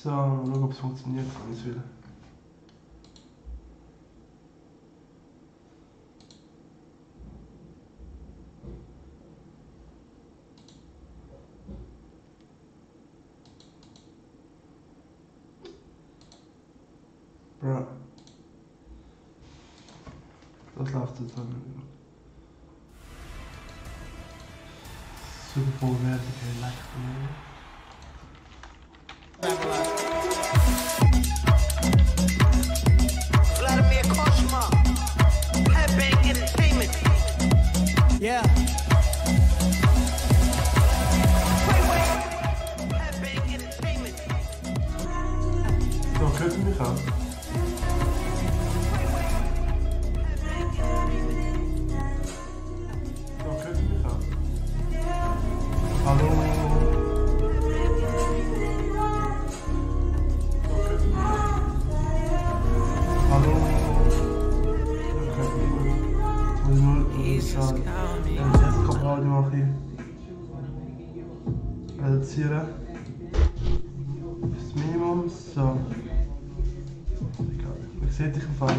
So, mal schauen, ob es funktioniert, wenn ich es will. Bro. Das läuft jetzt dann. Super Vorwertung, hey, leck mir. Vladimir Koshma, Headbang Entertainment. Yeah. Headbang Entertainment. So, hört ihr mich an? So, hört ihr mich an? Hallo? So, hört ihr mich an? Hallo? Okay, jetzt muss ich nur das Kopfradio mal reduzieren. Das Minimum, so. Ich sehe dich im Fall.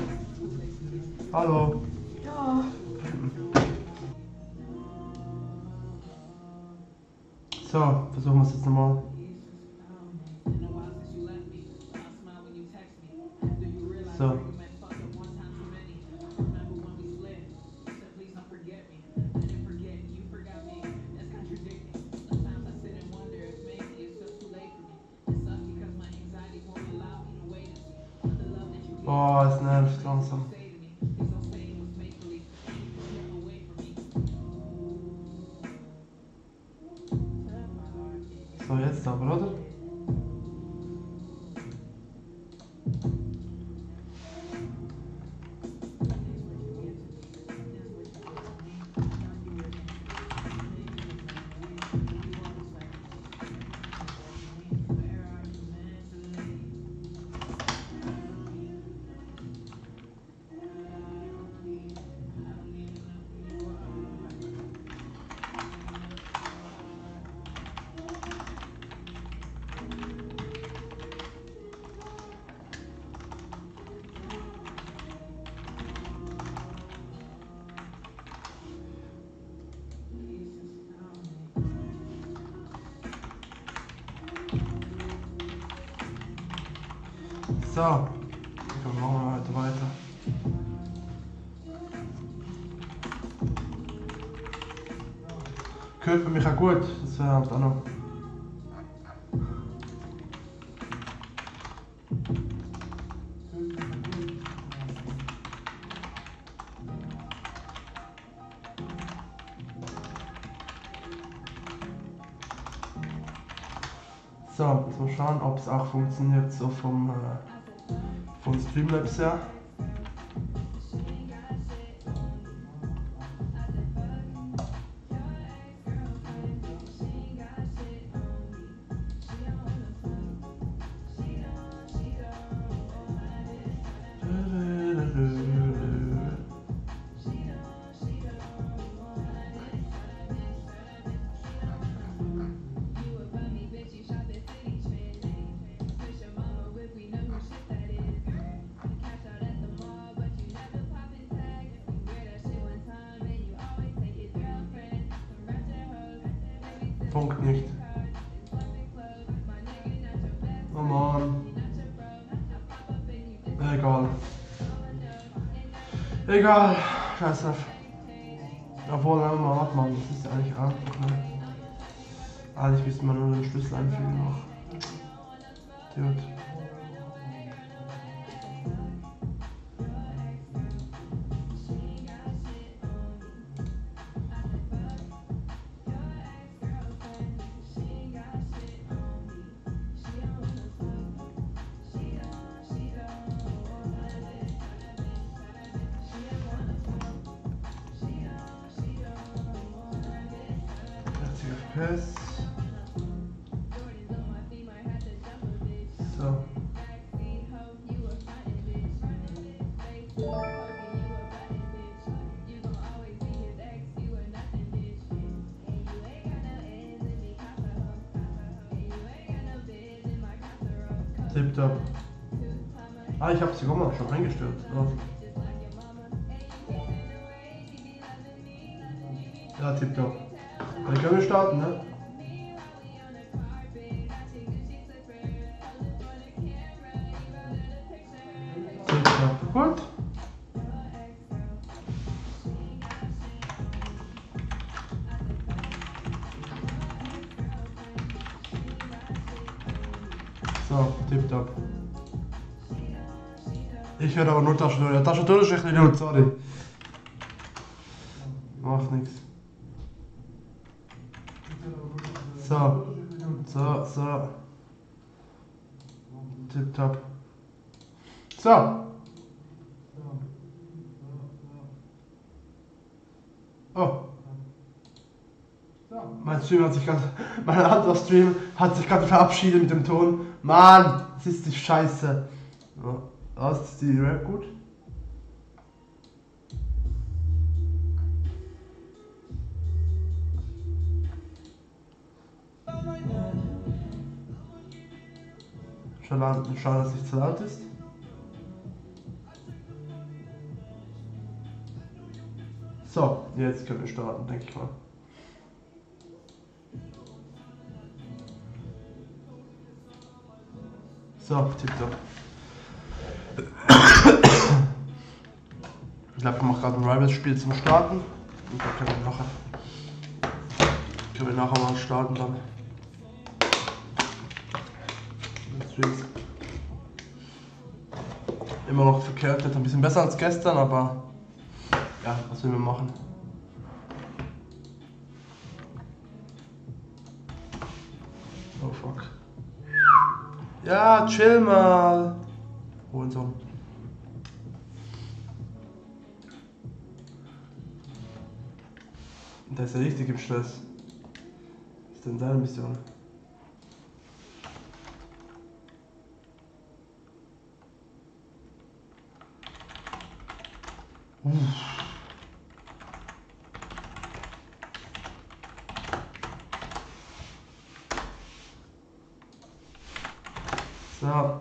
Hallo? Ja. So, versuchen wir es jetzt nochmal. So. Oh, es nervt langsam. So, jetzt aber, oder? So, dann machen wir heute weiter. Hört man mich auch gut? Das wäre halt auch noch. So, jetzt mal schauen, ob es auch funktioniert so vom Streamlabs her. Funkt nicht. Oh Mann. Egal. Egal. Scheiß drauf. Obwohl, wenn wir mal abmachen, das ist ja eigentlich auch noch. Eigentlich müsste man nur den Schlüssel einfügen noch. Gut. FPS. So. Tipptopp. Ah, ich habe sie schon eingestellt. Ja. Ja, tipptopp. Dann können wir starten, ne? Tipptopp. Gut. So, tipptopp. Ich höre aber nur Tastatur. Ja, Tastatur ist echt nicht gut, sorry. Macht nichts. So. Tipptopp. So. Oh. Mein Stream hat sich gerade, mein anderer Stream hat sich gerade verabschiedet mit dem Ton. Mann, das ist die Scheiße. Oh, was ist die Rap gut? Schade, dass es nicht zu laut ist. So, jetzt können wir starten, denke ich mal. So, tipptopp. Ich glaube, ich mache gerade ein Rivals-Spiel zum Starten. Und da können wir nachher mal starten dann. Streams. Immer noch verkehrt, ein bisschen besser als gestern, aber ja, was will wir machen? Oh fuck. Ja, chill mal. Hohensohn. Der ist ja richtig im Stress. Was ist denn seine Mission? So.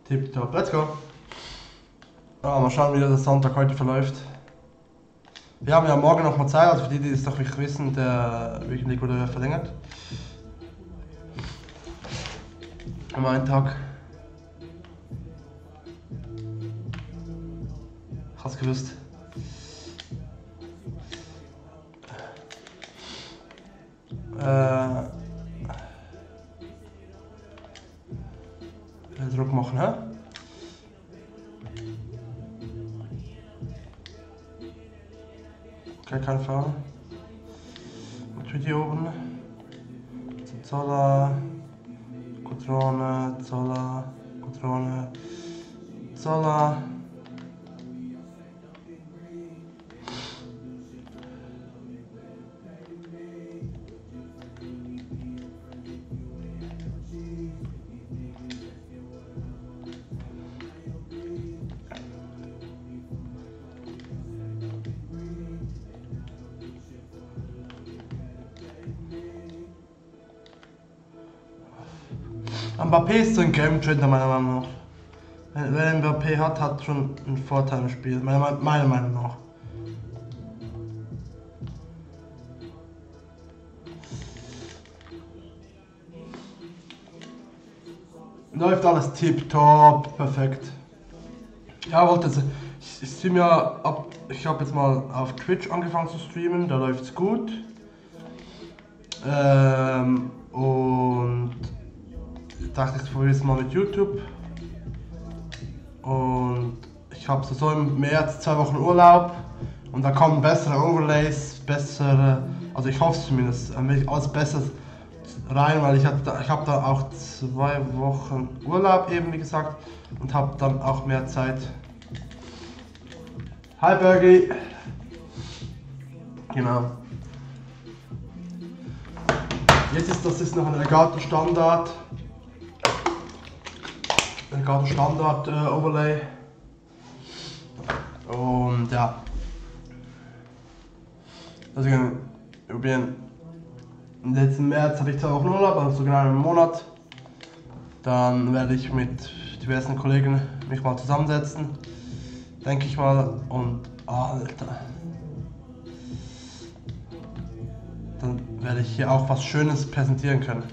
Tipptopp, let's go. Mal schauen, wie der Sonntag heute verläuft. Wir haben ja morgen noch mal Zeit, also für die, die es doch nicht wissen, der Weekend wurde verlängert. Haben wir einen Tag. Hast gewusst. Druck machen, hä? Okay, kein Fall. Mit hier oben. Zoller. Controne, Zoller. Controne. Zoller. Mbappé ist so ein Game Changer meiner Meinung nach. Wer Mbappé hat schon einen Vorteil im Spiel, meiner Meinung nach. Läuft alles tipptopp, perfekt. Ja, ich stream ja ich habe jetzt mal auf Twitch angefangen zu streamen, da läuft's gut. Und ich dachte, ich probiere es mal mit YouTube. Und ich habe so im März 2 Wochen Urlaub und da kommen bessere Overlays, also ich hoffe zumindest, alles besser rein, weil ich habe da auch 2 Wochen Urlaub eben, wie gesagt, und habe dann auch mehr Zeit. Hi Bergi! Genau. Jetzt ist noch ein Elgato Standard. Elgato Standard Overlay. Und ja. Deswegen, im letzten März hatte ich 2 Wochen Urlaub, also genau einen Monat. Dann werde ich mit diversen Kollegen mich mal zusammensetzen, denke ich mal, und Alter. Dann werde ich hier auch was Schönes präsentieren können.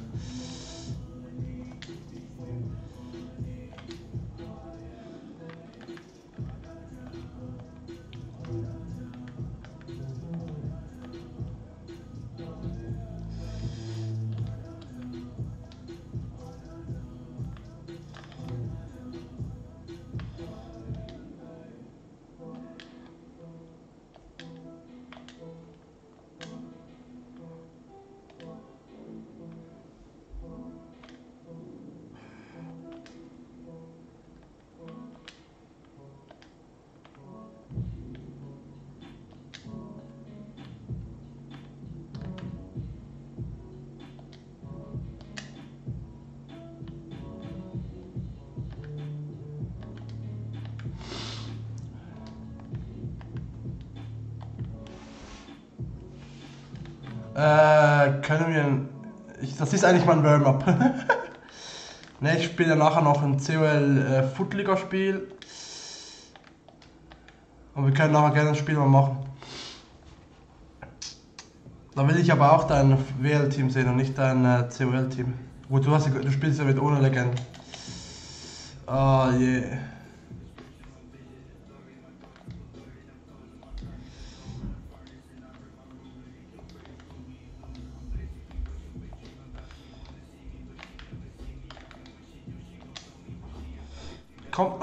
Das ist eigentlich mein Warm-up. Ne, ich spiele ja nachher noch ein COL Footliga Spiel. Und wir können nachher gerne ein Spiel mal machen. Da will ich aber auch dein WL-Team sehen und nicht dein COL-Team. Gut, du spielst ja mit ohne Legenden. Ah je. Yeah. Komm.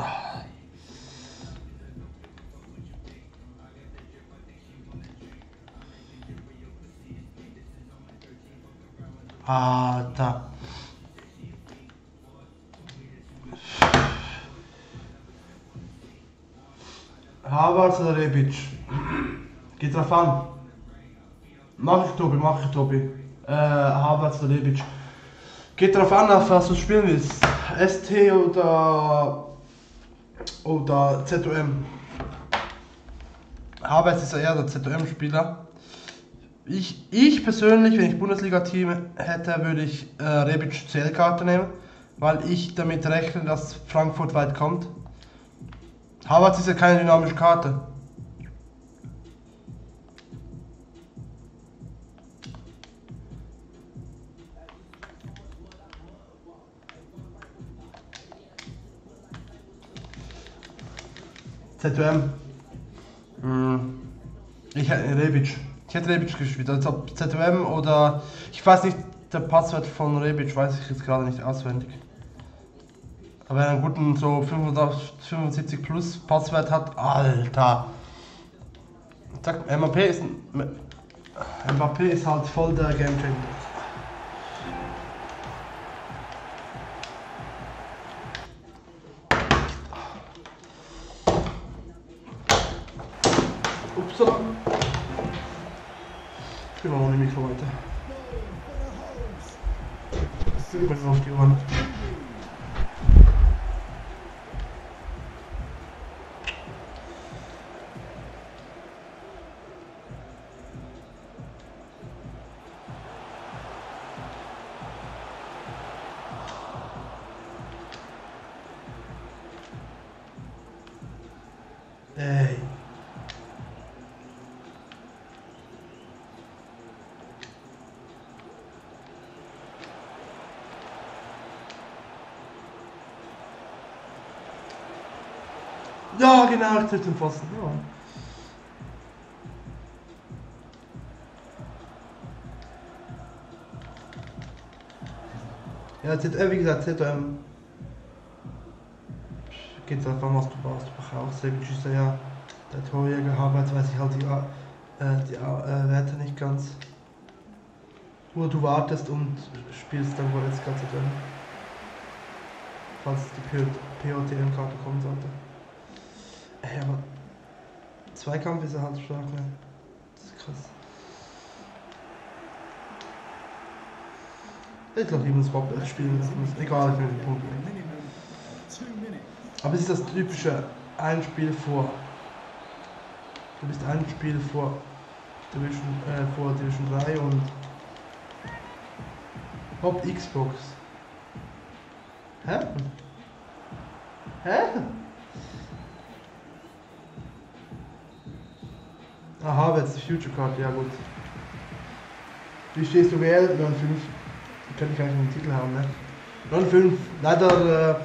Da. Havertz oder Rebic? Geht drauf an. Mach ich Tobi. Havertz oder Rebic? Geht drauf an, auf was du spielen willst. ST oder ZOM. Havertz ist ja eher der ZOM-Spieler. Ich persönlich, wenn ich Bundesliga-Team hätte, würde ich Rebic CL-Karte nehmen, weil ich damit rechne, dass Frankfurt weit kommt. Havertz ist ja keine dynamische Karte. ZOM. Ich hätte Rebic. Ich hätte Rebic gespielt. Also ZOM oder. Ich weiß nicht, der Passwert von Rebic weiß ich jetzt gerade nicht auswendig. Aber wenn er einen guten so 75 plus Passwert hat, Alter. Ich sag, Mbappé ist halt voll der Gamechanger. Upsala. Ich bin auch nicht Mikro weiter. Ich bin auf die Ohren. Ey. Ja, genau, ich treffe den Pfosten. Ja, wie gesagt, ZOM. Geht einfach, was du brauchst. Rebic ist ja der Torjäger, Havertz weiß ich halt die Werte nicht ganz. Oder du wartest und spielst dann wohl jetzt ganz ZOM. Falls die POTM-Karte kommen sollte. Ey, aber Zweikampf ist er halt stark, ne? Das ist krass. Ich glaube, ich muss Swap spielen, egal, ich will den Punkt nehmen. Aber es ist das typische ein Spiel vor. Du bist ein Spiel vor Division 3 und Hop Xbox. Hä? Hä? Aha, jetzt die Future Card, ja gut. Wie stehst du WL? 9,5. Könnte ich eigentlich einen Titel haben, ne? 9,5. Leider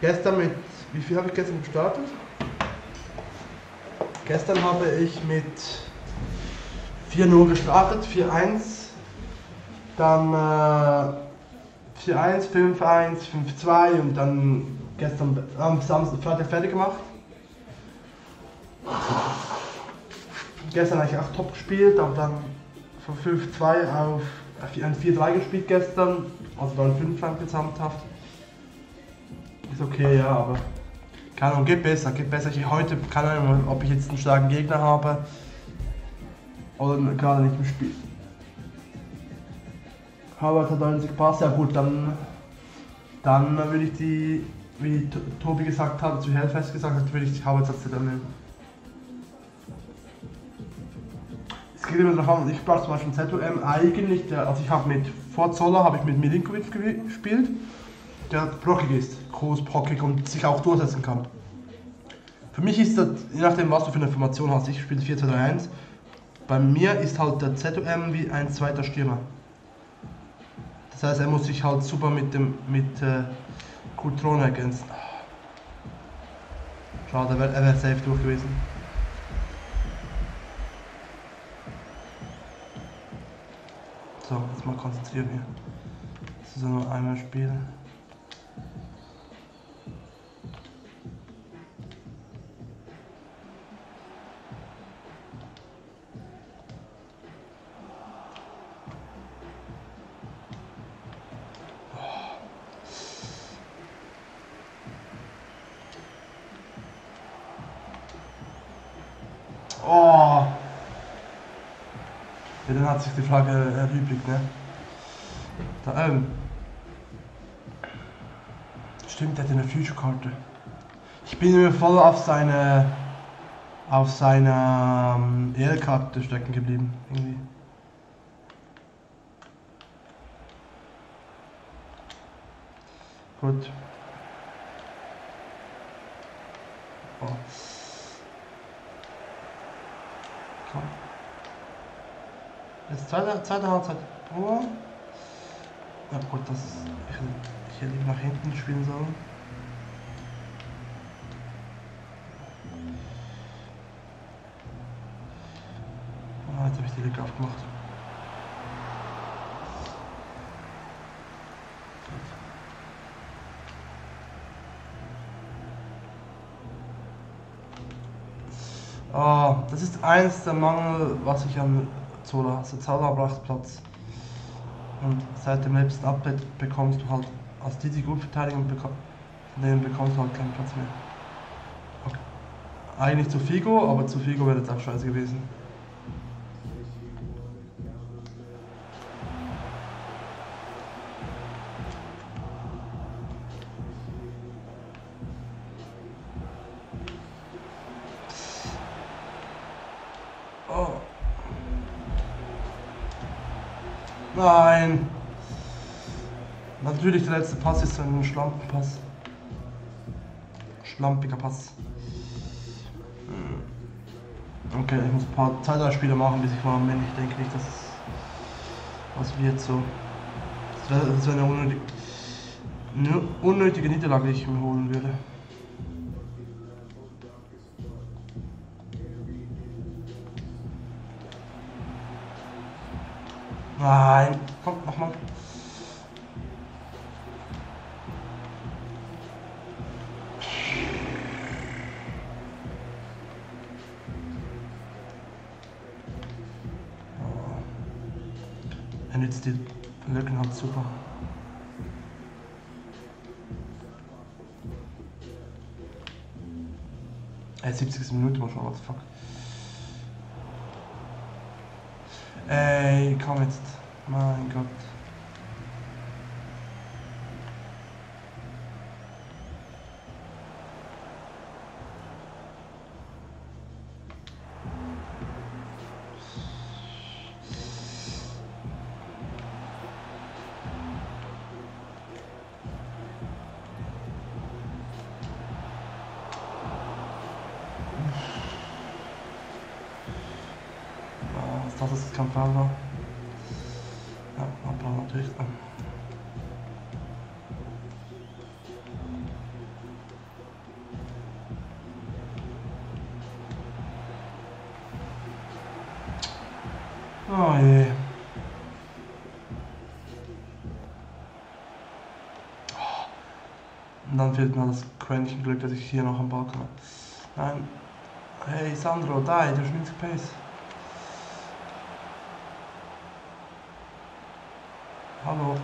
gestern mit. Wie viel habe ich gestern gestartet? Gestern habe ich mit 4-0 gestartet, 4-1. Dann 4-1, 5-1, 5-2 und dann gestern am Freitag fertig gemacht. Gestern habe ich auch top gespielt, habe dann von 5-2 auf ein 4-3 gespielt gestern, also dann 5 lang gesamthaft. Ist okay, ja, aber keine Ahnung, geht besser. Ich heute keine Ahnung, ob ich jetzt einen starken Gegner habe oder gerade nicht im Spiel. Harvard hat 90 gepasst, ja gut, dann würde ich die, wie Tobi gesagt hat, zu Hellfest gesagt hat, würde ich Harvard dann nehmen. Es geht immer darauf an, ich sprach zum Beispiel ZOM eigentlich, also ich habe mit vor Zoller habe ich mit Milinkovic gespielt, der brockig ist, groß, brockig und sich auch durchsetzen kann. Für mich ist das, je nachdem was du für eine Formation hast, ich spiele 4-2-3-1, bei mir ist halt der ZOM wie ein zweiter Stürmer. Das heißt, er muss sich halt super mit Coutron ergänzen. Schade, er wäre safe durch gewesen. So, jetzt mal konzentrieren hier. Das ist nur einmal spielen. Oh! Ja, dann hat sich die Frage erübrigt, ne? Da, stimmt, der hat eine Future-Karte. Ich bin mir voll auf seiner EL-Karte stecken geblieben, irgendwie. Gut. Oh. Komm. Jetzt zweite Halbzeit. Oh. Ja gut, ich hätte nach hinten spielen sollen. Ah, jetzt habe ich die Lücke aufgemacht. Das ist eins der Mangel, was ich an Zola habe. Also Zola braucht Platz. Und seit dem letzten Update bekommst du halt, als die gut verteidigen, von denen bekommst du halt keinen Platz mehr. Okay. Eigentlich zu Figo, aber zu Figo wäre jetzt auch scheiße gewesen. Oh. Nein! Natürlich, der letzte Pass ist ein Schlampenpass. Schlampiger Pass. Okay, ich muss ein paar Zeitspiele machen, bis ich warm bin. Ich denke nicht, dass es was wird so. Das wäre eine unnötige Niederlage, die ich mir holen würde. Nein, komm, nochmal. Er nützt die Lücken halt super. Ey, 70. Minute mal schon, what the fuck. Ey, komm jetzt. Mein Gott. Das ist kein Fall war. Ja, man braucht natürlich. Oh je. Und dann fehlt mir das Quäntchen Glück, dass ich hier noch am Ball komme. Nein. Hey Sandro, dai, du hast nicht Pace. Hallo.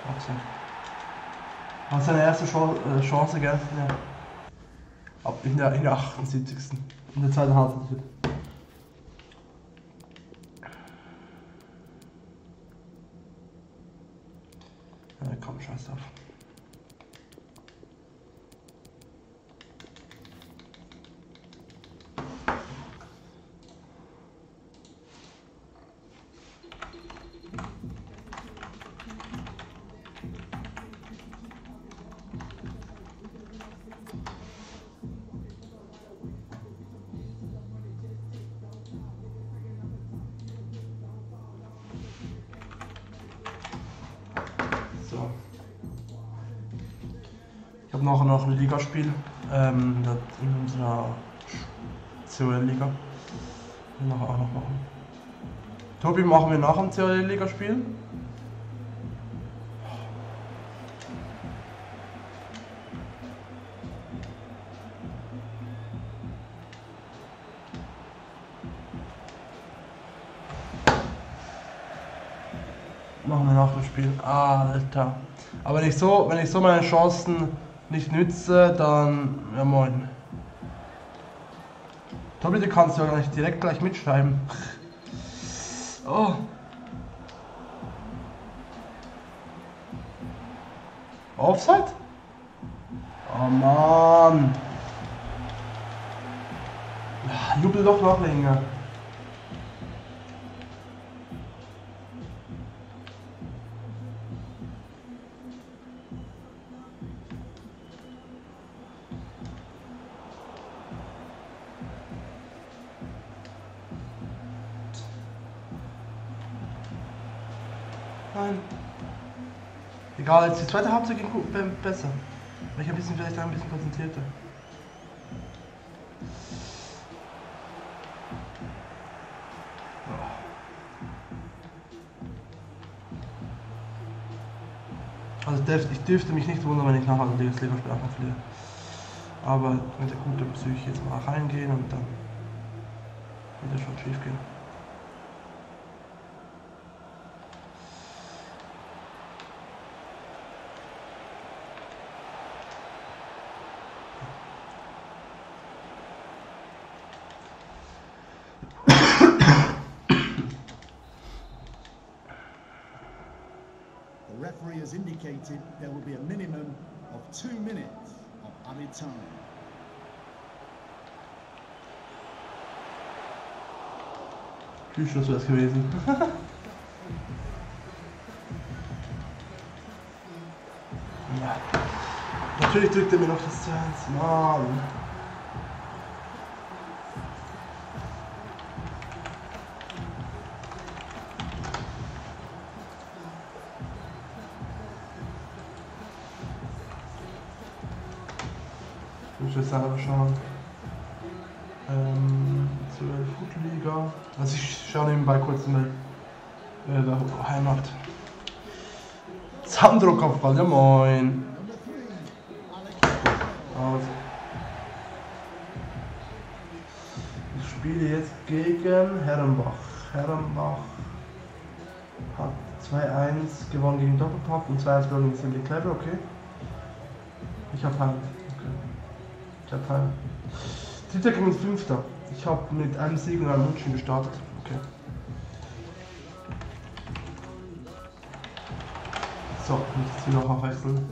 Okay. Hast seine erste Chance, gell? Ja. Ab in der 78. In der zweiten Halbzeit. Ja, komm, scheiß drauf. So. Ich habe nachher noch ein Ligaspiel in unserer COL-Liga. Nachher auch noch machen. Tobi, machen wir nach dem COL-Ligaspiel? Machen wir nach dem Spiel. Ah, Alter. Aber wenn ich so meine Chancen nicht nütze, dann. Ja moin. Tobi, du kannst ja gar nicht direkt gleich mitschreiben. Oh. Offside? Oh Mann. Ja, jubel doch noch länger. Nein. Egal, jetzt die zweite Halbzeit ging besser. Weil ich vielleicht ein bisschen konzentrierter. Also ich dürfte mich nicht wundern, wenn ich nachher das Ligaspiel auch noch verliere. Aber mit der guten Psyche jetzt mal reingehen und dann wird es schon schief gehen. The referee has indicated there will be a minimum of 2 minutes of added time. Schluss wäre es gewesen. Ja. Natürlich drückt er mir noch das 2-1. Mann. Ich muss jetzt selber schauen. Zur Footliga. Also ich schaue nebenbei kurz in der Heimat. Sandro Kopfball, ja moin. Also. Ich spiele jetzt gegen Herrenbach. Herrenbach hat 2-1 gewonnen gegen Doppelpack und 2-1 gewonnen gegen Simply Clever, okay. Ich habe Heim. Okay. Ich habe Heim. Dritter gegen Fünfter. Ich habe mit einem Sieg und einem Unentschieden gestartet. Okay. So, jetzt wieder noch wechseln.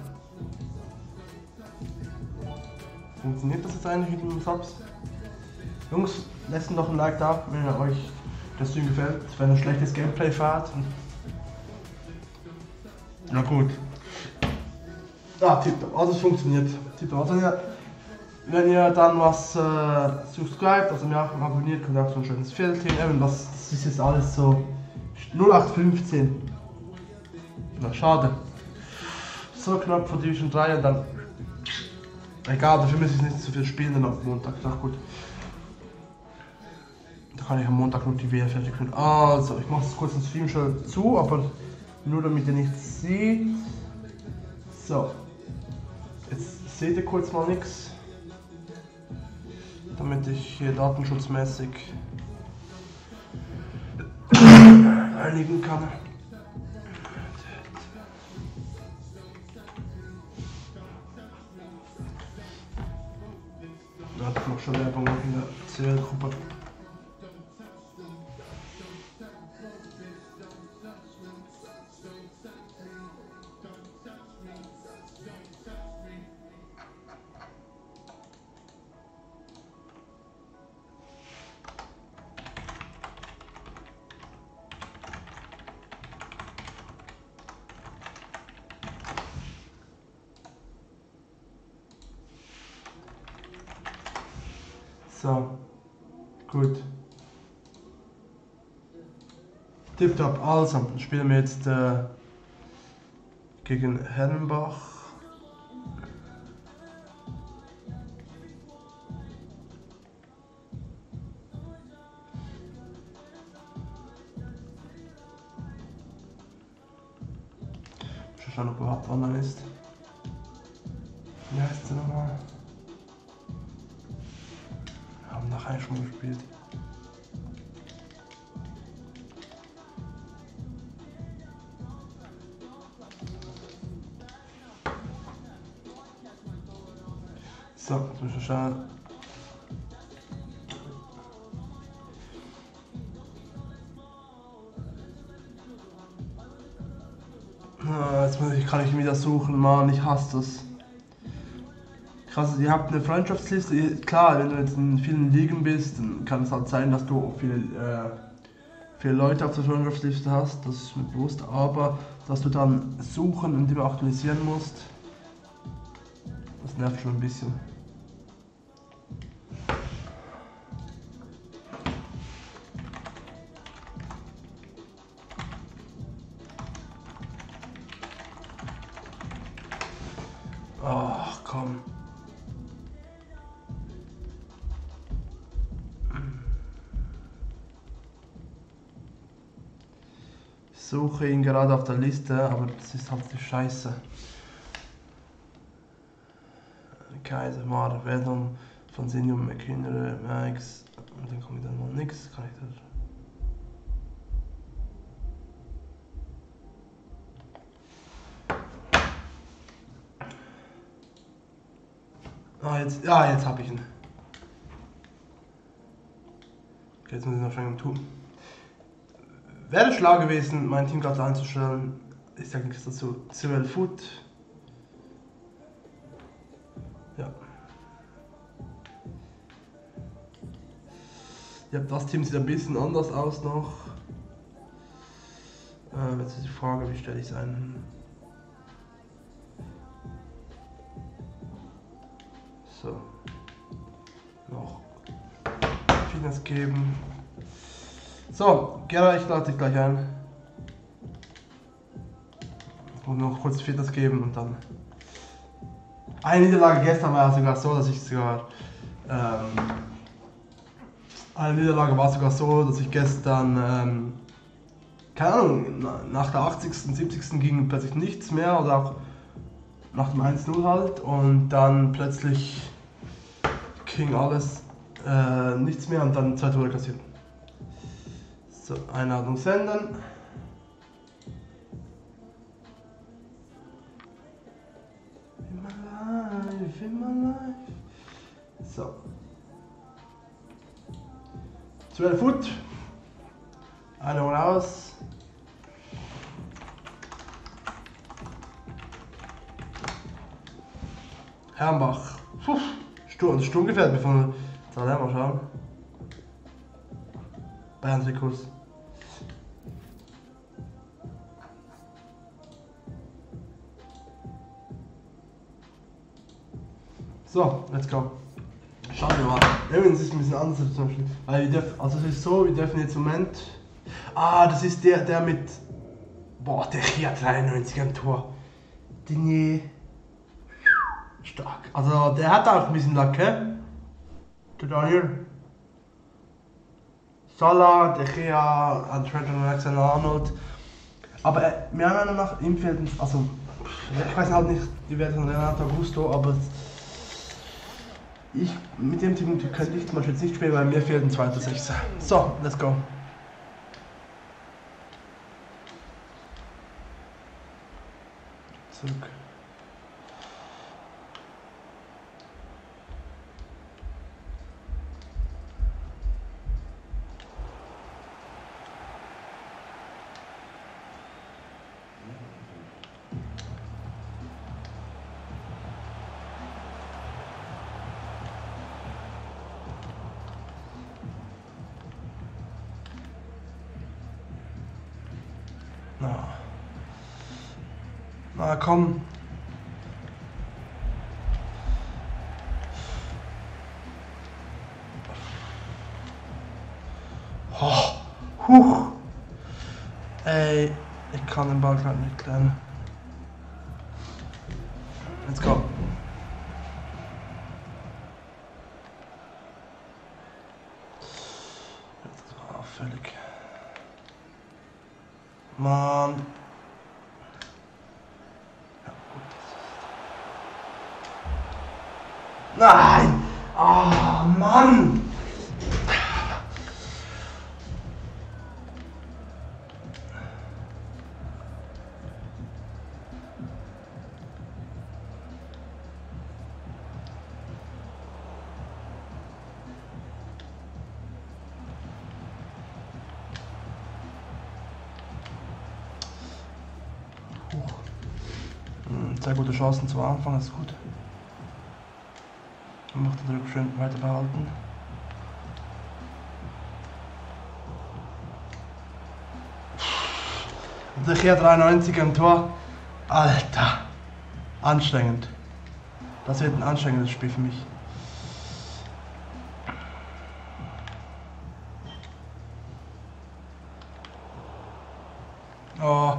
Funktioniert das jetzt eigentlich mit den Subs? Jungs, lasst doch ein Like da, wenn euch der Stream gefällt. Wenn ihr ein schlechtes Gameplay fahrt. Na gut. Ah, Tipptopp, also es funktioniert. Tipptopp, also ja. wenn ihr dann was subscribt, also mir auch abonniert, könnt ihr auch so ein schönes Viertel eben, das ist jetzt alles so 0815. Na, schade. So knapp vor Division 3 und dann. Egal, dafür muss ich nicht so viel spielen dann am Montag. Na gut. Da kann ich am Montag noch die WR fertig finden. Also, ich mache jetzt kurz den Stream schon zu, aber nur damit ihr nichts seht. So. Jetzt seht ihr kurz mal nichts. Damit ich hier datenschutzmäßig einigen kann. Da hat noch schon Werbung in der CL-Gruppe. So, gut. Tipptopp, also, dann spielen wir jetzt gegen Herrenbach. Ich muss schauen, ob er überhaupt online ist. Wie heißt sie nochmal? Wir haben nachher schon mal gespielt. So, jetzt müssen wir schauen. Jetzt kann ich ihn wieder suchen, Mann, ich hasse das. Krass, ihr habt eine Freundschaftsliste. Klar, wenn du jetzt in vielen Ligen bist, dann kann es halt sein, dass du auch viele Leute auf der Freundschaftsliste hast, das ist mir bewusst, aber dass du dann suchen und immer aktualisieren musst, das nervt schon ein bisschen. Ach komm. Ich suche ihn gerade auf der Liste, aber das ist halt die Scheiße. Kaiser, Mara, Vedum, von Sinium, McKinney, Max, und dann kommt dann mal nix, kann ich das. Jetzt habe ich ihn. Okay, jetzt muss ich noch schnell tun. Wäre schlau gewesen, mein Team gerade einzustellen. Ich sage nichts dazu. Cyril Foot. Ja. Ja, das Team sieht ein bisschen anders aus noch. Jetzt ist die Frage, wie stelle ich es ein? So. Noch Fitness geben. So, Gerda, ich lade dich gleich ein. Und noch kurz Fitness geben und dann. Eine Niederlage gestern war ja sogar so, dass ich sogar. Eine Niederlage war sogar so, dass ich gestern. Keine Ahnung, nach der 80., 70. ging plötzlich nichts mehr oder auch nach dem 1-0 halt und dann plötzlich ging alles nichts mehr und dann 2 Tore kassiert. So, Einladung senden. In my life. So. 12 Foot. Eine raus. Herrenbach. Sturm gefällt mir von der mal schauen. Bayern Trikots. So, let's go. Schade, aber übrigens ist es ein bisschen anders zum Beispiel. Weil also es ist so, wir dürfen jetzt im Moment. Ah, das ist der mit. Boah, der hier 93 am Tor. Dinge. Stark. Also der hat auch ein bisschen Lacke. Der Daniel. Salah, De Gea, Trent Alexander-Arnold. Aber meiner Meinung nach, ihm fehlt uns, also ich weiß halt nicht die Werte von Renato Augusto, aber mit dem Team könnte ich zum Beispiel jetzt nicht spielen, weil mir fehlt ein zweiter Sechser. So, let's go. Zurück. Na komm. Oh, huch. Ey, ich kann den Ball gerade nicht klären. Let's go. Das war auffällig. Mann. Nein! Oh Mann! Sehr gute Chancen zum Anfang, das ist gut. Macht den Druck schön weiter behalten. Und der hier 93 am Tor. Alter! Anstrengend. Das wird ein anstrengendes Spiel für mich. Oh.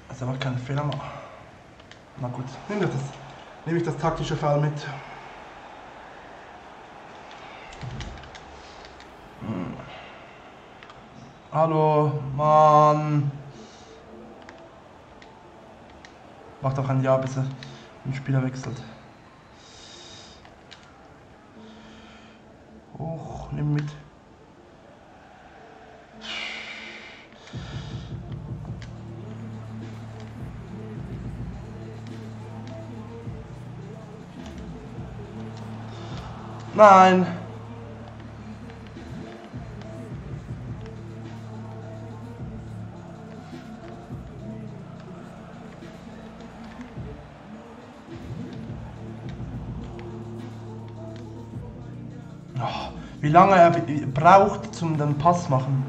Also einfach keine Fehler machen. Na gut, nehme ich das taktische Foul mit. Hallo, Mann. Macht auch ein Jahr, bis er den Spieler wechselt. Hoch, nimm mit. Nein! Oh, wie lange er braucht zum den Pass machen.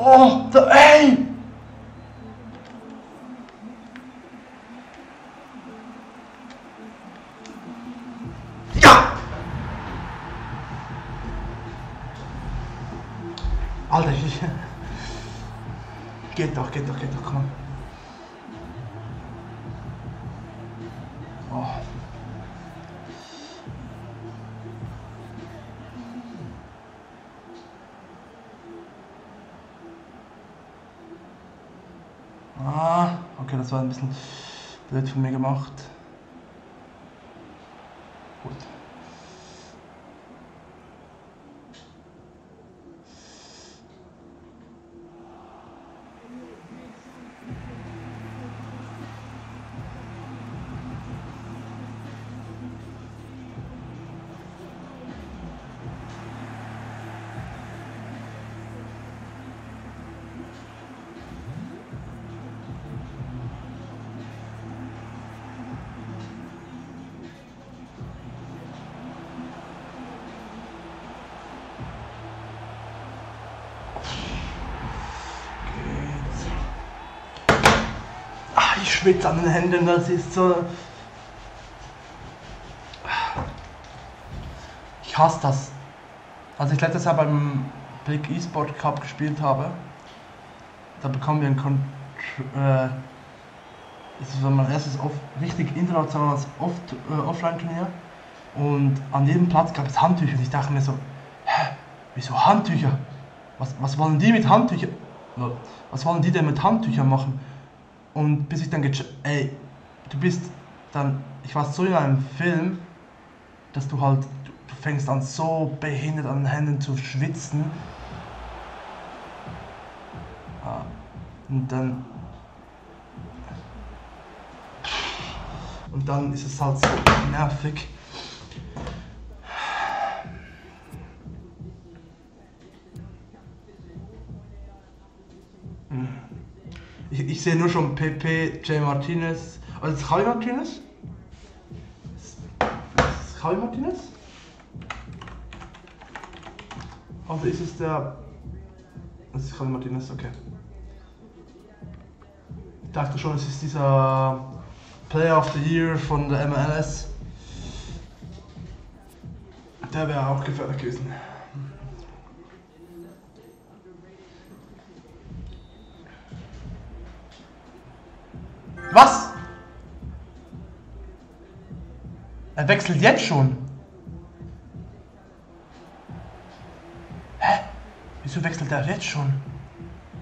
Oh, ey! Ja! Alter, geht doch, komm on. Oh. Ah, okay, das war ein bisschen blöd von mir gemacht. Gut. Ich schwitze an den Händen, das ist so... Ich hasse das. Als ich letztes Jahr beim Big eSport Cup gespielt habe, da bekommen wir ein das war mein erstes richtig internationales Offline-Turnier. Und an jedem Platz gab es Handtücher. Und ich dachte mir so, hä, wieso Handtücher? Was wollen die mit Handtüchern? Was wollen die denn mit Handtüchern machen? Und bis ich dann ey, du bist dann, ich war so in einem Film, dass du halt, du fängst an so behindert an den Händen zu schwitzen. Und dann ist es halt so nervig. Ich sehe nur schon PP, J. Martinez. Also ist Javi Martinez? Ist Javi Martinez? Also ist es der... Das ist Javi Martinez, okay. Ich dachte schon, es ist dieser Player of the Year von der MLS. Der wäre auch gefährlich gewesen. Was? Er wechselt jetzt schon? Hä? Wieso wechselt er jetzt schon?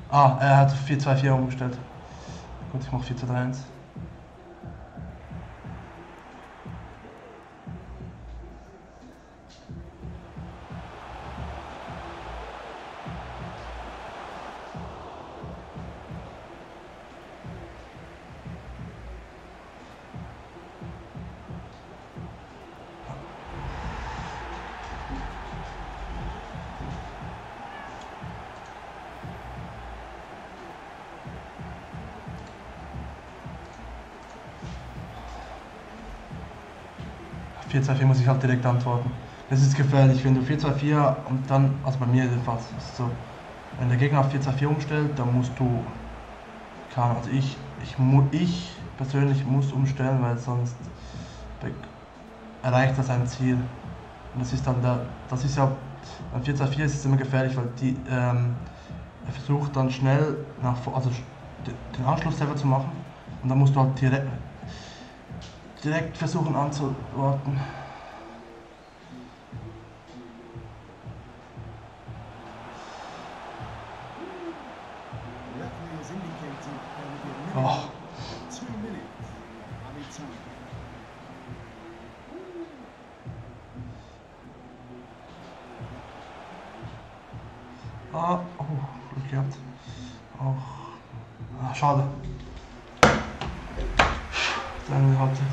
Ah, er hat 4-2-4 umgestellt. Gut, ich mach 4-2-3-1. Muss ich halt direkt antworten. Das ist gefährlich, wenn du 4-2-4 und dann, also bei mir jedenfalls, ist so, wenn der Gegner auf 4-2-4 umstellt, dann musst du, also ich persönlich muss umstellen, weil sonst erreicht das ein Ziel. Und das ist dann das ist ja, beim 4-2-4 ist es immer gefährlich, weil er versucht dann schnell den Anschluss selber zu machen und dann musst du halt direkt versuchen anzuwarten. Oh. Glück gehabt. Auch. Schade. Lange Halbzeit.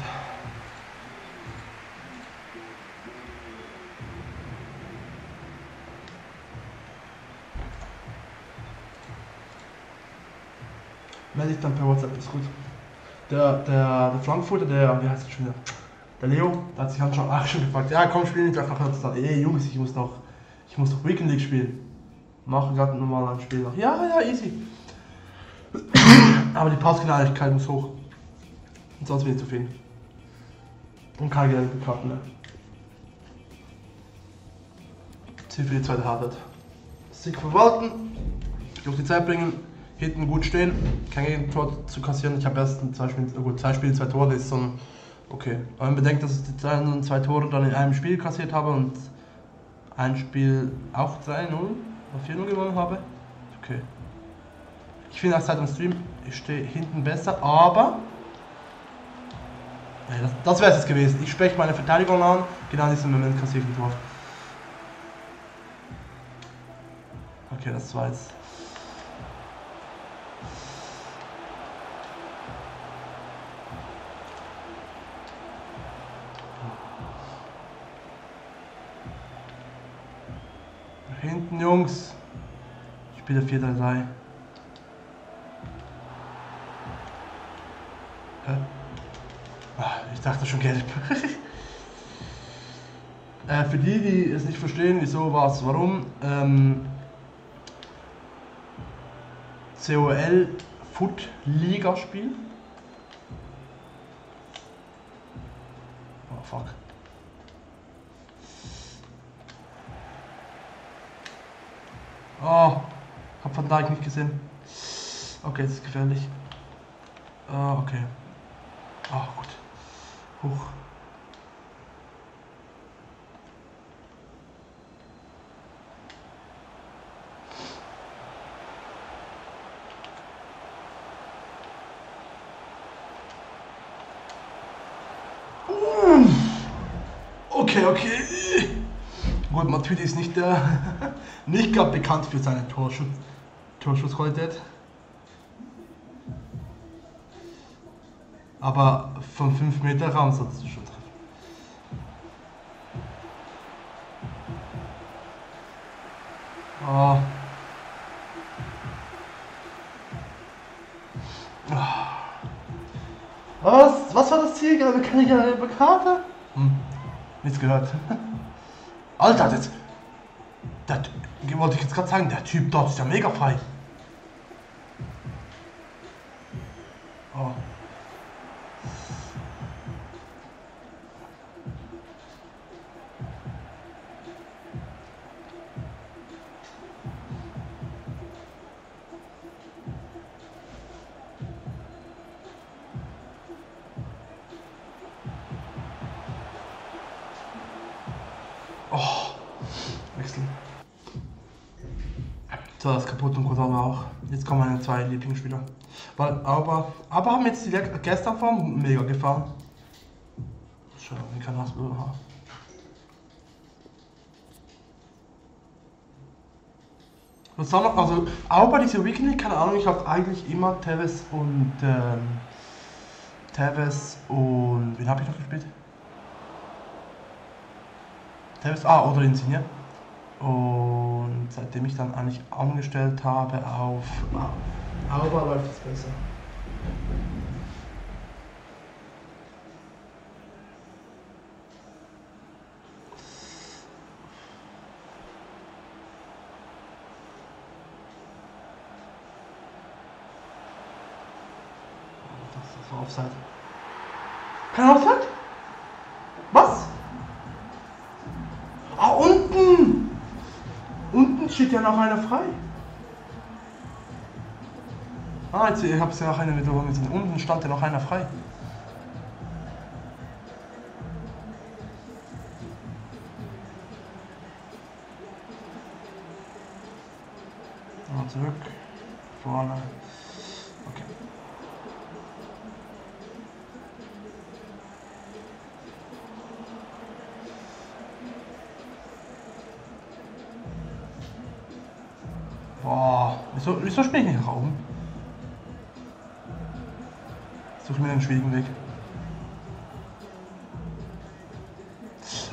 Melde ich dann per WhatsApp, ist gut. Der Frankfurter, wie heißt der schon wieder? Der Leo, der hat sich halt schon gefragt, ja komm, spielen nicht einfach gesagt, ey Jungs, ich muss noch Weekend League spielen. Machen gerade normal ein Spiel noch. Ja, easy. Aber die Passgenauigkeit muss hoch. Und sonst wird zu viel. Und keine gelben Karten mehr. Ziel für die zweite Halbzeit. Sieg verwalten, durch die Zeit bringen, hinten gut stehen, kein Gegentor zu kassieren. Ich habe erst zwei Spiele, 2 Tore, das ist so ein okay. Aber man bedenkt, dass ich die 2 Tore dann in einem Spiel kassiert habe und ein Spiel auch 3-0 oder 4-0 gewonnen habe. Okay. Ich finde auch seit dem Stream, ich stehe hinten besser, aber ja, das wäre es jetzt gewesen. Ich spreche meine Verteidigung an, genau in diesem Moment kassiere ich ein Tor. Okay, das war jetzt. Hinten, Jungs. Ich spiele 4-3-3. Ich dachte schon gelb. Für die es nicht verstehen, wieso, was, warum. COL Foot Liga Spiel. fuck. Oh, hab Van Dijk nicht gesehen. Okay, das ist gefährlich. Okay. Ah, gut. Hoch. Okay. Gut, Matuidi ist nicht gerade bekannt für seine Torschussqualität. Aber von 5 Meter Raum sollst du schon treffen. Oh. Was war das Ziel? Gelbe Karte? Nichts gehört. Alter, wollte ich jetzt gerade sagen, der Typ dort ist ja mega frei. Oh. Wechseln. So, das ist kaputt und Kodama auch. Jetzt kommen meine 2 Lieblingsspieler. Aber haben jetzt die gestern Form mega gefallen. Schau, wie kann das haben. Was soll man, also auch bei dieser Weekend, keine Ahnung, ich habe eigentlich immer Tevez und wen habe ich noch gespielt? Tevez, oder Insigne. Und seitdem ich dann eigentlich umgestellt habe auf Auba, läuft es besser. Das war Offside. Kein Offside? Was? Ah, unten! Unten steht ja noch einer frei. Ah, jetzt ich hab's ja auch eine Wiederholung gesehen. Unten stand ja noch einer frei. Mal zurück. Vorne. Okay. Boah, wieso spiele ich nicht nach oben? Suche mir den schwierigen Weg.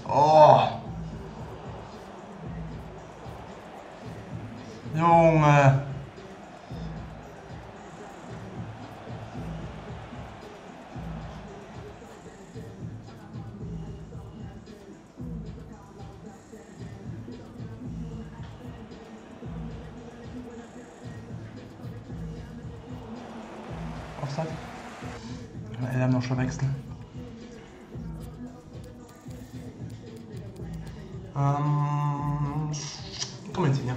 Oh! Junge! Offside. Er noch schon wechseln. Komm jetzt hier.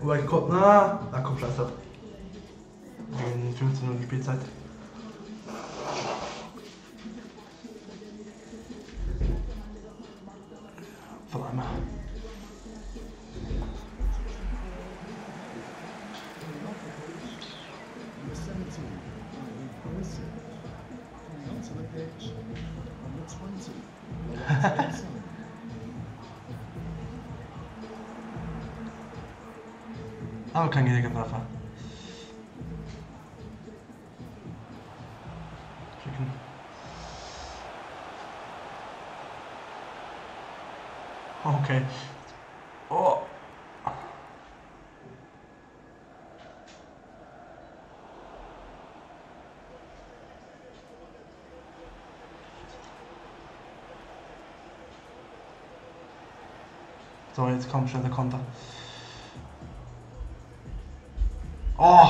Aber ich konnte, da kommt scheiß ab. In 15 Minuten Spielzeit. Von einmal. Aber kein Gegentreffer. Schicken. Okay. Oh. So, jetzt kommt schon der Konter. Oh!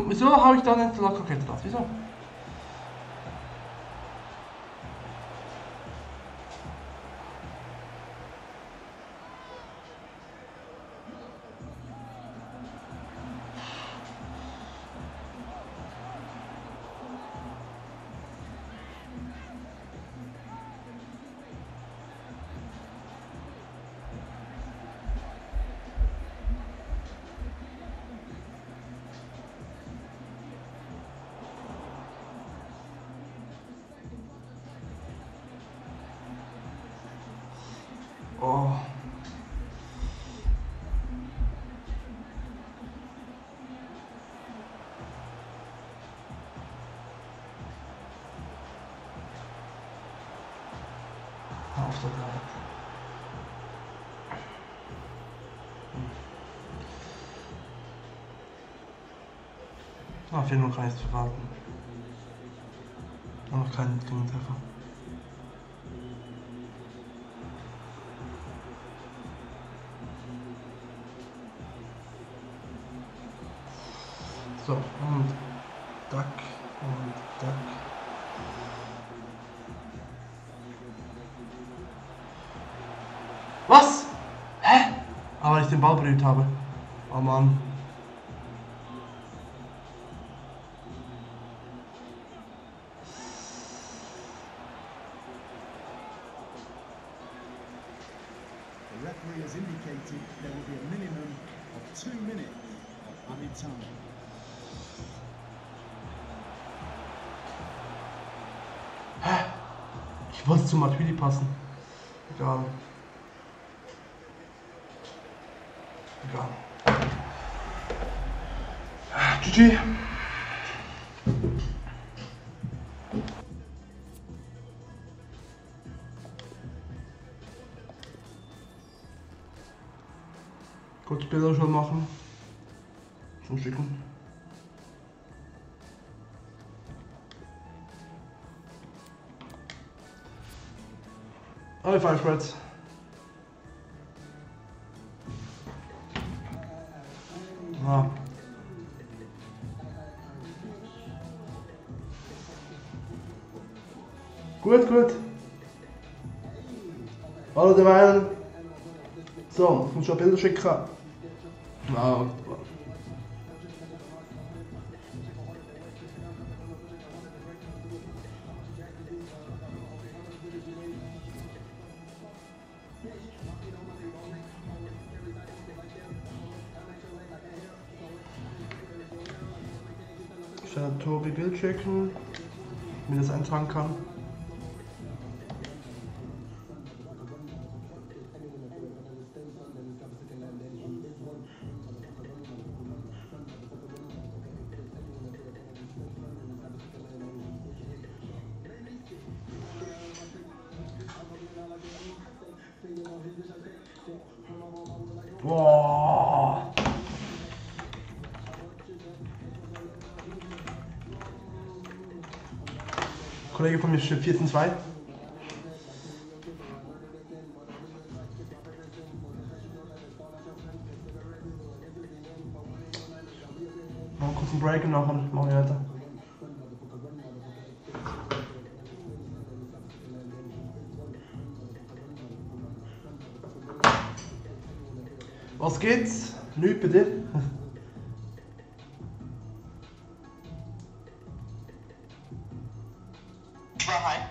Wieso habe ich da nicht die Lockerkette drauf? Wieso? Offside. Ah, 4-0 kann ich es verraten. Noch keinen Gegentreffer. So, und Duck und Duck. Was? Hä? Aber ich den Ball berührt habe. Oh Mann. The referee has indicated there will be a minimum of 2 minutes of added time. Hä? Ich wollte zu Matuidi passen. Egal. Egal. GG. Kurz Bilder schon machen. Zuschicken. Alle Fire Spreads. Ah. Gut, gut. Hallo der Meinung. So, ich muss schon Bilder schicken. Ah. Tobi Bild checken, wie das eintragen kann. Boah. Kollege von mir steht 14-2. Mal kurz einen Break und nachher machen wir weiter. Was geht's? Nichts bei dir? Ich war heim.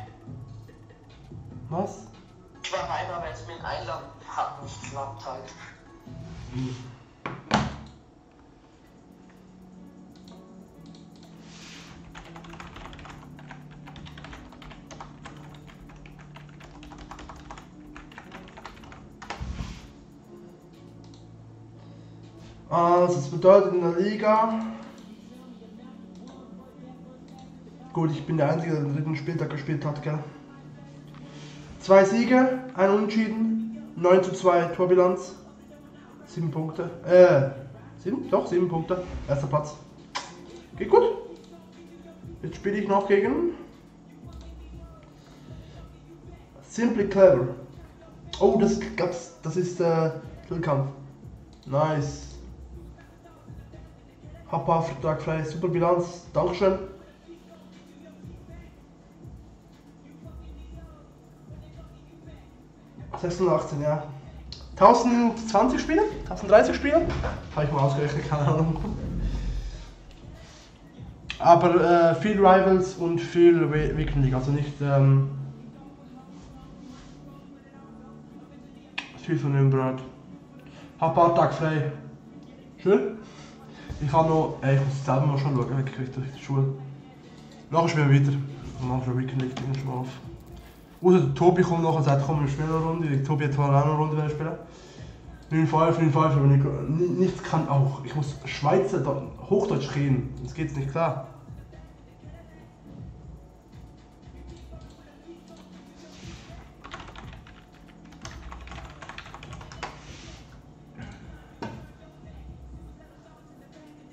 Was? Ich war heim, aber jetzt mit Einladen hat nicht geklappt halt. Also, das bedeutet in der Liga. Gut, ich bin der Einzige, der den dritten Spieltag gespielt hat, gell? 2 Siege, 1 Unentschieden, 9:2 Torbilanz, 7 Punkte. 7 Punkte, erster Platz. Geht gut. Jetzt spiele ich noch gegen Simply Clever. Oh, das ist Titelkampf. Nice. Vertrag frei, super Bilanz, Dankeschön. ...18, ja. 1020 Spiele? 1030 Spiele? Habe ich mal ausgerechnet, keine Ahnung. Aber viel Rivals und viel Weekend League, also nicht viel von dem Brot. Hab ein paar Tage frei. Schön. Ich habe noch, ich muss selber mal schon schauen, ich kriege durch die Schule. Nachher spielen wir wieder. Und nachher Weekend League schon mal auf. Außer der Tobi kommt nachher und sagt, komm, wir spielen eine Runde. Der Tobi hat zwar auch eine Runde spielen. 9-5, aber nichts kann auch. Ich muss Schweizer Hochdeutsch reden, sonst geht's nicht klar.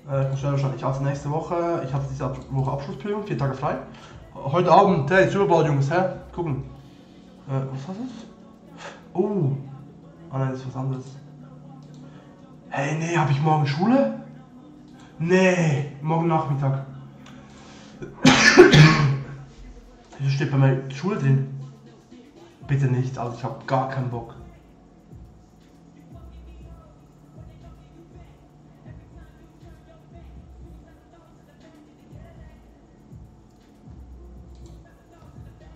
Ich muss schnell wahrscheinlich. Also nächste Woche, ich habe diese Woche Abschlussprüfung, 4 Tage frei. Heute Abend, hey, Super Bowl, Jungs, hä? Gucken. Was ist das? Oh. Ah nein, das ist was anderes. Hey, nee, habe ich morgen Schule? Nee, morgen Nachmittag. Hier steht bei mir Schule drin. Bitte nicht, also ich habe gar keinen Bock.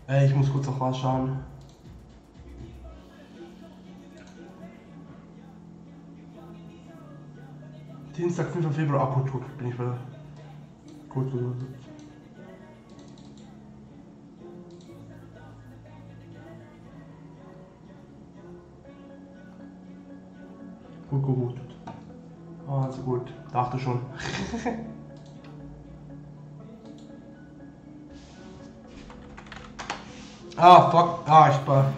Ey, ich muss kurz noch was schauen. Dienstag, 5. Februar, gut, bin ich wieder. Gut. Gut. Also gut, dachte schon. Ah, fuck. Ah, ich war.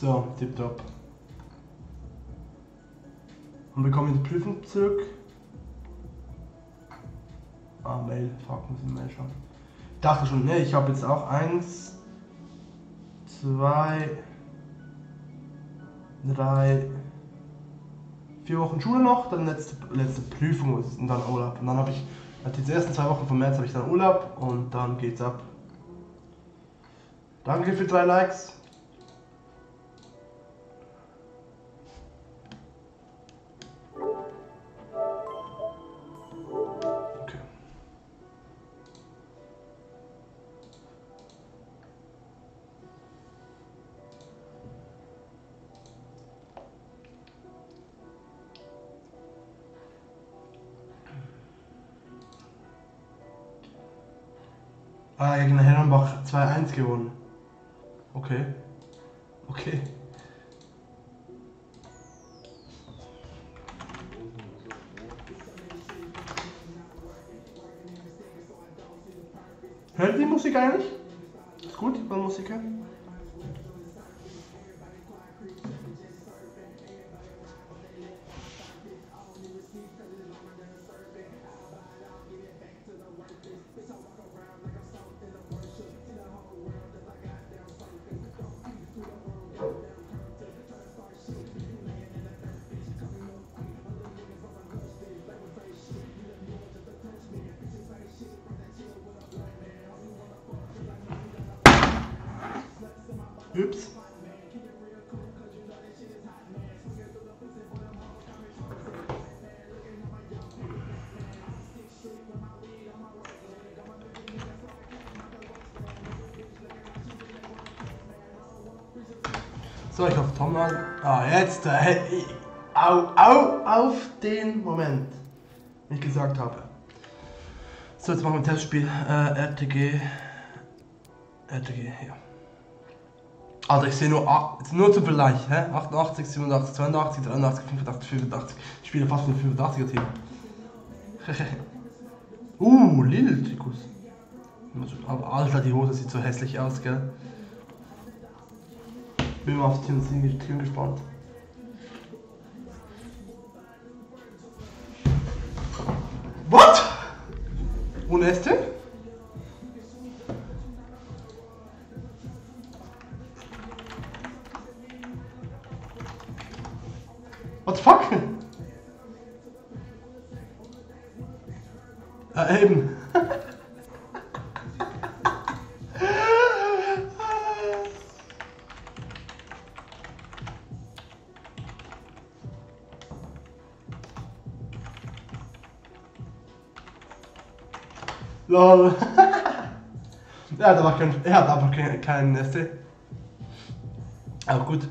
So, tipptopp. Und wir kommen in die Prüfung zurück. Ah, Mail. Fuck, muss ich Mail schauen. Ich dachte schon, ne, ich habe jetzt auch 1, 2, 3, 4 Wochen Schule noch, dann letzte Prüfung und dann Urlaub. Und dann habe ich, die ersten 2 Wochen vom März habe ich dann Urlaub und dann geht's ab. Danke für 3 Likes. Okay. Ah, gegen Herrenbach 2-1 gewonnen. Okay. Hört die Musik eigentlich? Ist gut, bei Musiker? Ups. So, ich hoffe, Tom mal. Ah, jetzt. Auf den Moment, wie ich gesagt habe. So, jetzt machen wir ein Testspiel. RTG, ja. Also ich sehe nur zum Vergleich, 88, 87, 82, 83, 85, 85. Ich spiele fast mit dem 85er Team. Lil Tikus. Aber Alter, die Hose sieht so hässlich aus, gell? Bin mal aufs Team gespannt. What? Ohne Este? What the fuck? Eben. Lol. Er hat aber keinen Neste. Aber gut.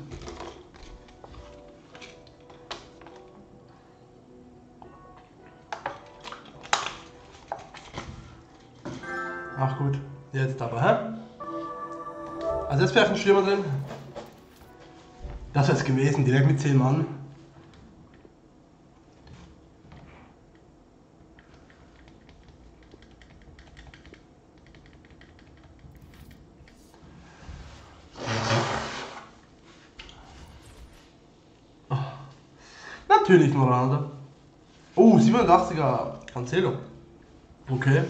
Ach gut, jetzt aber, hä? Also jetzt wäre ein Stürmer drin. Das wäre es gewesen, direkt mit 10 Mann. Natürlich Ronaldo. Oh, 87er Cancelo. Okay.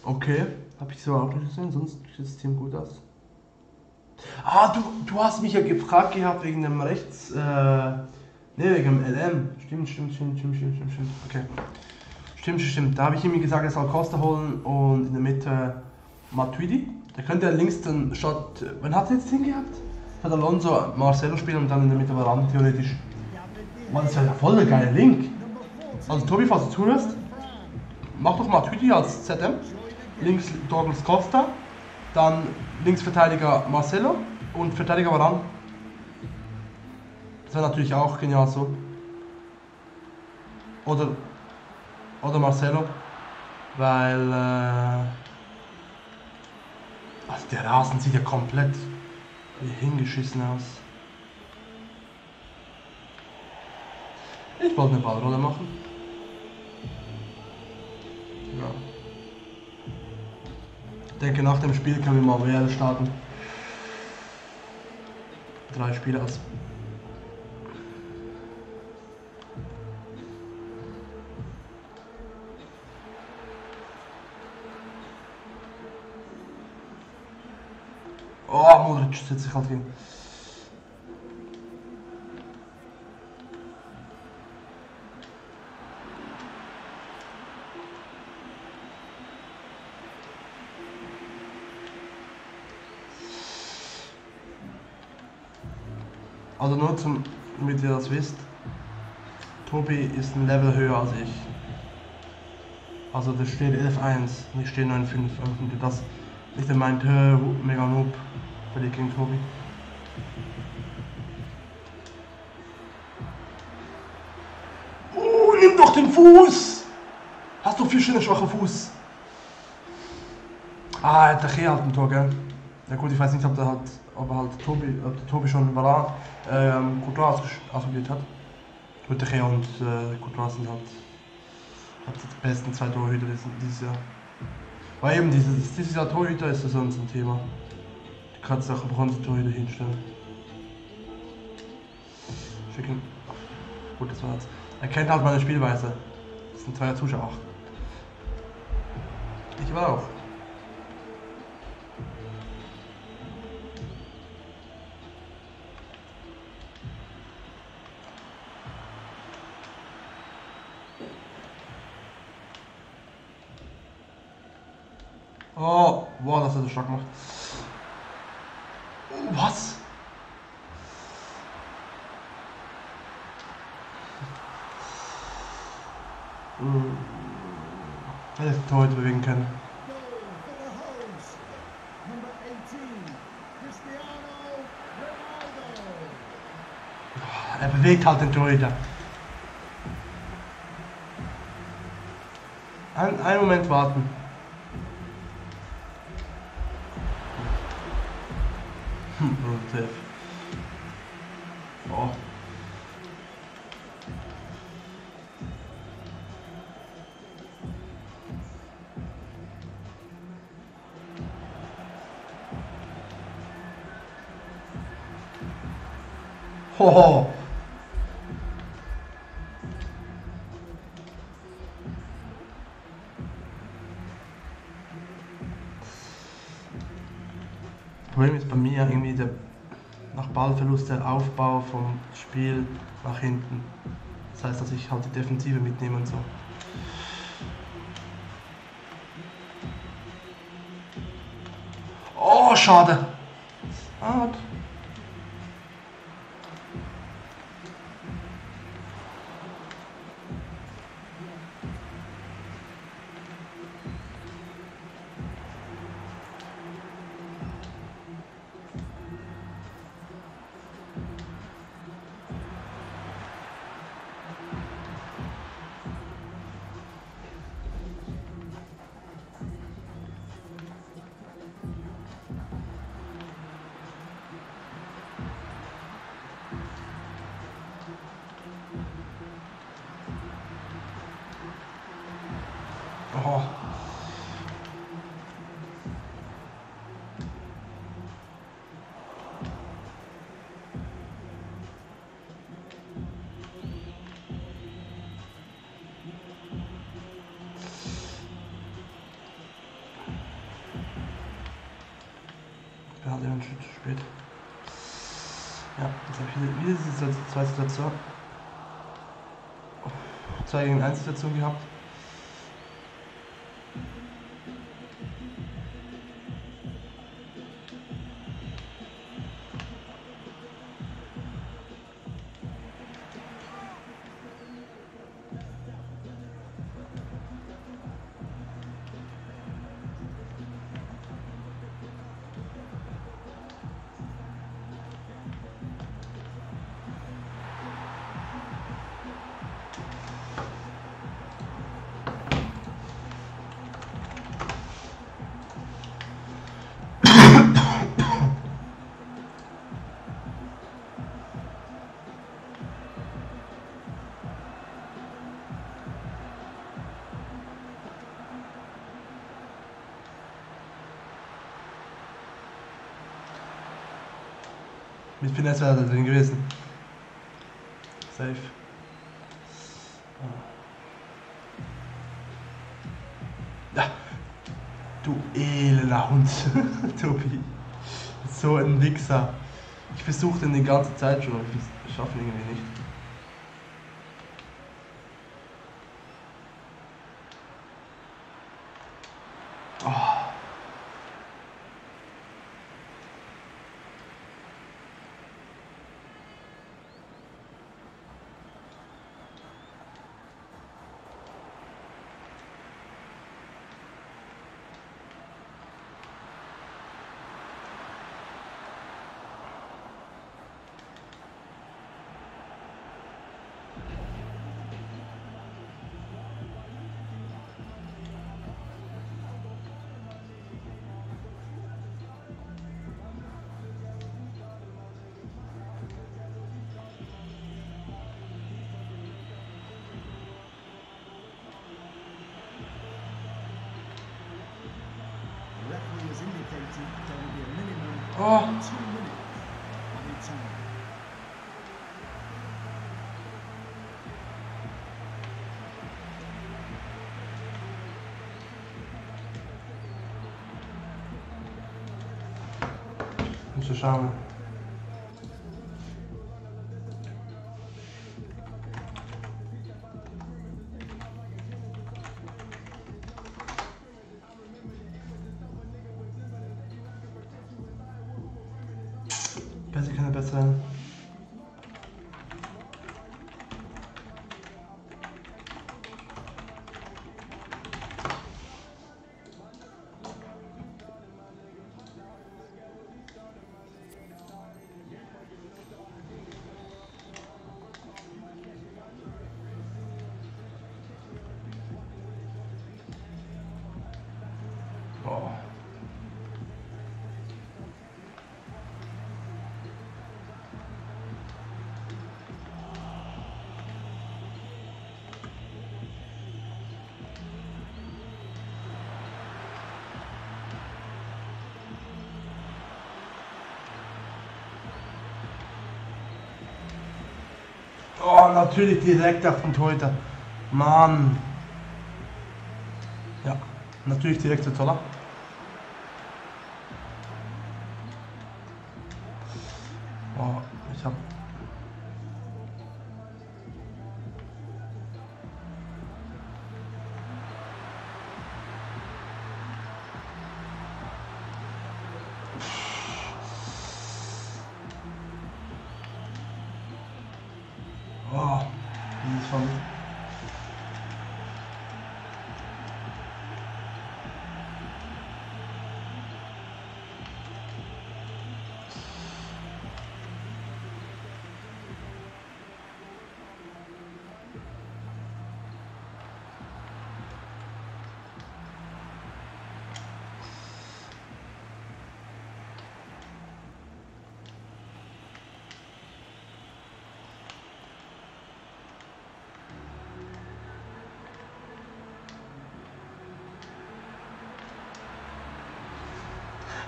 Okay. Habe ich so auch nicht gesehen, sonst sieht das Team gut aus. Ah, du hast mich ja gefragt gehabt wegen dem Rechts. Ne, wegen dem LM. Stimmt. Okay. Stimmt. Da habe ich ihm gesagt, er soll Costa holen und in der Mitte Matuidi. Der könnte ja links dann statt. Wann hat er jetzt hingehabt? Hat Alonso Marcelo spielen und dann in der Mitte Varane theoretisch. Mann, das wäre ja voll der geile Link. Also Tobi, falls du zuhörst, mach doch Matuidi als ZM. Links Douglas Costa. Dann Linksverteidiger Marcelo und Verteidiger Varane. Das wäre natürlich auch genial so. Oder Marcelo. Weil also der Rasen sieht ja komplett hingeschissen aus. Ich wollte eine Ballrolle machen. Ja. Ich denke, nach dem Spiel können wir mal WL starten. 3 Spiele aus. Oh, Modric setzt sich halt hin. Also nur damit ihr das wisst, Tobi ist ein Level höher als ich. Also da steht 11-1, nicht steht 9-5. Und das nicht der meint, mega noob, verliert gegen Tobi. Nimm doch den Fuß! Hast du viel schöner schwacher Fuß? Ah, er hat der halt ein Tor, gell? Ja gut, ich weiß nicht, ob der Tobi schon Varane, Courtois ausprobiert hat. Gut, der und Courtois sind halt die besten 2 Torhüter dieses Jahr. Weil eben dieses Jahr Torhüter ist das sonst ein Thema. Du kannst auch Bronze-Torhüter hinstellen. Schicken. Gut, das war's. Er kennt halt meine Spielweise. Das sind 2 Zuschauer. Ich war auch. Oh, wow, das hat er stark gemacht. Was? Hätte ich den heute bewegen können. Er bewegt halt den Torhüter. Einen Moment warten. Oh. Hoho. Problem ist bei mir irgendwie nach Ballverlust der Aufbau vom Spiel nach hinten. Das heißt, dass ich halt die Defensive mitnehme und so. Oh, schade. Schade. Ich bin halt immer ein Schritt zu spät. Ja, jetzt habe ich wieder diese zweite Situation. 2 gegen 1 Situation gehabt. Mit Finesse wäre er drin gewesen. Safe. Ja. Du elender Hund, Tobi. So ein Wichser. Ich versuche den die ganze Zeit schon, aber ich schaffe ihn irgendwie nicht. Oh. The referee has indicated there will be a minimum Oh. of 2 minutes added time. Müssen schauen. Besser kann er besser sein. Oh. Oh, natürlich direkt auf den Torhüter. Mann. Ja, natürlich direkt zu Zoller. Oh, ich hab... Oh, dieses von...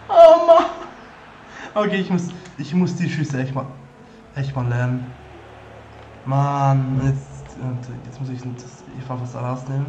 Oh Mann! Okay, ich muss die Schüsse echt mal lernen. Mann, jetzt muss ich das Eva was rausnehmen.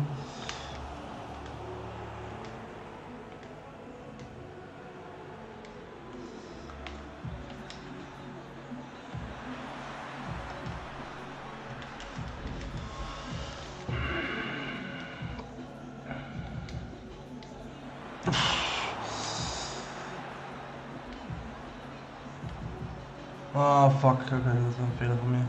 Ah, fuck, okay, das ist ein Fehler von mir.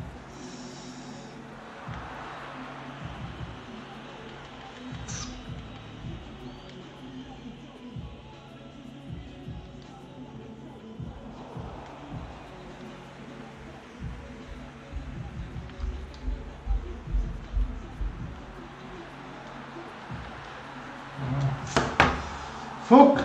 Fuck!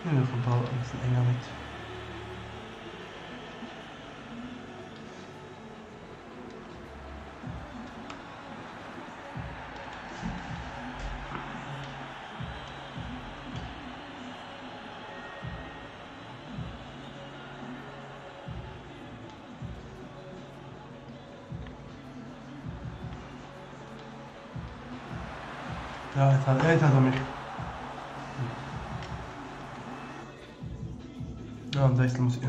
Nehmen wir vom Ball ein bisschen enger mit. Ja, jetzt hat er mich. Ja, ein Wechsel muss ich.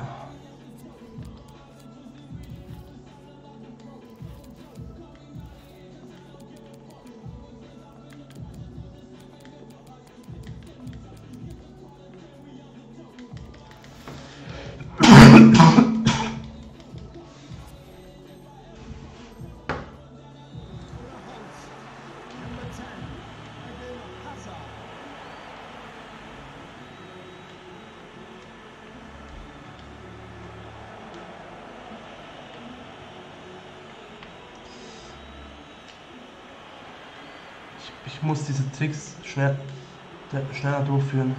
Ich muss diese Tricks schneller durchführen,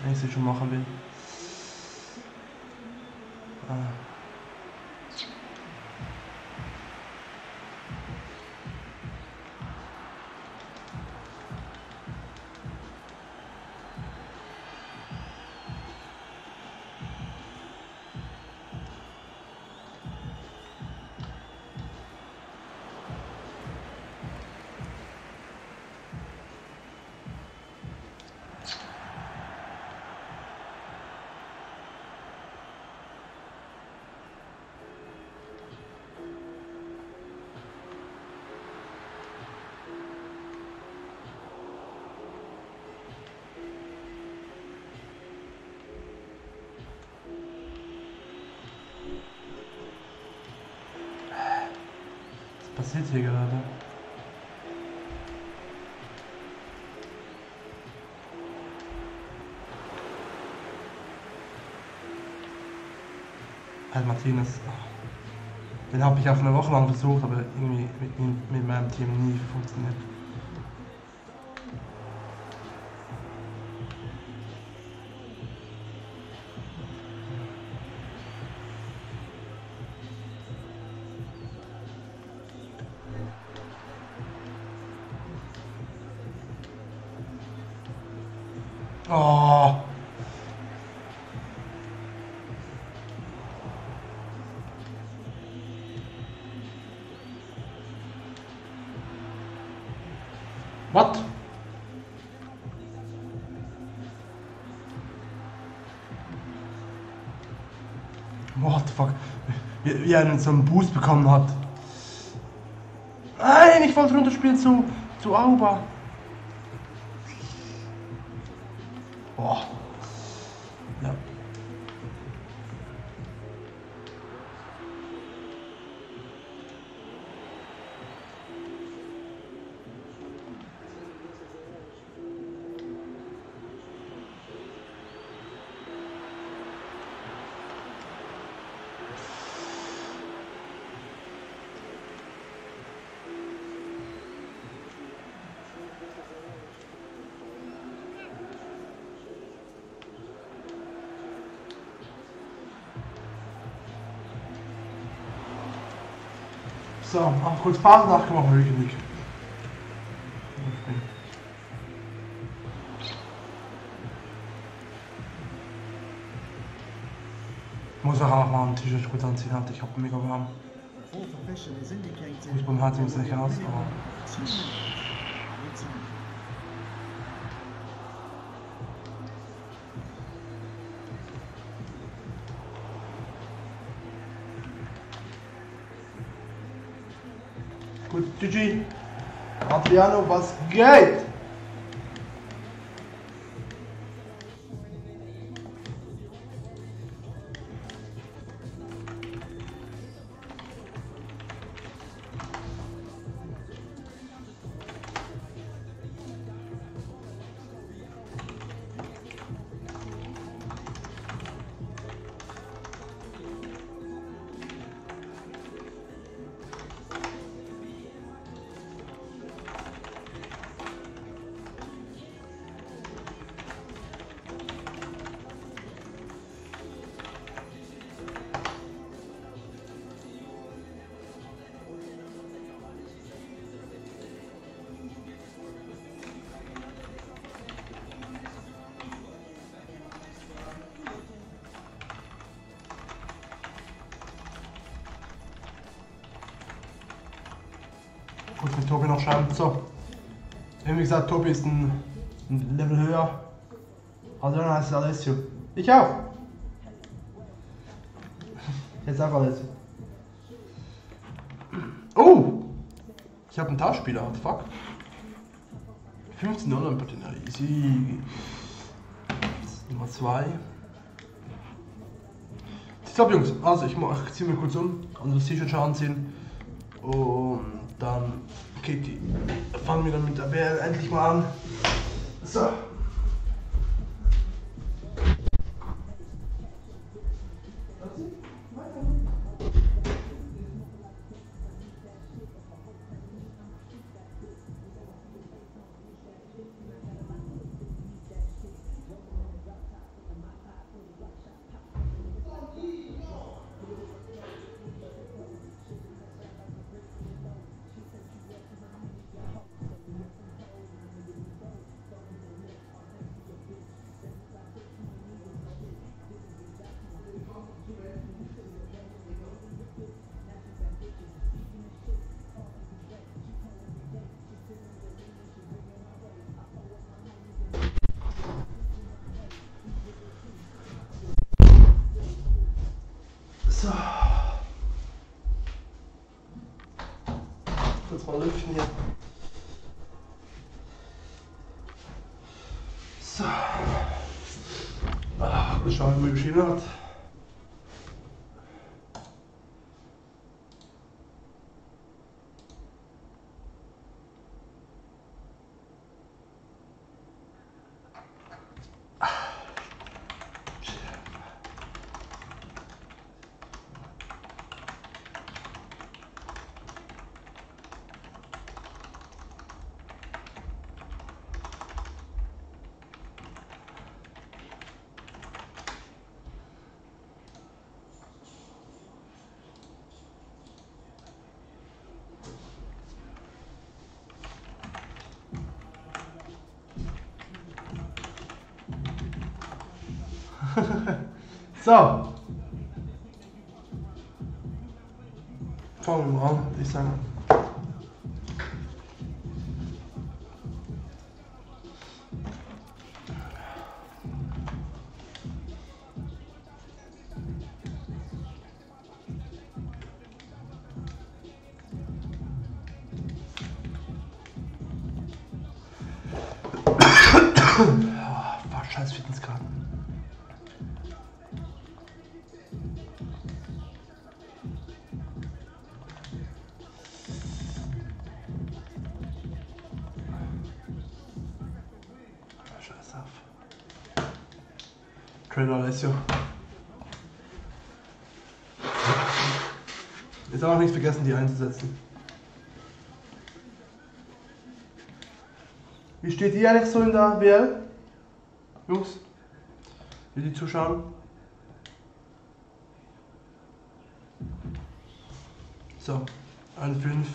wenn ich sie schon machen will. Was passiert hier gerade? Martinez. Den habe ich auf eine Woche lang versucht, aber irgendwie mit meinem Team nie funktioniert. Oh. What? What the fuck? Wie er so einen Boost bekommen hat. Nein, ich wollte runterspielen zu Auba. Boah. Ja. So, auch kurz Pause nachgemacht, wirklich nicht. Muss auch mal ein T-Shirt gut anziehen, halt. Ich hab mega warm. Muss beim Herzen nicht aus, aber. GG. Adriano, was geht? Gut, wenn Tobi noch schreibt. So. Wie gesagt, Tobi ist ein Level höher. Also dann heißt es Alessio. Ich auch. Jetzt auch Alessio. Oh! Ich habe einen Tauschspieler, what the fuck? 15 Online-Partien, easy. Nummer 2. Ich glaube, Jungs, also ich ziehe mir kurz um, also das T-Shirt schon anziehen. Und dann fangen wir dann mit der BL endlich mal an. So. So. Kurz mal lüften hier. So. Mal schauen, wie man geschrieben hat. So. Fangen wir mal an, würde ich sagen. Oh, scheiß Fitnesskarten. Scheiß auf. Trainer Alessio. Jetzt auch nicht vergessen, die einzusetzen. Wie steht ihr eigentlich so in der BL? Jungs? Wie die zuschauen? So, 1,5.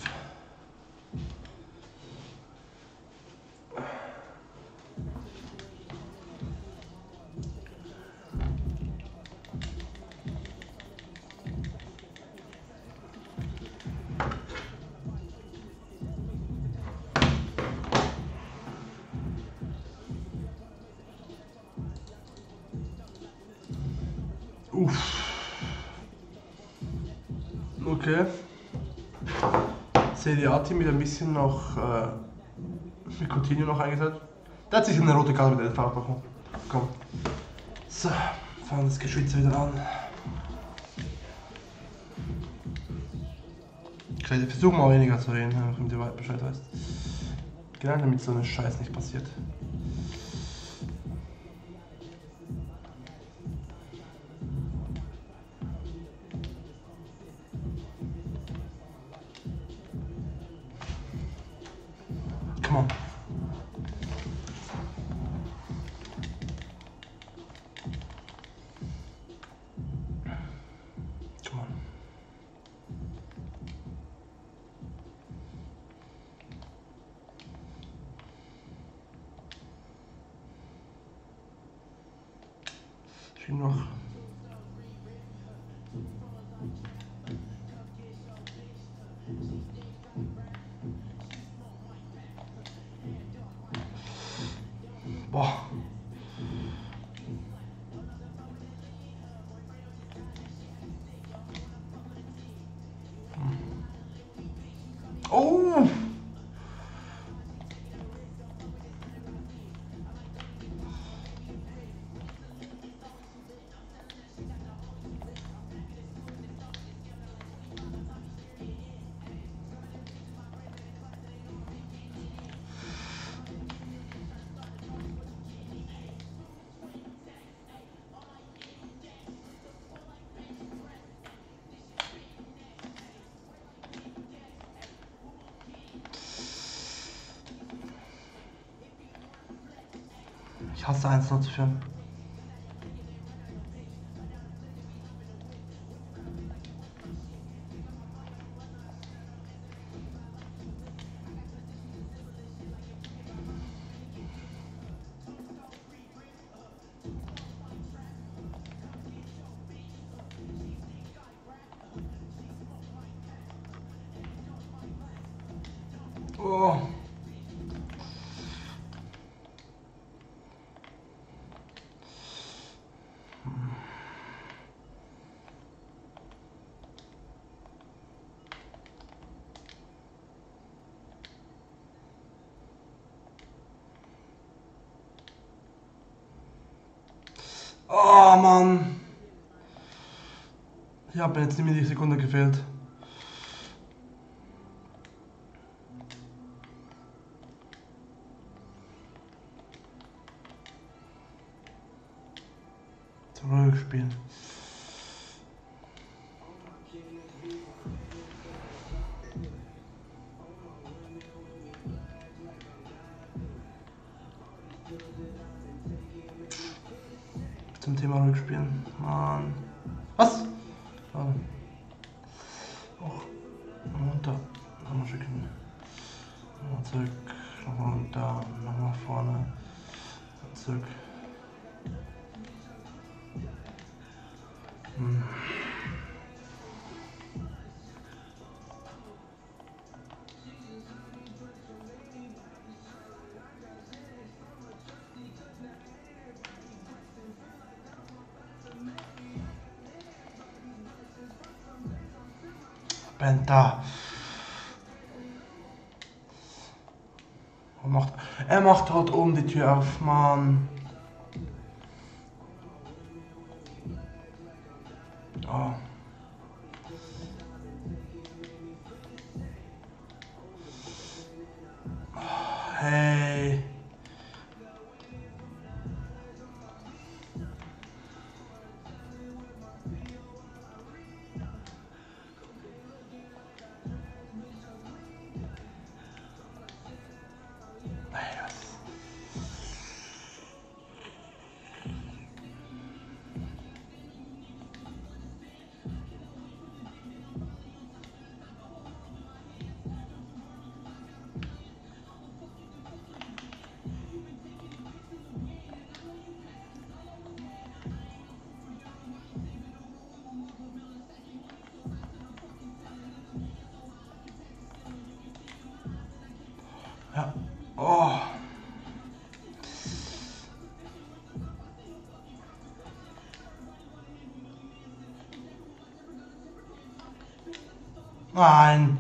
Okay. Serie A-Team mit ein bisschen noch mit Coutinho noch eingesetzt. Der hat sich eine rote Karte mit der Farbe bekommen. Komm. So, fangen das Geschwitze wieder an. Ich versuche mal weniger zu reden, damit ihr Bescheid weißt. Genau, damit so eine Scheiß nicht passiert. Come on. Come on. Schön noch. Boah. Oh! Ich hasse 1-0 zu führen. Oh. Oh Mann. Ich habe jetzt nicht mehr die Sekunde gefehlt. Zurückspielen. Zum Thema Rückspielen. Mann. Was? Schade. Och. Runter. Nochmal schicken. Nochmal zurück. Nochmal runter. Nochmal vorne. Zurück. Benta. Er macht halt oben die Tür auf, Mann. Oh. Hey. Ja. Oh. Nein.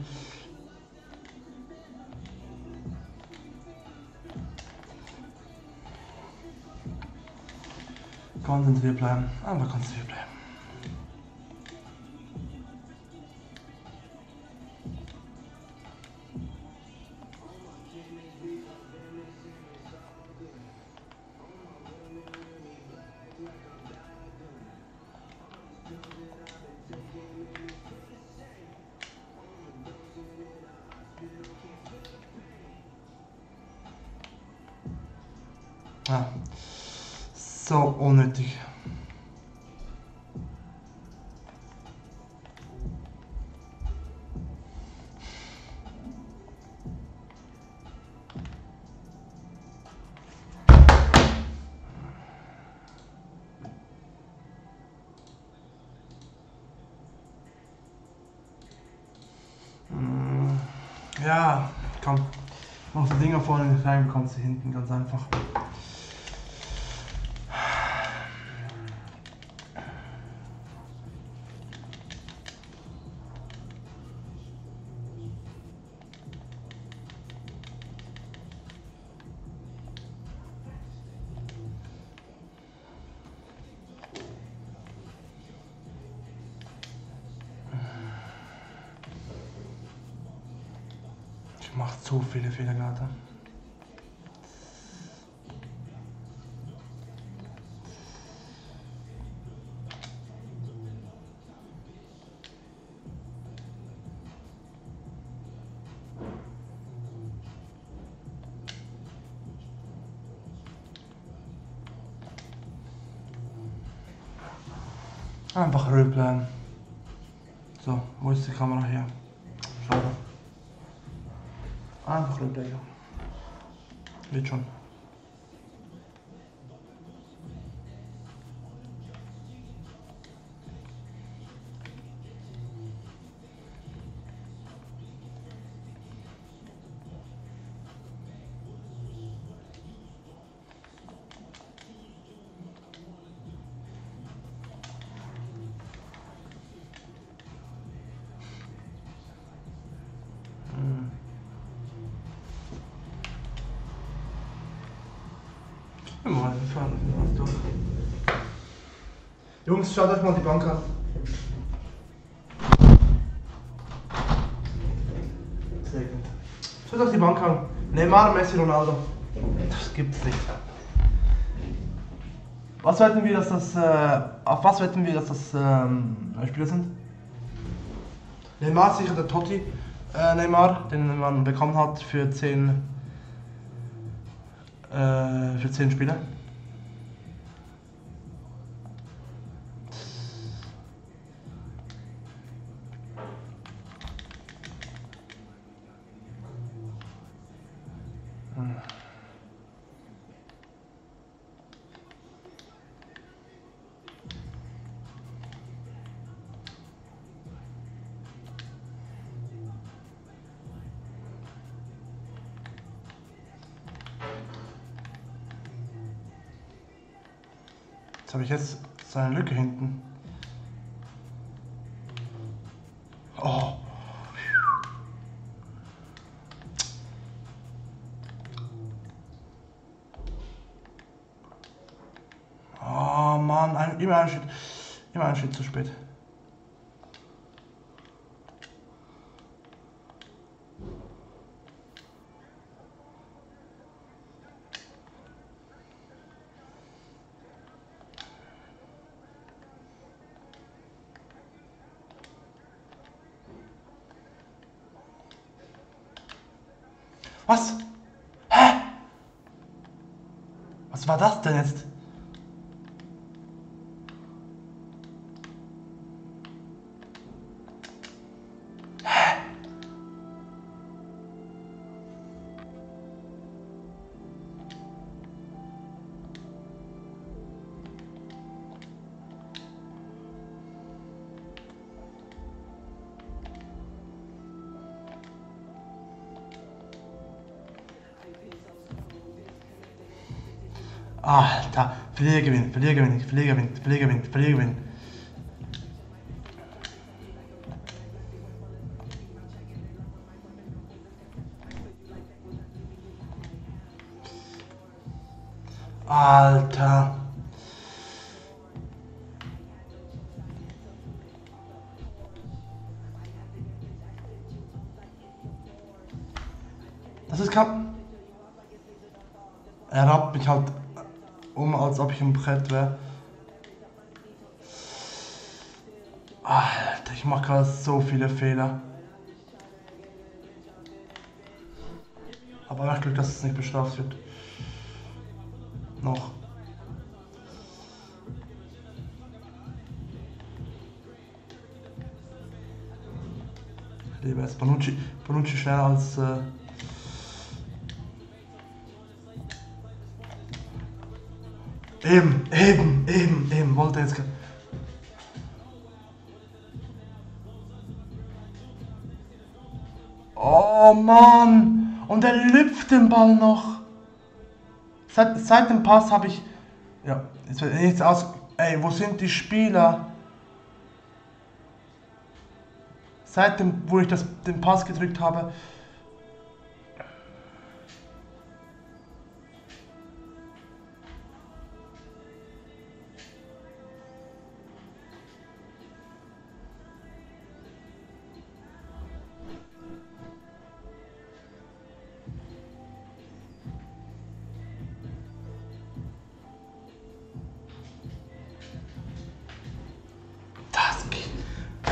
Konzentriert bleiben. Einfach konzentriert bleiben. Ah. So unnötig. Ja, komm. Mach die Dinger vorne rein, kommst du hinten ganz einfach. Ich mach zu viele Fehler gerade. Einfach ruhig bleiben. So, wo ist die Kamera her? Schade. Einfach ruhig bleiben. Wird schon. Jungs, schaut euch mal die Bank an. Sehr gut. Schaut euch die Bank an. Neymar, Messi, Ronaldo. Das gibt's nicht. Was wetten wir, dass das, auf was wetten wir, dass das Spieler sind? Neymar sicher der Totti. Neymar, den man bekommen hat für 10 Spieler. Jetzt habe ich jetzt so eine Lücke hinten. Oh. Oh Mann, immer ein Schritt zu spät. Was? Hä? Was war das denn jetzt? Hä? Alter, Verlierer gewinnen. Alter. Das ist kein... Er rappt mich halt als ob ich im Brett wäre. Alter, ich mache gerade so viele Fehler. Aber ich Glück, dass es nicht bestraft wird. Noch. Ich liebe es. Bonucci schneller als... Eben, wollte jetzt... Oh Mann! Und er lüpft den Ball noch. Seit dem Pass habe ich... Ja, jetzt wird nichts aus... Ey, wo sind die Spieler? Seit dem, wo ich den Pass gedrückt habe...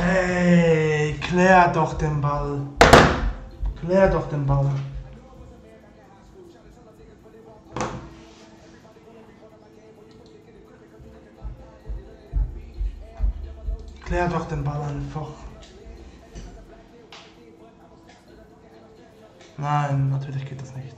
Ey, klär doch den Ball. Klär doch den Ball. Klär doch den Ball einfach. Nein, natürlich geht das nicht.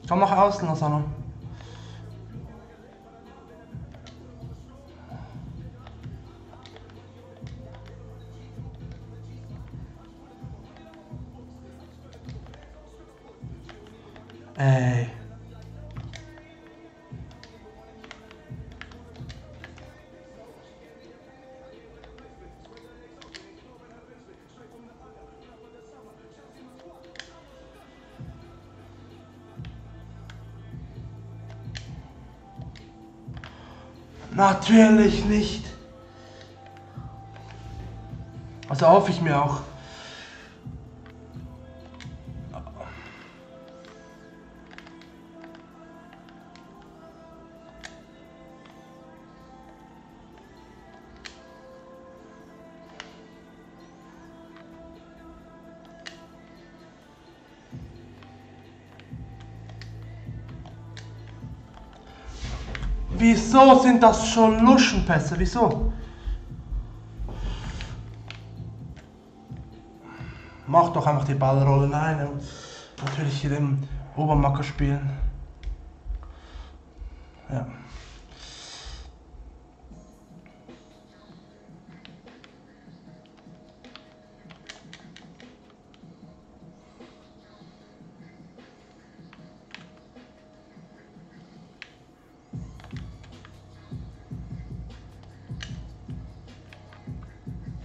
Komm nach außen, Asano. Ey. Natürlich nicht. Also hoffe ich mir auch. Wieso sind das schon Luschenpässe? Wieso? Mach doch einfach die Ballrolle. Nein, natürlich hier den Obermacker spielen. Ja.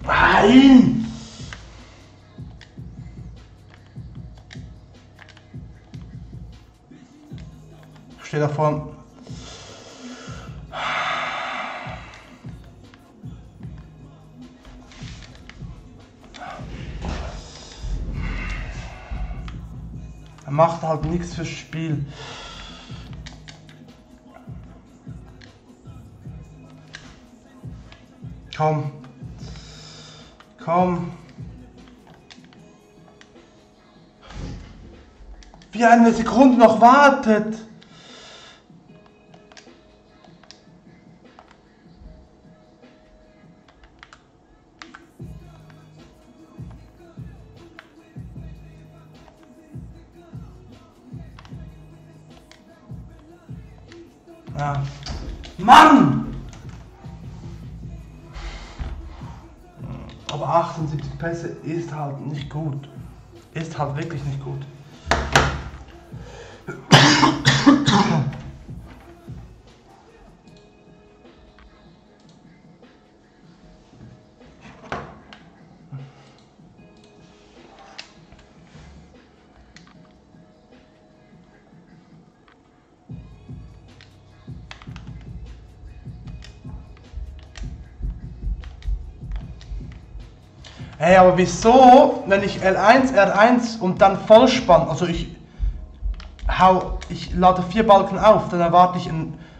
Nein! Ich stehe davor. Er macht halt nichts fürs Spiel. Komm. Komm. Wie eine Sekunde noch wartet. Ja. Mann! Aber 78 Pässe ist halt nicht gut. Ist halt wirklich nicht gut. Hey, aber wieso, wenn ich L1, R1 und dann Vollspann, also ich lade 4 Balken auf, dann erwarte ich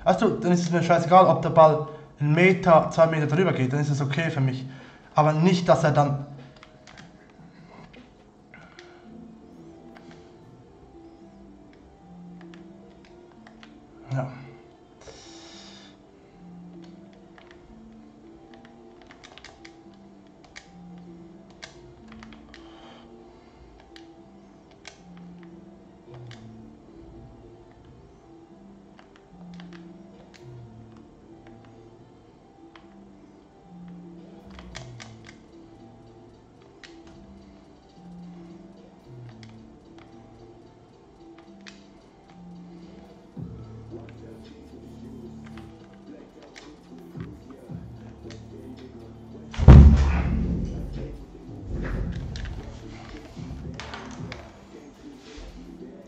weißt du, dann ist es mir scheißegal, ob der Ball 1 Meter, 2 Meter drüber geht, dann ist es okay für mich. Aber nicht, dass er dann... Ja.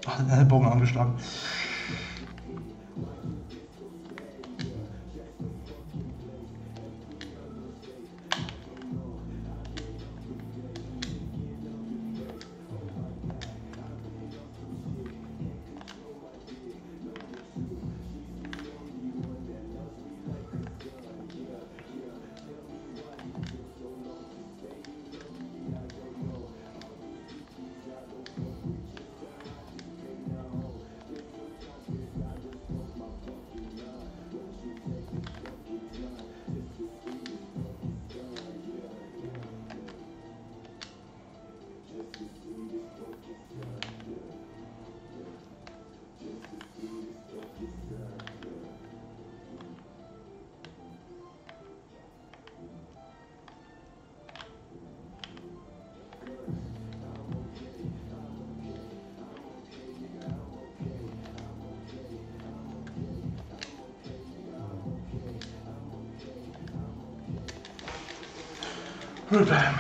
Ach, den Ellbogen angeschlagen. Ruhig bleiben.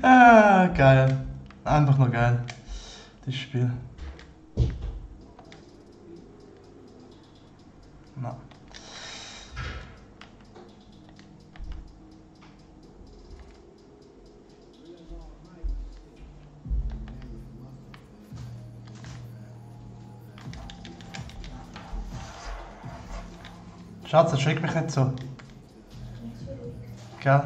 Ah, geil. Einfach nur geil. Das Spiel. Na. Schatz, erschreck mich nicht so. Gell?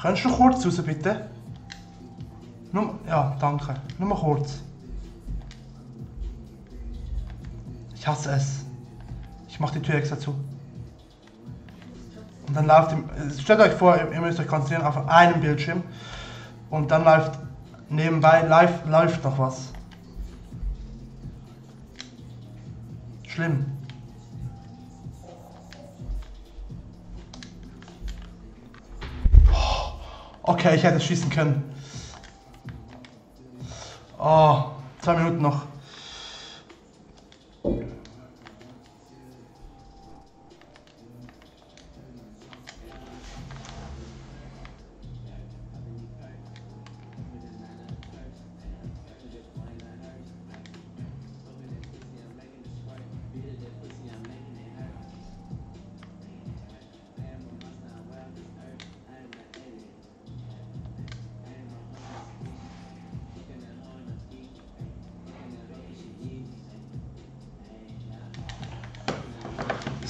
Kannst du kurz raus, bitte? Nur, ja, danke. Nur mal kurz. Ich hasse es. Ich mache die Tür extra zu. Und dann läuft... Stellt euch vor, ihr müsst euch konzentrieren auf einen Bildschirm. Und dann läuft nebenbei läuft noch was. Schlimm. Okay, ich hätte schießen können. Oh, 2 Minuten noch.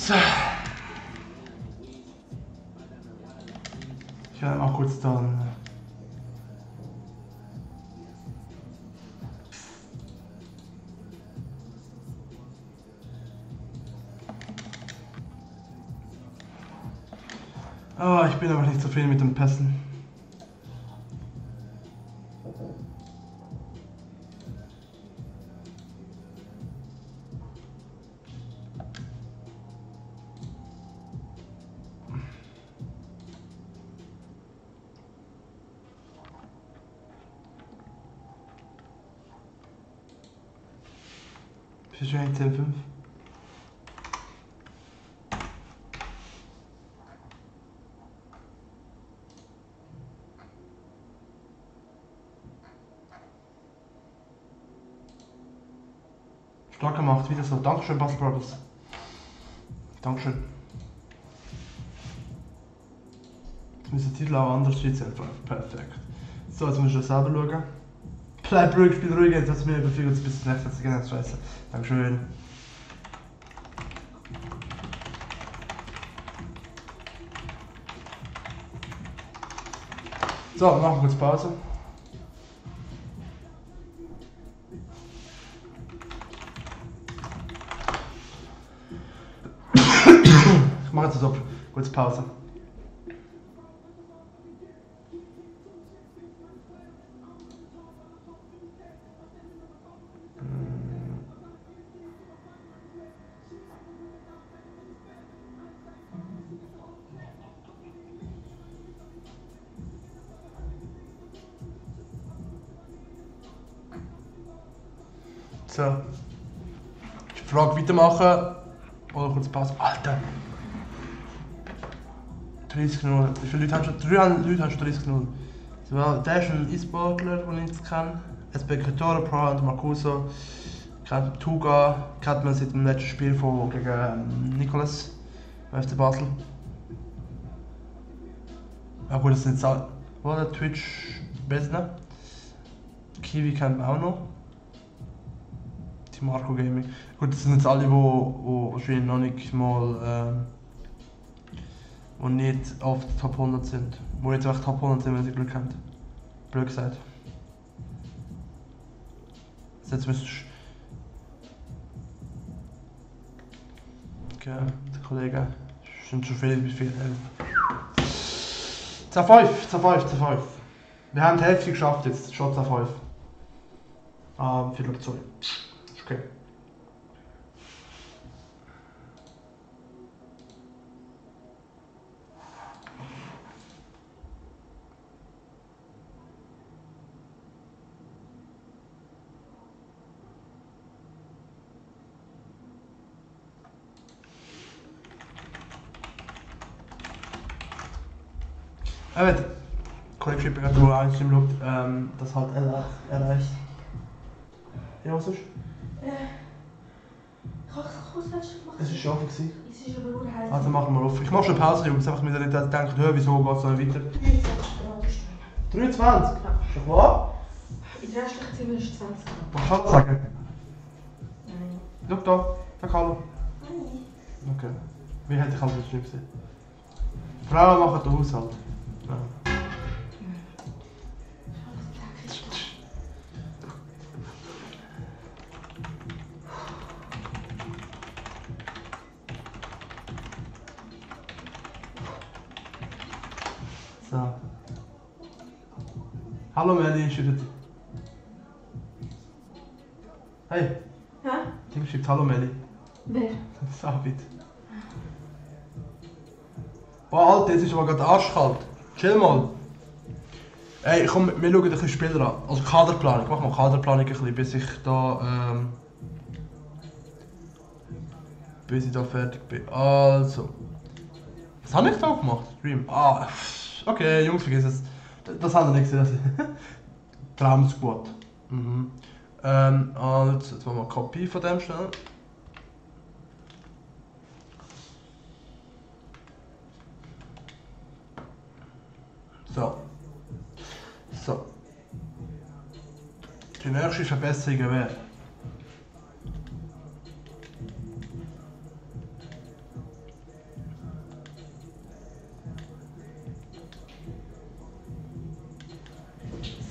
So. Ich werde mal kurz dann. Ah, ich bin aber nicht zufrieden mit dem Pässen. Bist du eigentlich 10,5? Stark gemacht, wieder so. Dankeschön, Bass Brothers. Dankeschön. Jetzt müssen die Titel auch anders sein. Perfekt. So, jetzt muss ich das selber schauen. Bleib ruhig, spiel ruhig, jetzt hat es mir überfliegt, bis zum nächsten Mal. Scheiße. Dankeschön. So, wir machen kurz Pause. Ich mache jetzt so kurz Pause. So. Die Frage weitermachen. Oder kurz Pause. Alter! 30-0. Wie viele Leute haben schon? 3 Leute haben schon 30-0. So, der ist ein E-Sportler, den ich jetzt kenne. Espectratore Pro und Marcuso. Kennt Tuga. Kennt man seit dem letzten Spiel gegen Nicolas. FC Basel. Ja gut, das sind jetzt alle. Wo der Twitch Besne. Kiwi kennt man auch noch. Die Marco Gaming. Gut, das sind jetzt alle, die wahrscheinlich noch nicht mal die nicht auf der Top 100 sind. Die jetzt echt Top 100 sind, wenn sie Glück haben. Blöd gesagt. Jetzt müsstest du. Okay, der Kollege. Sind schon viele bis 4. 10-5. Wir haben die Hälfte geschafft jetzt, schon 10-5. 4 2. Ist okay. Evet, Kollege schreibt mir gerade, wo eigentlich im Look, das halt erreicht. Ja, was ist? Ich habe es kurz gemacht. Es war schon offen. Es ist aber nur heiß. Also machen wir auf. Ich mache schon Pause, Jungs, einfach mit der nicht denken, wieso geht es noch weiter. 23. Ja. Schon klar? In der restlichen Zimmer ist 20 Grad. Was kannst du sagen? Nein. Schau da, sag hallo. Nein. Okay. Wie hätte ich alles nicht gesehen? Frauen machen den Haushalt. Ja. So. Hallo Melli, schreibt. Hey, Hä? Ding schreibt Hallo Melli. Wer? David. Oh Alter, jetzt ist aber gerade arschkalt. Chill mal. Ey, komm, wir schauen ein bisschen Spieler an. Also Kaderplanung. Ich mach mal Kaderplanung ein bisschen, bis ich da fertig bin. Also. Was habe ich da gemacht? Stream. Ah, okay, Jungs, vergiss es. Das haben wir nicht gesehen. Traumsquad. Mhm. Also, jetzt machen wir eine Kopie von dem schnell. So. Die nächste Verbesserung wäre.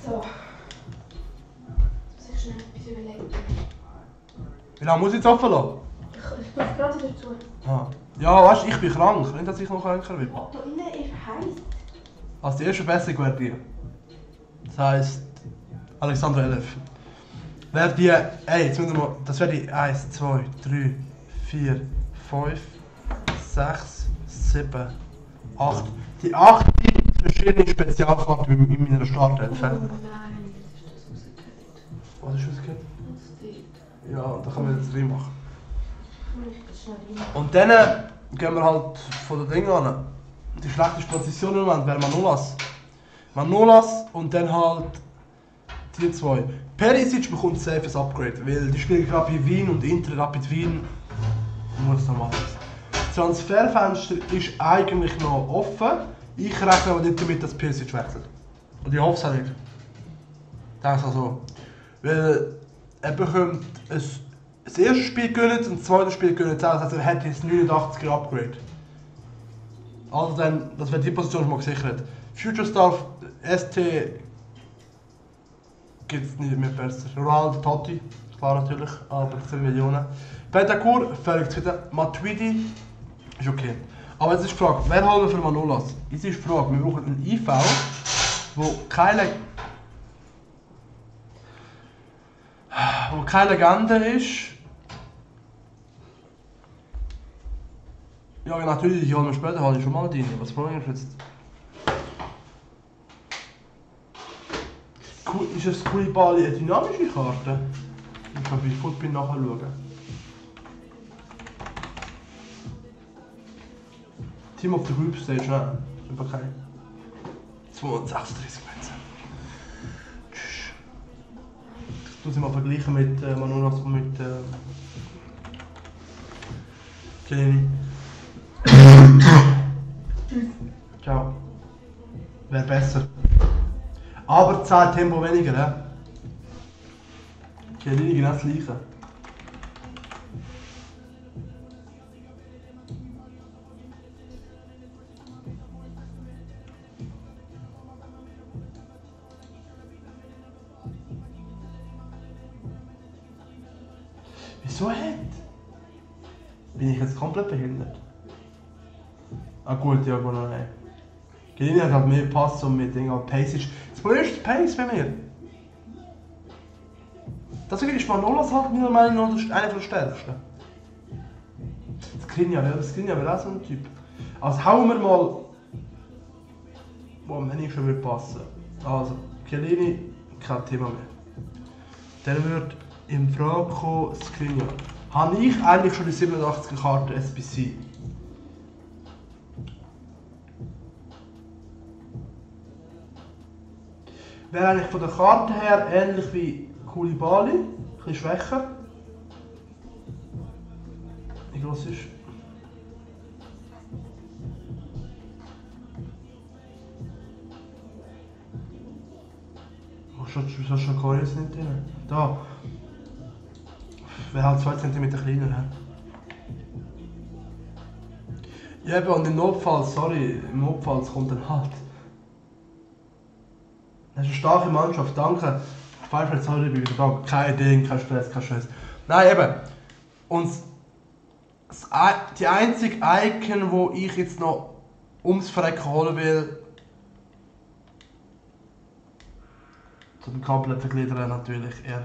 So. Muss ich schnell etwas überlegen. Wie lange muss ich jetzt offen lassen? Ich tue es gerade wieder zu. Ah. Ja, weißt du, ich bin krank. Nicht, dass ich noch kränker werde. Da innen ist heiß. Also die erste Besserung wäre die. Das heisst, Alexandra 11. Wäre die, jetzt müssen wir, das wäre die 1, 2, 3, 4, 5, 6, 7, 8. Die 8 verschiedene Spezialkarten in meiner Startelf. Oh nein, jetzt ist das rausgekehrt. Was ist rausgekehrt? Das dort. Ja, da kann man jetzt reinmachen. Ich das schnell rein. Und dann gehen wir halt von den Dingen an. Die schlechteste Position im Moment wäre Manolas. Manolas und dann halt die zwei. Perisic bekommt safe ein Upgrade, weil die spielen gerade bei Wien und Inter Rapid Wien muss noch machen. Das Transferfenster ist eigentlich noch offen. Ich rechne aber nicht damit, dass Perisic wechselt. Und ich hoffe es auch nicht. Ich denke es so. Weil er bekommt das erste Spiel gönnen und das zweite Spiel gönnen. Das heißt, er hat jetzt 89er Upgrade. Also dann, das wäre die Position schon mal gesichert. Future Star ST gibt es nicht mehr besser. Ronaldo Totti, klar natürlich, aber 10 Millionen. Bentancur, völlig zufrieden. Matuidi ist okay. Aber jetzt ist die Frage, wer holen wir für Manolas? Jetzt ist die Frage, wir brauchen einen IV, wo keine Legende ist. Ja, natürlich, ich hole mir später halt schon mal rein. Was Problem ist jetzt? Ist das Koulibaly eine dynamische Karte? Ich kann bei Footbin nachschauen. Team of the Group Stage, ne? Super kein. 236 Münzen. Tschüss. Das muss ich mal vergleichen mit Manolas und mit Chiellini. Ciao. Wäre besser. Aber 10 Tempo weniger, ne? Chiellini genau das Gleiche. Wieso hat? Bin ich jetzt komplett behindert? Ah gut, ja gut, nein. Chiellini hat halt mehr Pass und mehr Dinge, aber Pace ist... Das Problem ist Pace bei mir. Deswegen ist Manolas halt meiner Meinung nach einer der stärksten. Skriniar wäre auch so ein Typ. Also hauen wir mal... Boah, wenn ich schon würde passen. Also, Chiellini, kein Thema mehr. Dann würde in Frage kommen Skriniar. Habe ich eigentlich schon die 87er Karte SBC? Wäre eigentlich von der Karte her ähnlich wie Koulibaly, ein bisschen schwächer. Wie groß ist? Wieso ist schon Koreas nicht drin? Da. Wäre halt 2 cm kleiner. Ja, und im Notfall, im Notfall kommt dann halt. Das ist eine starke Mannschaft, danke. Pfeiffer, sorry, ich bin wieder da. Kein Ding, kein Stress, kein Stress. Nein, eben. Und die einzige Icon, wo ich jetzt noch ums Verrecken holen will, zu den kompletten Gliedern natürlich eher.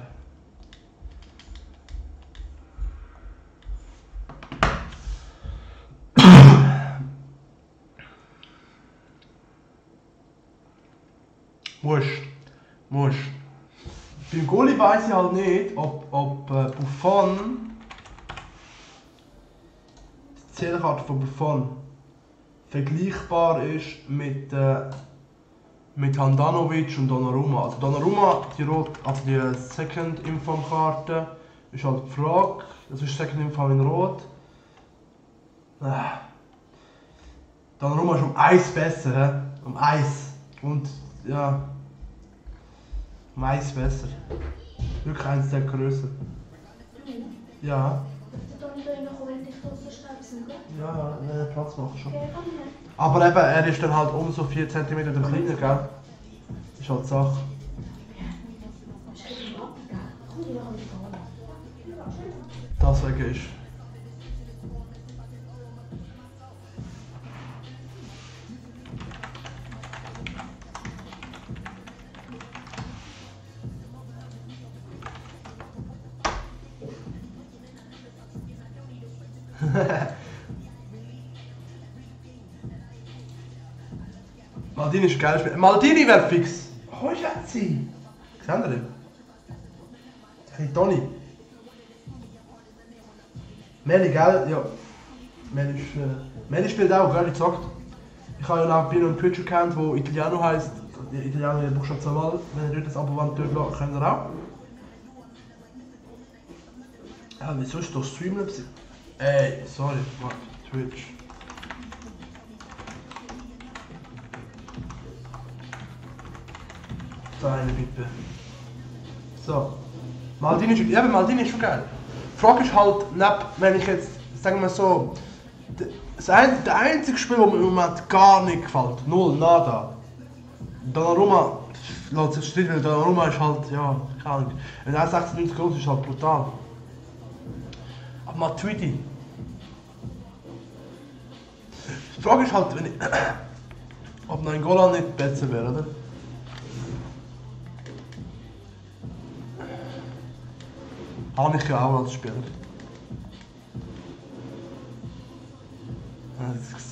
Muss. Beim Goalie weiss ich halt nicht, ob Buffon, die Zählkarte von Buffon, vergleichbar ist mit Handanovic und Donnarumma. Also Donnarumma, die Second Inform-Karte, ist halt die Frage. Das ist Second Inform in Rot. Donnarumma ist um 1 besser, um 1. Und ja. Mais besser. Wirklich eins der grösser. Ja. Ja, Platz machen schon. Aber eben, er ist dann halt um so 4 cm kleiner, gell? Ist halt die Sache. Deswegen ist. Maldini ist ein geiles Spiel. Maldini wäre fix. Oh, Schatzi. Seht ihr den? Hey, Toni. Meli, gell? Ja. Meli spielt auch, gell? Ich gesagt. Ich habe ja auch bei einem Twitch-Account, der Italiano heisst. Italiano, ihr braucht schon zweimal. Wenn ihr dort das Abo durchlässt, könnt ihr auch. Ja, wieso ist das Streamlabs? Ey, sorry, Mann. Twitch. Da eine bitte. So. Maldini ist schon geil. Die Frage ist halt, wenn ich jetzt, sagen wir so, der einzige Spiel, das mir im Moment gar nicht gefällt, null, nada. Donnarumma, laut sich streiten, weil Donnarumma ist halt, ja, keine Ahnung. Wenn er 96 groß ist, halt brutal. Aber Matuidi. Die Frage ist halt, wenn ich, ob Nainggolan nicht besser wäre, oder? Habe ich ja auch als Spieler.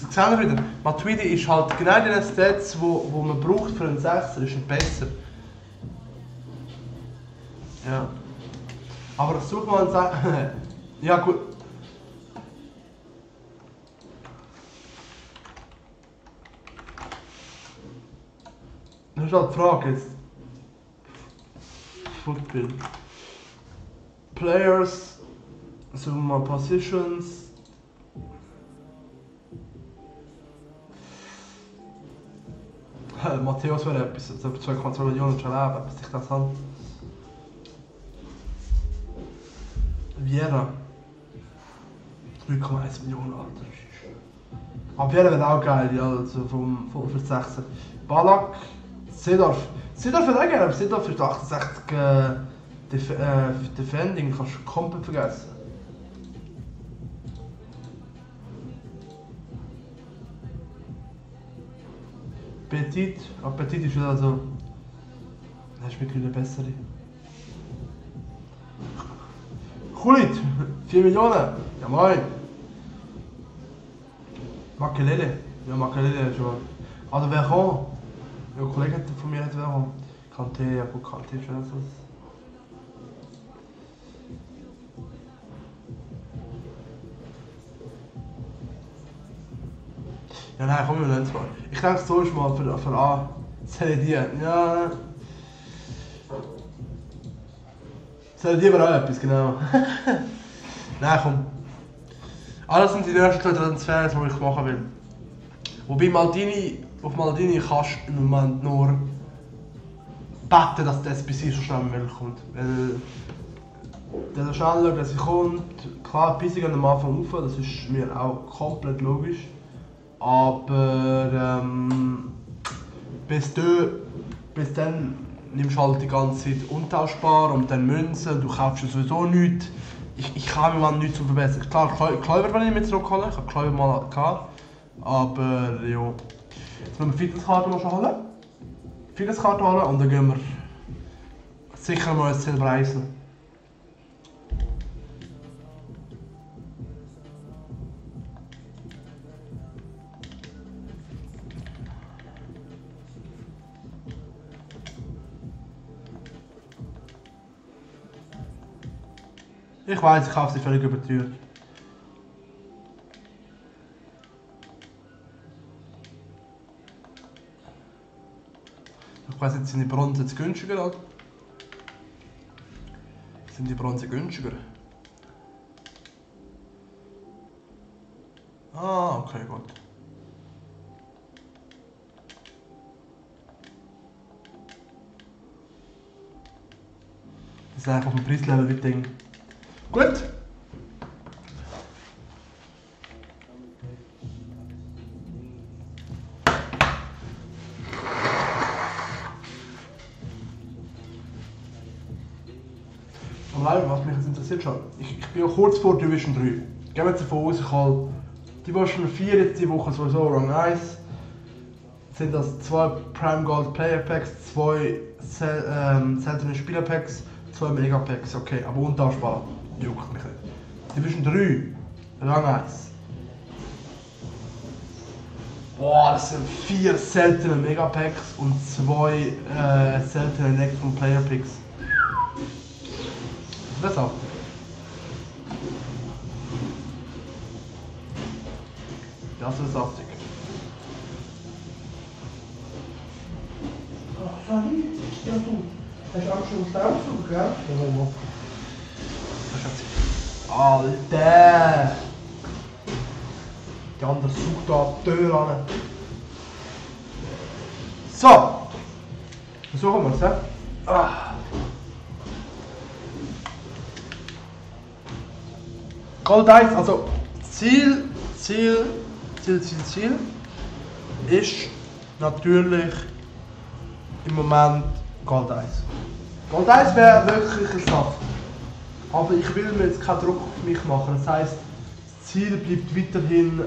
Seht ihr wieder? Matuidi ist halt genau die Stats, die man braucht für einen Sechser, ist besser. Ja. Aber ich suche mal einen Sechser. Ja gut. Das ist halt die Frage jetzt. Football. Players, suchen wir mal Positions. Matthäus wäre etwas, also 2,2 Millionen schon leben, bis ich das habe. Vieira. 3,1 Millionen, Alter. Aber Vieira wäre auch geil, ja, also für 16. Ballack, Seedorf. Seedorf wäre auch geil, aber Seedorf ist 68 Defending, kannst du komplett vergessen. Petit, aber Petit ist wieder so. Das ist wirklich eine bessere. Kulit, 4 Millionen, ja moin. Makelele, ja Makelele schon. Also Veron, ja ein Kollege von mir hat Veron. Kanté, ja gut, Kanté ist schon so. Ja nein, komm, wir nicht mal. Ich denke so ist mal für A. Seledie, ja. Seledie war auch etwas, genau. Nein, komm. Alles sind die ersten 2 Transfers, die ich machen will. Wobei auf Maldini kannst du im Moment nur beten, dass der SBC so schnell wie möglich kommt. Weil der schneller, dass er kommt. Klar, die Preise gehen am Anfang rauf, das ist mir auch komplett logisch. Aber bis dann nimmst du halt die ganze Zeit untauschbar und dann Münzen, du kaufst sowieso nichts. Ich habe mir mal nichts zu verbessern. Klar, Kläuber will ich mit zurückholen, ich habe Kläuber mal gehabt. Aber ja. Jetzt müssen wir Fitnesskarte noch holen. Fitnesskarte holen und dann gehen wir sicher mal ins Silbereisen. Ich weiß, ich kaufe sie völlig überteuert. Ich weiß jetzt, sind die Bronze jetzt günstiger, oder? Sind die Bronze günstiger? Ah, okay, gut. Das ist einfach auf dem Preislevel wie Ding. Gut. Weil, was mich jetzt interessiert schon, ich bin ja kurz vor Division 3. Gehen wir jetzt davon aus, ich hole Division 4 jetzt die Woche sowieso Rang 1. Sind das 2 Prime Gold Player Packs, 2 seltene Spieler Packs, 2 Mega Packs, okay, aber untauschbar, juckt mich nicht. Division 3, Rang 1. Boah, das sind 4 seltene Mega Packs und 2 seltene Electron Player Packs. Das auch. Das ist saftig. Ach, Fanny, ja du. Hast du auch schon Staubsauger, gell? Ja, ja. Alter! Die andere sucht da die Tür an. So! Versuchen wir es, hä? Ah. Gold 1, also Ziel ist natürlich im Moment Gold 1. Gold 1 wäre wirklich ein Saft. Aber ich will mir jetzt keinen Druck auf mich machen. Das heisst, das Ziel bleibt weiterhin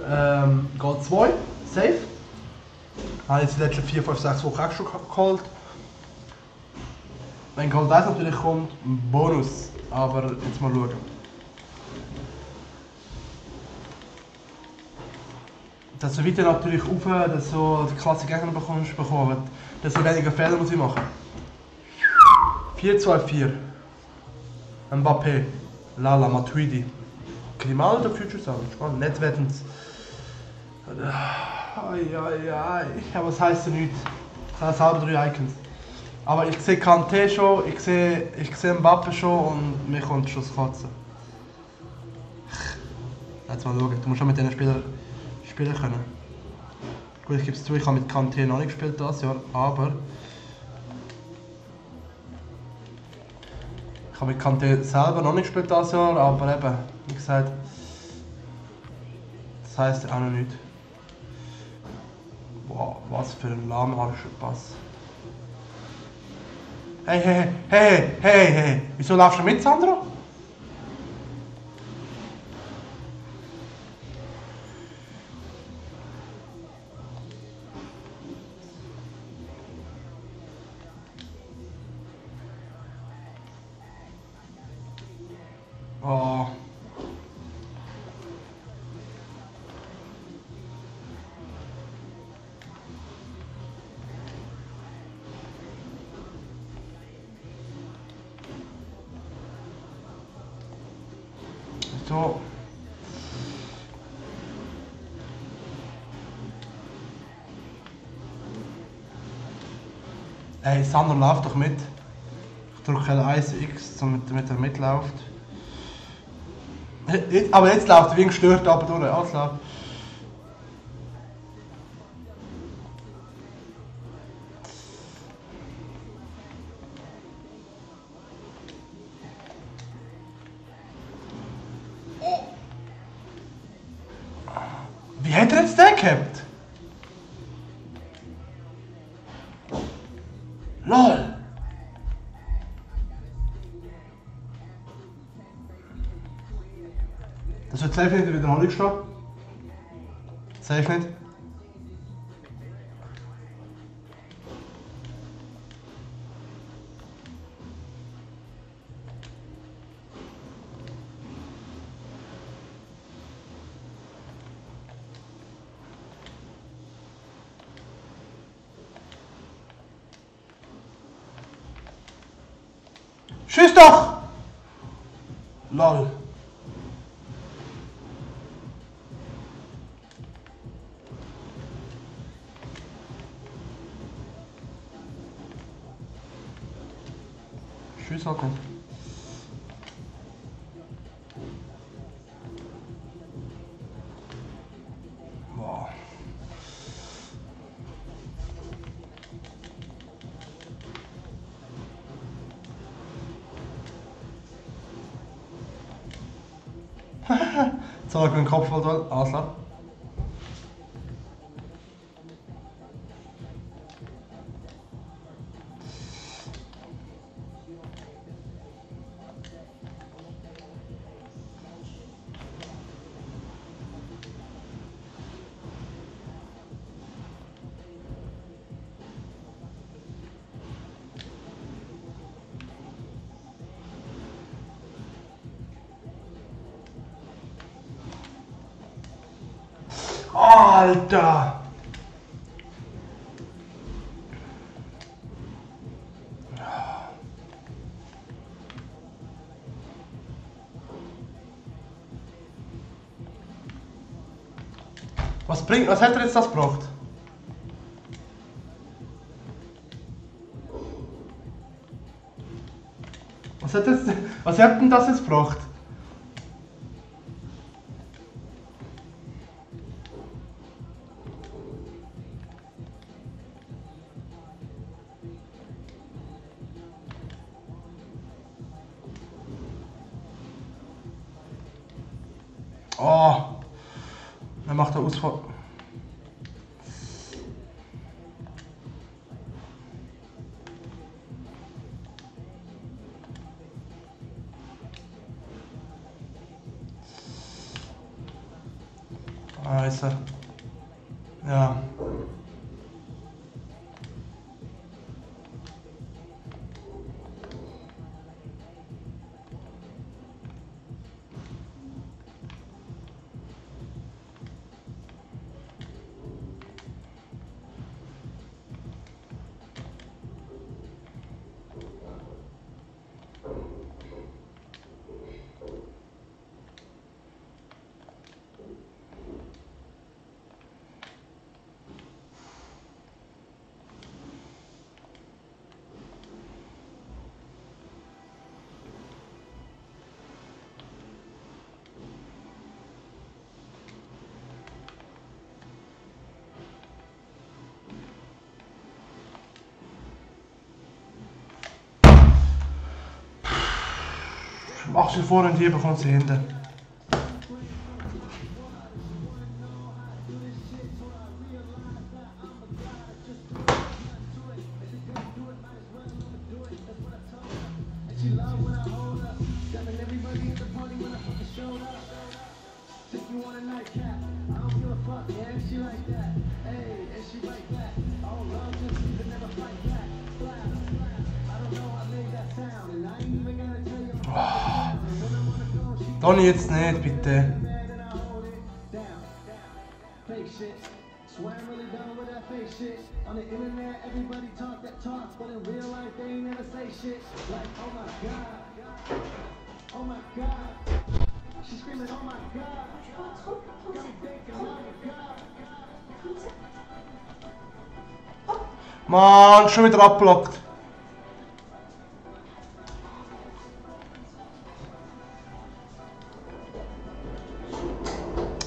Gold 2, safe. Ich habe jetzt die letzten 4, 5, 6 Wochen auch schon geholt. Wenn Gold 1 natürlich kommt, ein Bonus. Aber jetzt mal schauen. Desto weiter natürlich rauf, desto die klasse Gegner bekommen, desto weniger Fehler muss ich machen. 4-2-4. Mbappé, Lala, Matuidi. Grimaldo, Future Sound, spannend. Nicht wettend. Aber das heisst ja nichts. Das sind halbe 3 Icons. Aber ich sehe Kanté schon, ich sehe Mbappé schon und mir kommt schon das Kotzen. Jetzt mal schauen, du musst schon mit diesen Spielern spielen können. Gut, ich gebe es zu, ich habe mit Kanté noch nicht gespielt dieses Jahr, aber ich habe mit Kanté selber noch nicht gespielt dieses Jahr, aber eben, wie gesagt, das heisst auch noch nichts. Wow, was für ein lahmarischer Pass. Hey, wieso laufst du mit, Sandro? Oh. So. Hey, Sandro, lauf doch mit. Ich drücke L1X, damit er mitläuft. Aber jetzt läuft er wie gestört aber durch. Alles läuft. Wie hat er jetzt den gehabt? LOL! Das wird safe nicht in der Wiederholung stehen. Safe nicht. Schieß doch! LOL. Tschüss, Hocken. Boah. Zeig mir den Kopf, Aslan. Alter! Was hat er jetzt das gebracht? Was hat denn das jetzt gebracht? Oh, er macht eine Ausfall. Scheiße. Ja. Machst du vorne und hier bekommt sie hinten. Donny, jetzt nicht, bitte. Mann, schon wieder abgelockt.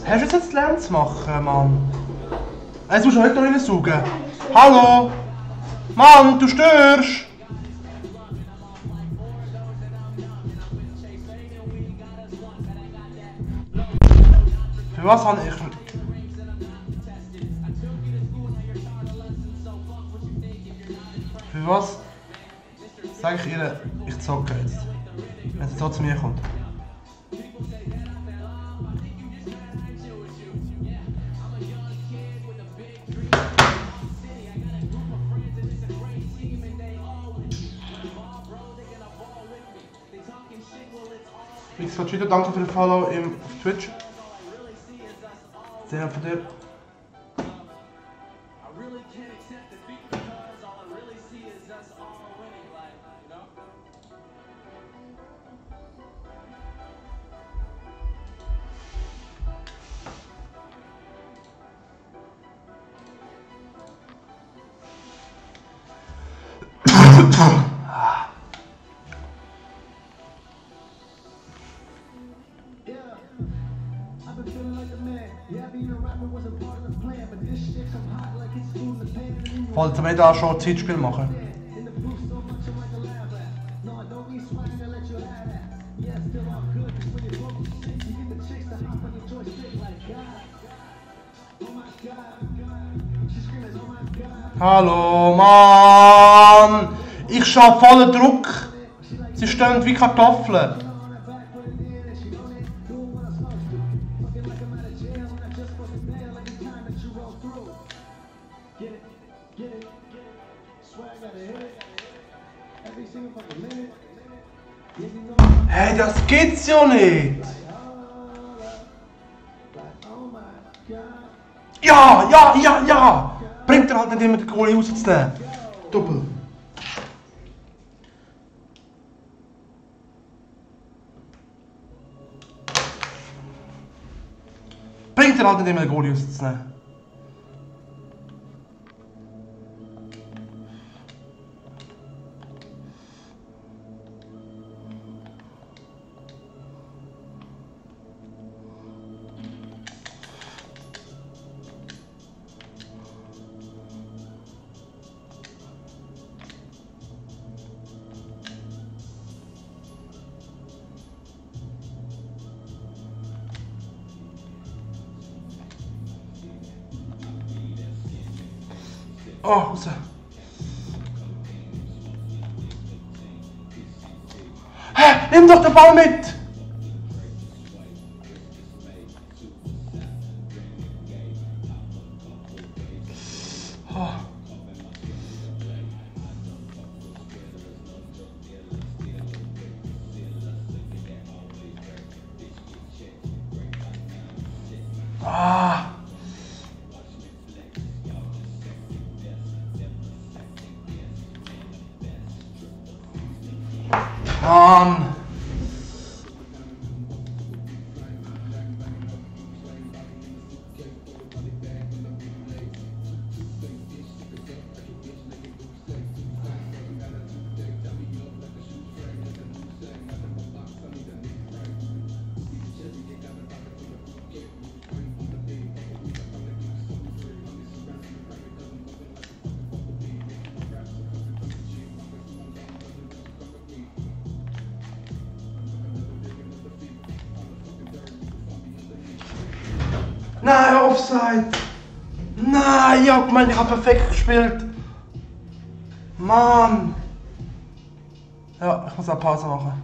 Hast du jetzt gelernt zu machen, Mann? Jetzt musst du heute noch reinsaugen. Hallo? Mann, du störst! Für was habe ich... Für was? Sag ich ihr, ich zocke jetzt. Wenn sie so zu mir kommt. Mixfachito, danke für den Follow im Twitch. Sehr von dir. Wollten wir da schon ein Zeitspiel machen? Hallo, Mann! Ich schaffe vollen Druck! Sie stehen wie Kartoffeln! Hey, das gibt's ja nicht! Ja! Ja! Bringt er halt nicht immer den Goalie rauszunehmen. Doppel. Bringt er halt nicht immer den Goalie rauszunehmen. Oh, raus. Hä? Nimm doch den Ball mit! Oh. Ah. Mann! Nein, Offside! Nein, ich hab gemeint, ich hab perfekt gespielt. Mann! Ja, ich muss eine Pause machen.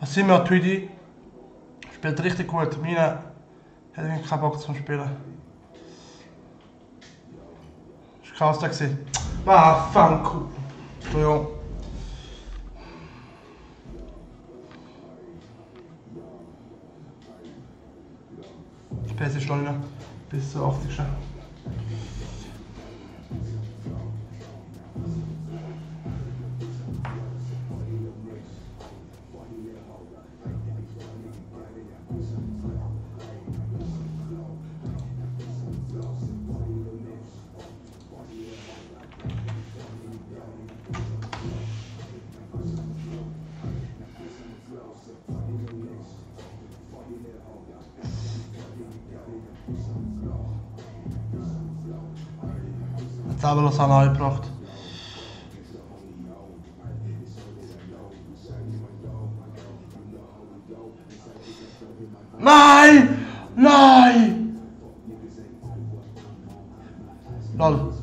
Was sind wir, Tweedy? Spielt richtig gut. Meine hat irgendwie keinen Bock zum Spielen. Das war Chaos da. Ah, fuck. Ja. Das PS ist schon noch bis zur 80. Jetzt haben wir Lausanne angebracht. Nein! Nein! Lol.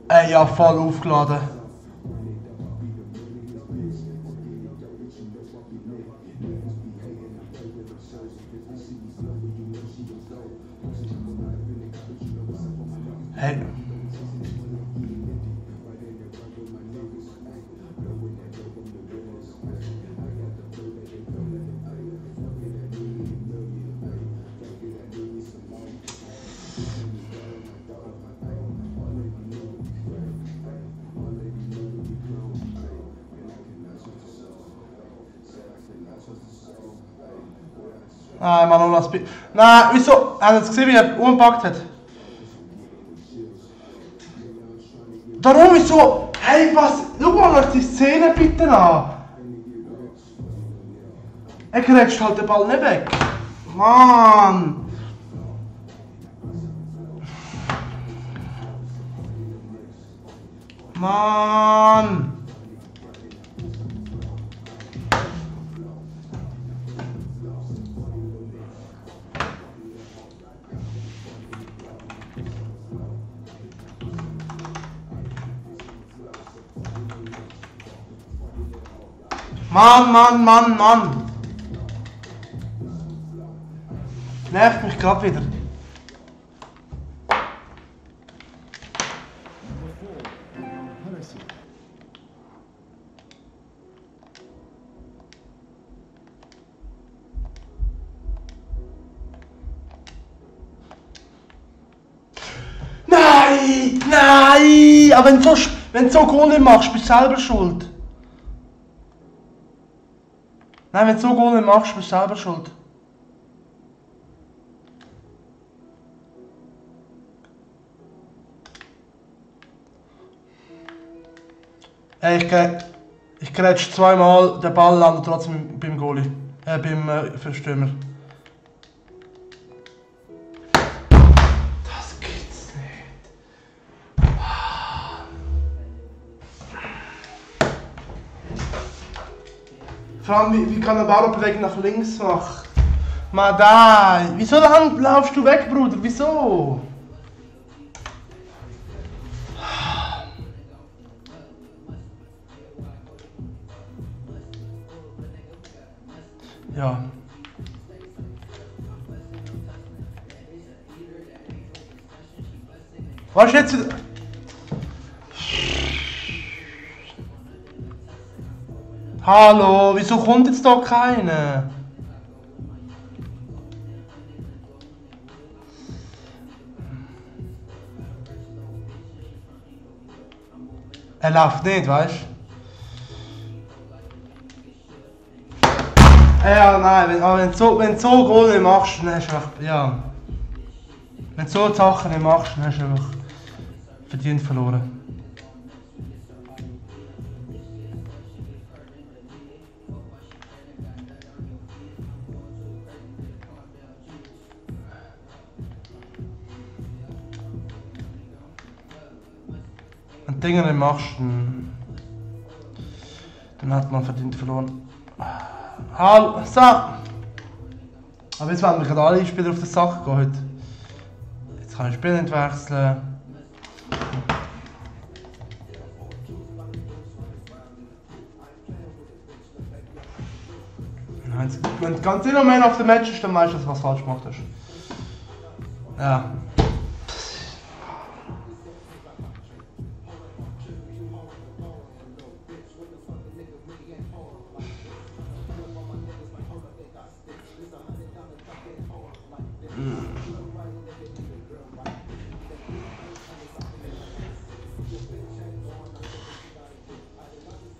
Ey, ja, voll aufgeladen. Hey. Nein, Mann, lass bitte. Nein, wieso? Haben Sie gesehen, wie er umpackt hat? Darum wieso? Hey, was? Schau mal euch die Szene bitte an. Er kriegst halt den Ball nicht weg. Mann! Mann! Mann! Nervt mich grad wieder. Number 4, Heresy. Nein! Aber wenn du so Goal machst, bist du selber schuld. Nein, wenn du so Goal machst, bist du selber schuld. Ich grätsch zweimal, der Ball landet trotzdem beim Goalie. Beim Stürmer. Das gibt's nicht. Vor allem, wie kann der Ballbewegung nach links machen? Madai! Wieso laufst du weg, Bruder? Wieso? Ja. Was jetzt? Hallo, wieso kommt jetzt da keiner? Er läuft nicht, weißt du? Ja, nein, wenn du so Goal machst, dann hast du einfach, ja. Wenn du so Sachen nicht machst, dann hast du einfach verdient verloren. Wenn du Dinge nicht machst, dann hat man verdient verloren. Hallo, so! Aber jetzt werden wir gerade alle Spieler auf die Sache gehen heute. Jetzt kann ich das Spiel nicht wechseln. Wenn du ganz immer Man of the Match ist, dann weißt du, dass du was falsch gemacht hast. Ja.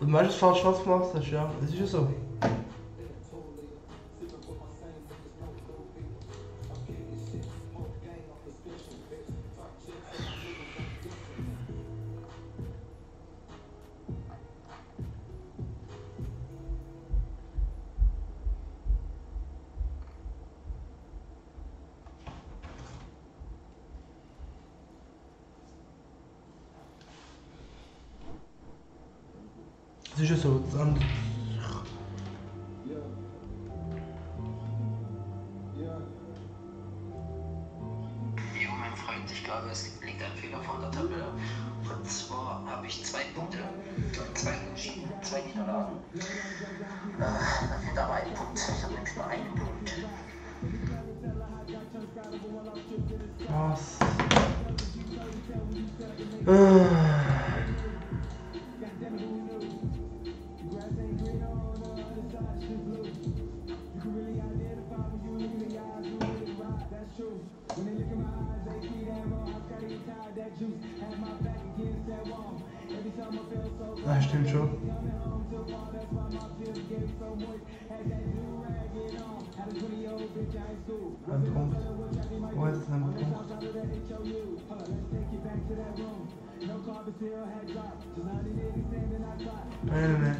Und weißt du, was falsch was gemacht hast? Ja, das ist ja so. Das ist ja so. Jo, mein Freund, ich glaube, es liegt ein Fehler von der Tabelle. Und zwar habe ich 2 Punkte, 2 Unentschieden, 2 Niederlagen. Da fehlt aber ein Punkt. Ich habe nämlich nur einen Punkt. Was? Ja, stimmt schon. Ein Punkt. Wo ist denn ein Punkt? Nein.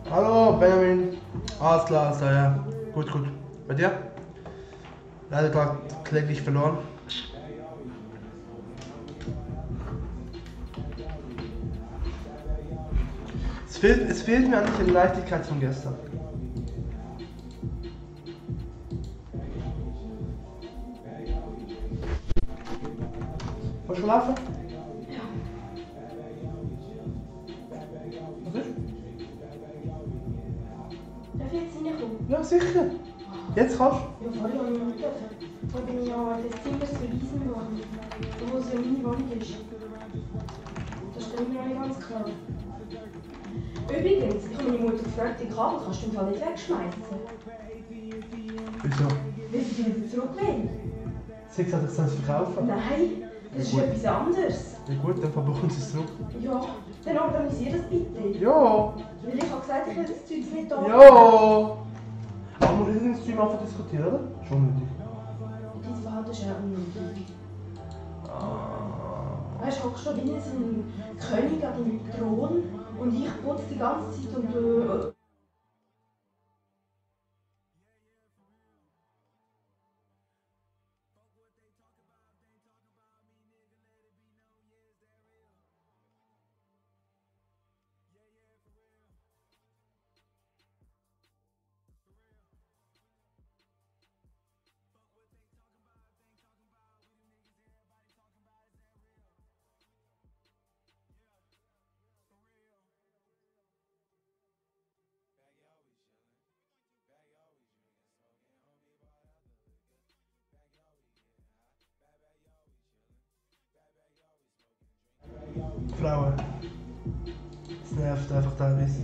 Hallo, Benjamin. Alles klar, so, ja. Gut, gut. Bei dir? Leider gerade kläglich verloren. Es fehlt mir eigentlich die Leichtigkeit von gestern. Willst du schlafen? Ja. Was ist? Darf ich jetzt reinkommen? Ja, sicher. Jetzt kannst du. Ja, vorher habe ich noch nicht dürfen. Vorher bin ich ja in das Zimmer verwiesen worden, wo es ja meine Wohnung ist. Das stimmt mir noch nicht ganz klar. Übrigens, ich habe meine Mutter gefragt, die Kabel kannst du im Fall nicht wegschmeißen. Wieso? Weil sie die wieder zurück will. Sie hat gesagt, ich soll es verkaufen. Nein, das ist Ja, gut. etwas anderes. Ja gut, dann verbuchen sie es zurück. Ja, dann organisier das bitte. Ja. Weil ich habe gesagt, ich will das Zeug nicht da. Ja. Aber muss ich nicht im Stream einfach diskutieren, oder? Schon nötig. Dein Verhalten ist ja unnötig. Ah. Weißt du, hockst du wie so ein König an deinem Thron und ich putze die ganze Zeit und Frauen. Das nervt einfach teilweise.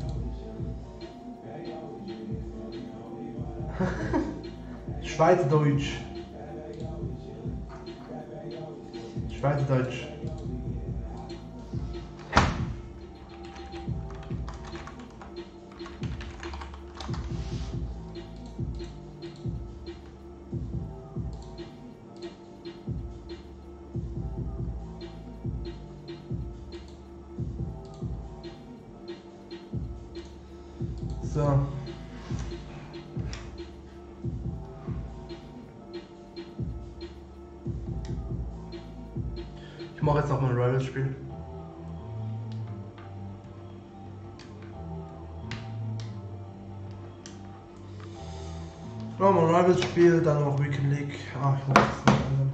Schweizerdeutsch. Schweizerdeutsch. So. Ich mache jetzt noch mal ein Rivals-Spiel. Nochmal ein Rivals-Spiel, dann noch Weekend League. Ah, ich muss das nicht ändern.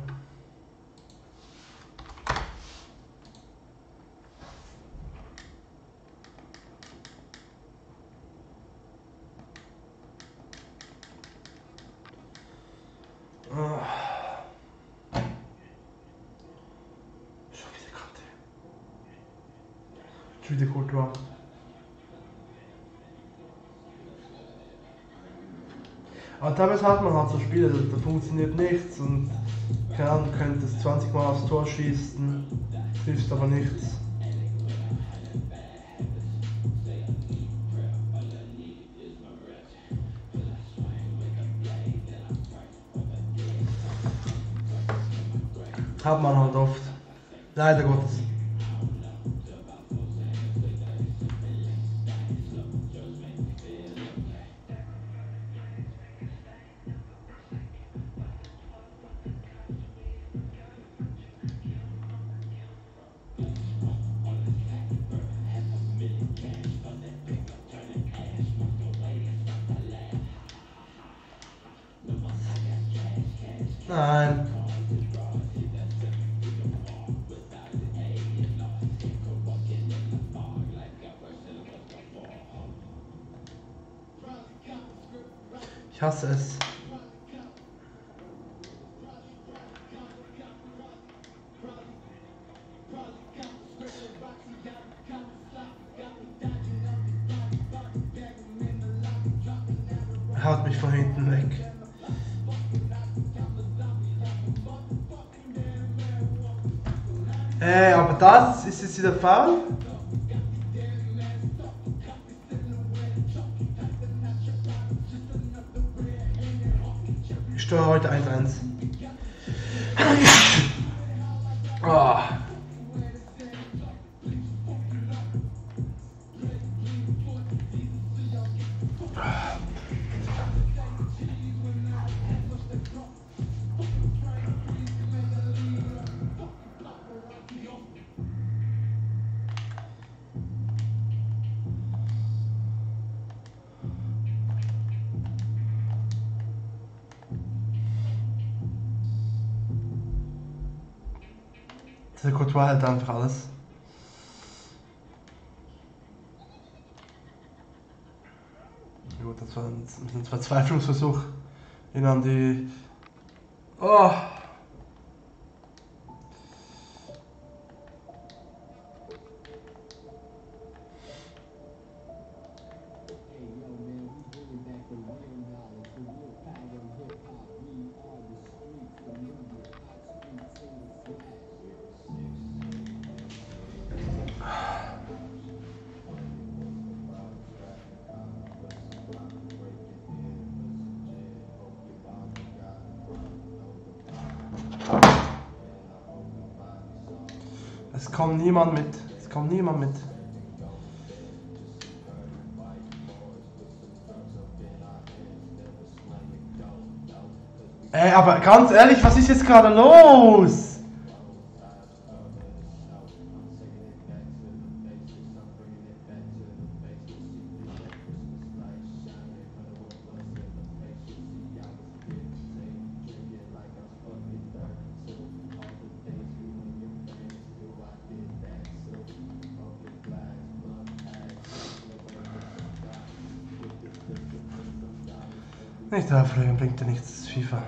Schon wieder Karte. Schon wieder Courtois. Aber teilweise hat man halt so Spiele, da funktioniert nichts und keine Ahnung, du könntest 20 Mal aufs Tor schießen, triffst aber nichts. Hat man halt oft. Leider Gottes. Nein. Ich hasse es. Er haut mich von hinten weg. Aber das ist jetzt wieder faul. Ich steuere heute 1-1. Oh. Dieser Courtois hält einfach alles. Gut, das war ein Verzweiflungsversuch. Ihn an die... Oh! Es kommt niemand mit. Es kommt niemand mit. Ey, aber ganz ehrlich, was ist jetzt gerade los? Nicht aufregen, bringt dir nichts, das ist FIFA.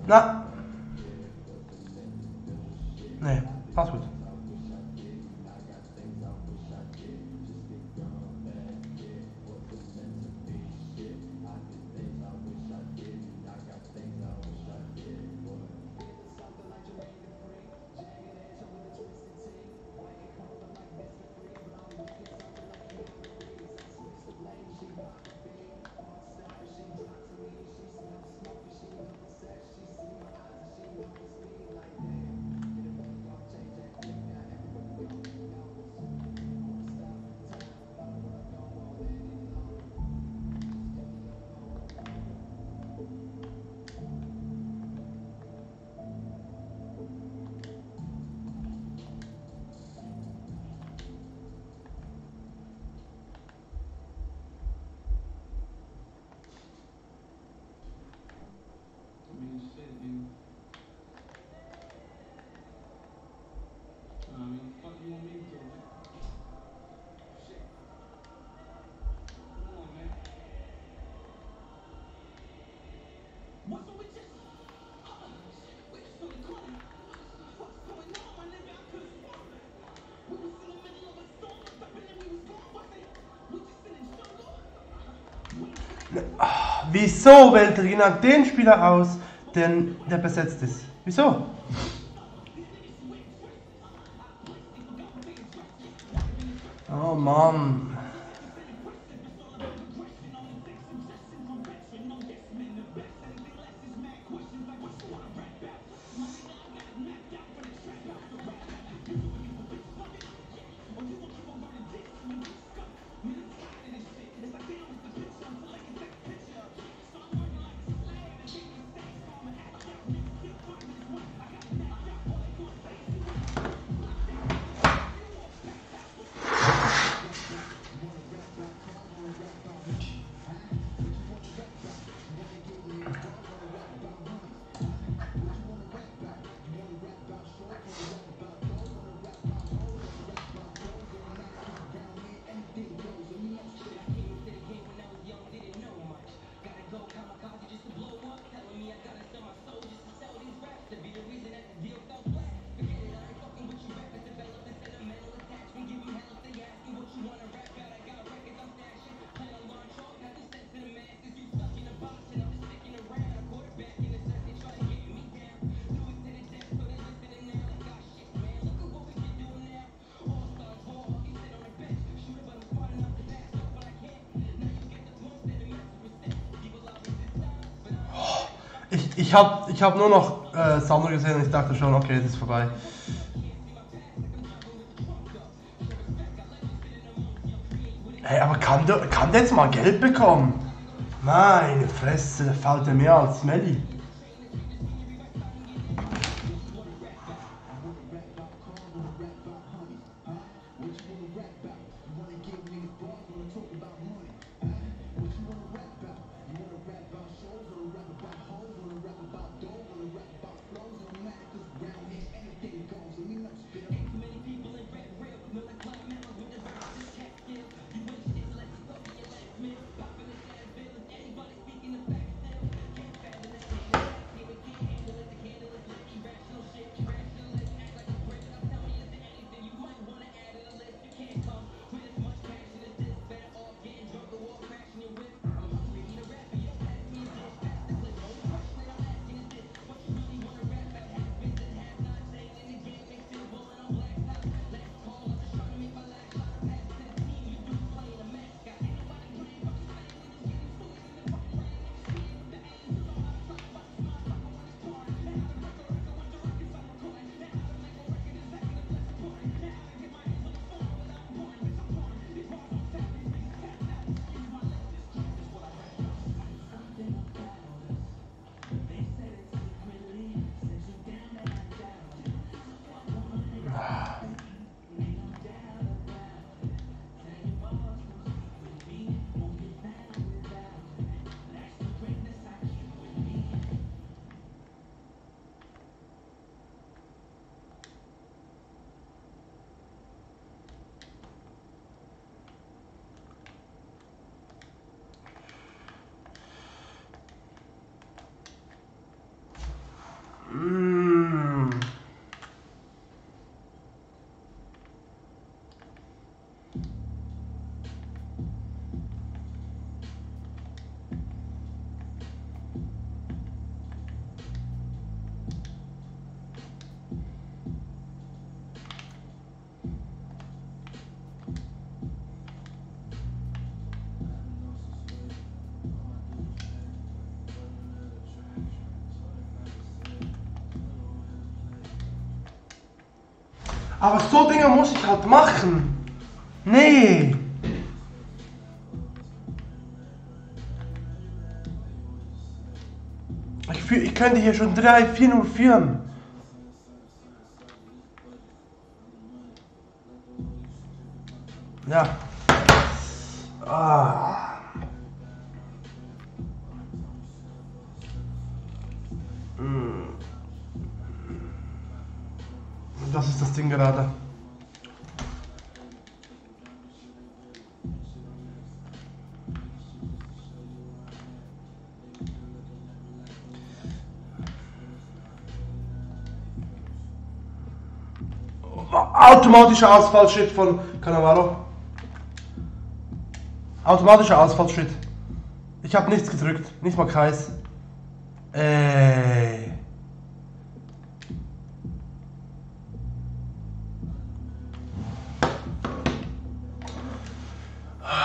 Na! Nee, passt gut. Wieso wählt er genau den Spieler aus, der besetzt ist? Wieso? Oh Mann. Ich hab nur noch Sander gesehen und ich dachte schon, okay, das ist vorbei. Hey, aber kann der jetzt mal Geld bekommen? Meine Fresse, der fällt ja mehr als Melli. Aber so Dinge muss ich halt machen. Nee. Ich könnte hier schon 3-4-0 führen. Ja. Ah. Das ist das Ding gerade. Automatischer Ausfallschritt von Cannavaro. Automatischer Ausfallschritt. Ich habe nichts gedrückt, nicht mal Kreis.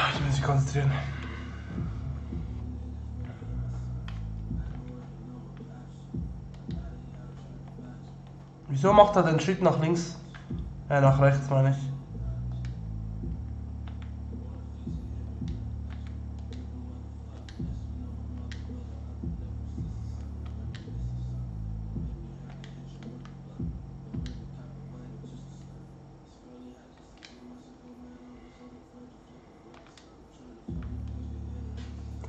Ich muss mich konzentrieren. Wieso macht er den Schritt nach links? Nach rechts meine ich.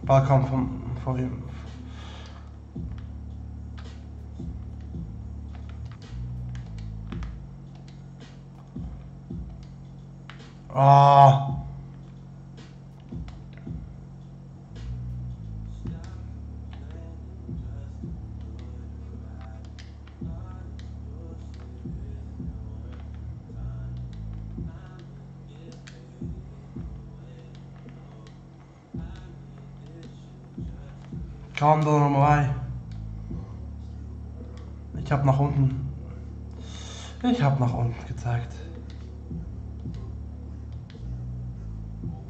Ball kam von ihm. Ah. Kam da nochmal rein. Ich hab nach unten. Ich hab nach unten gezeigt.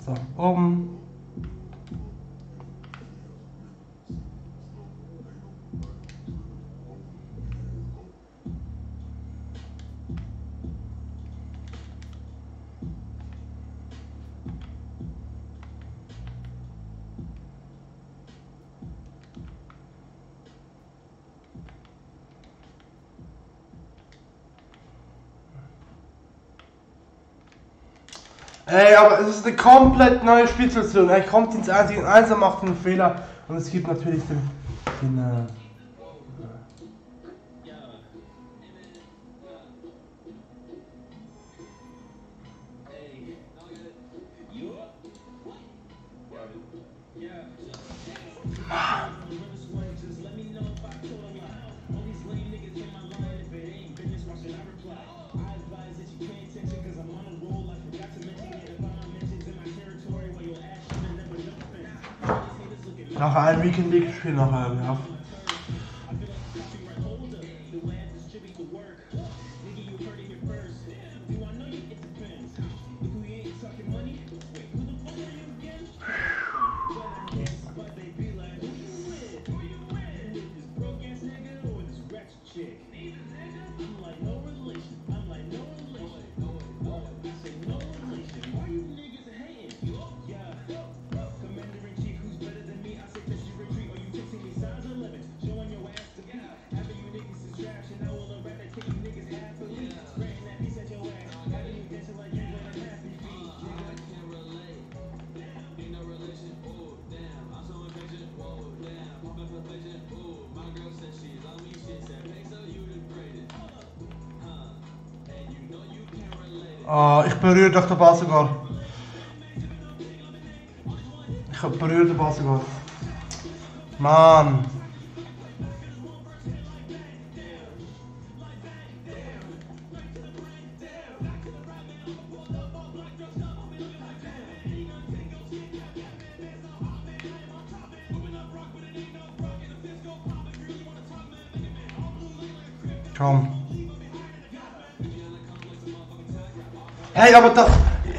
So, oben. Ey, aber es ist eine komplett neue Spielsituation. Er kommt ins 1 gegen 1, er macht einen Fehler und es gibt natürlich den nach einem Weekend League Spiel nachher, ja. Oh, ich berühre doch den Ball sogar. Ich berühre den Ball sogar. Mann. Komm. Hey, aber das...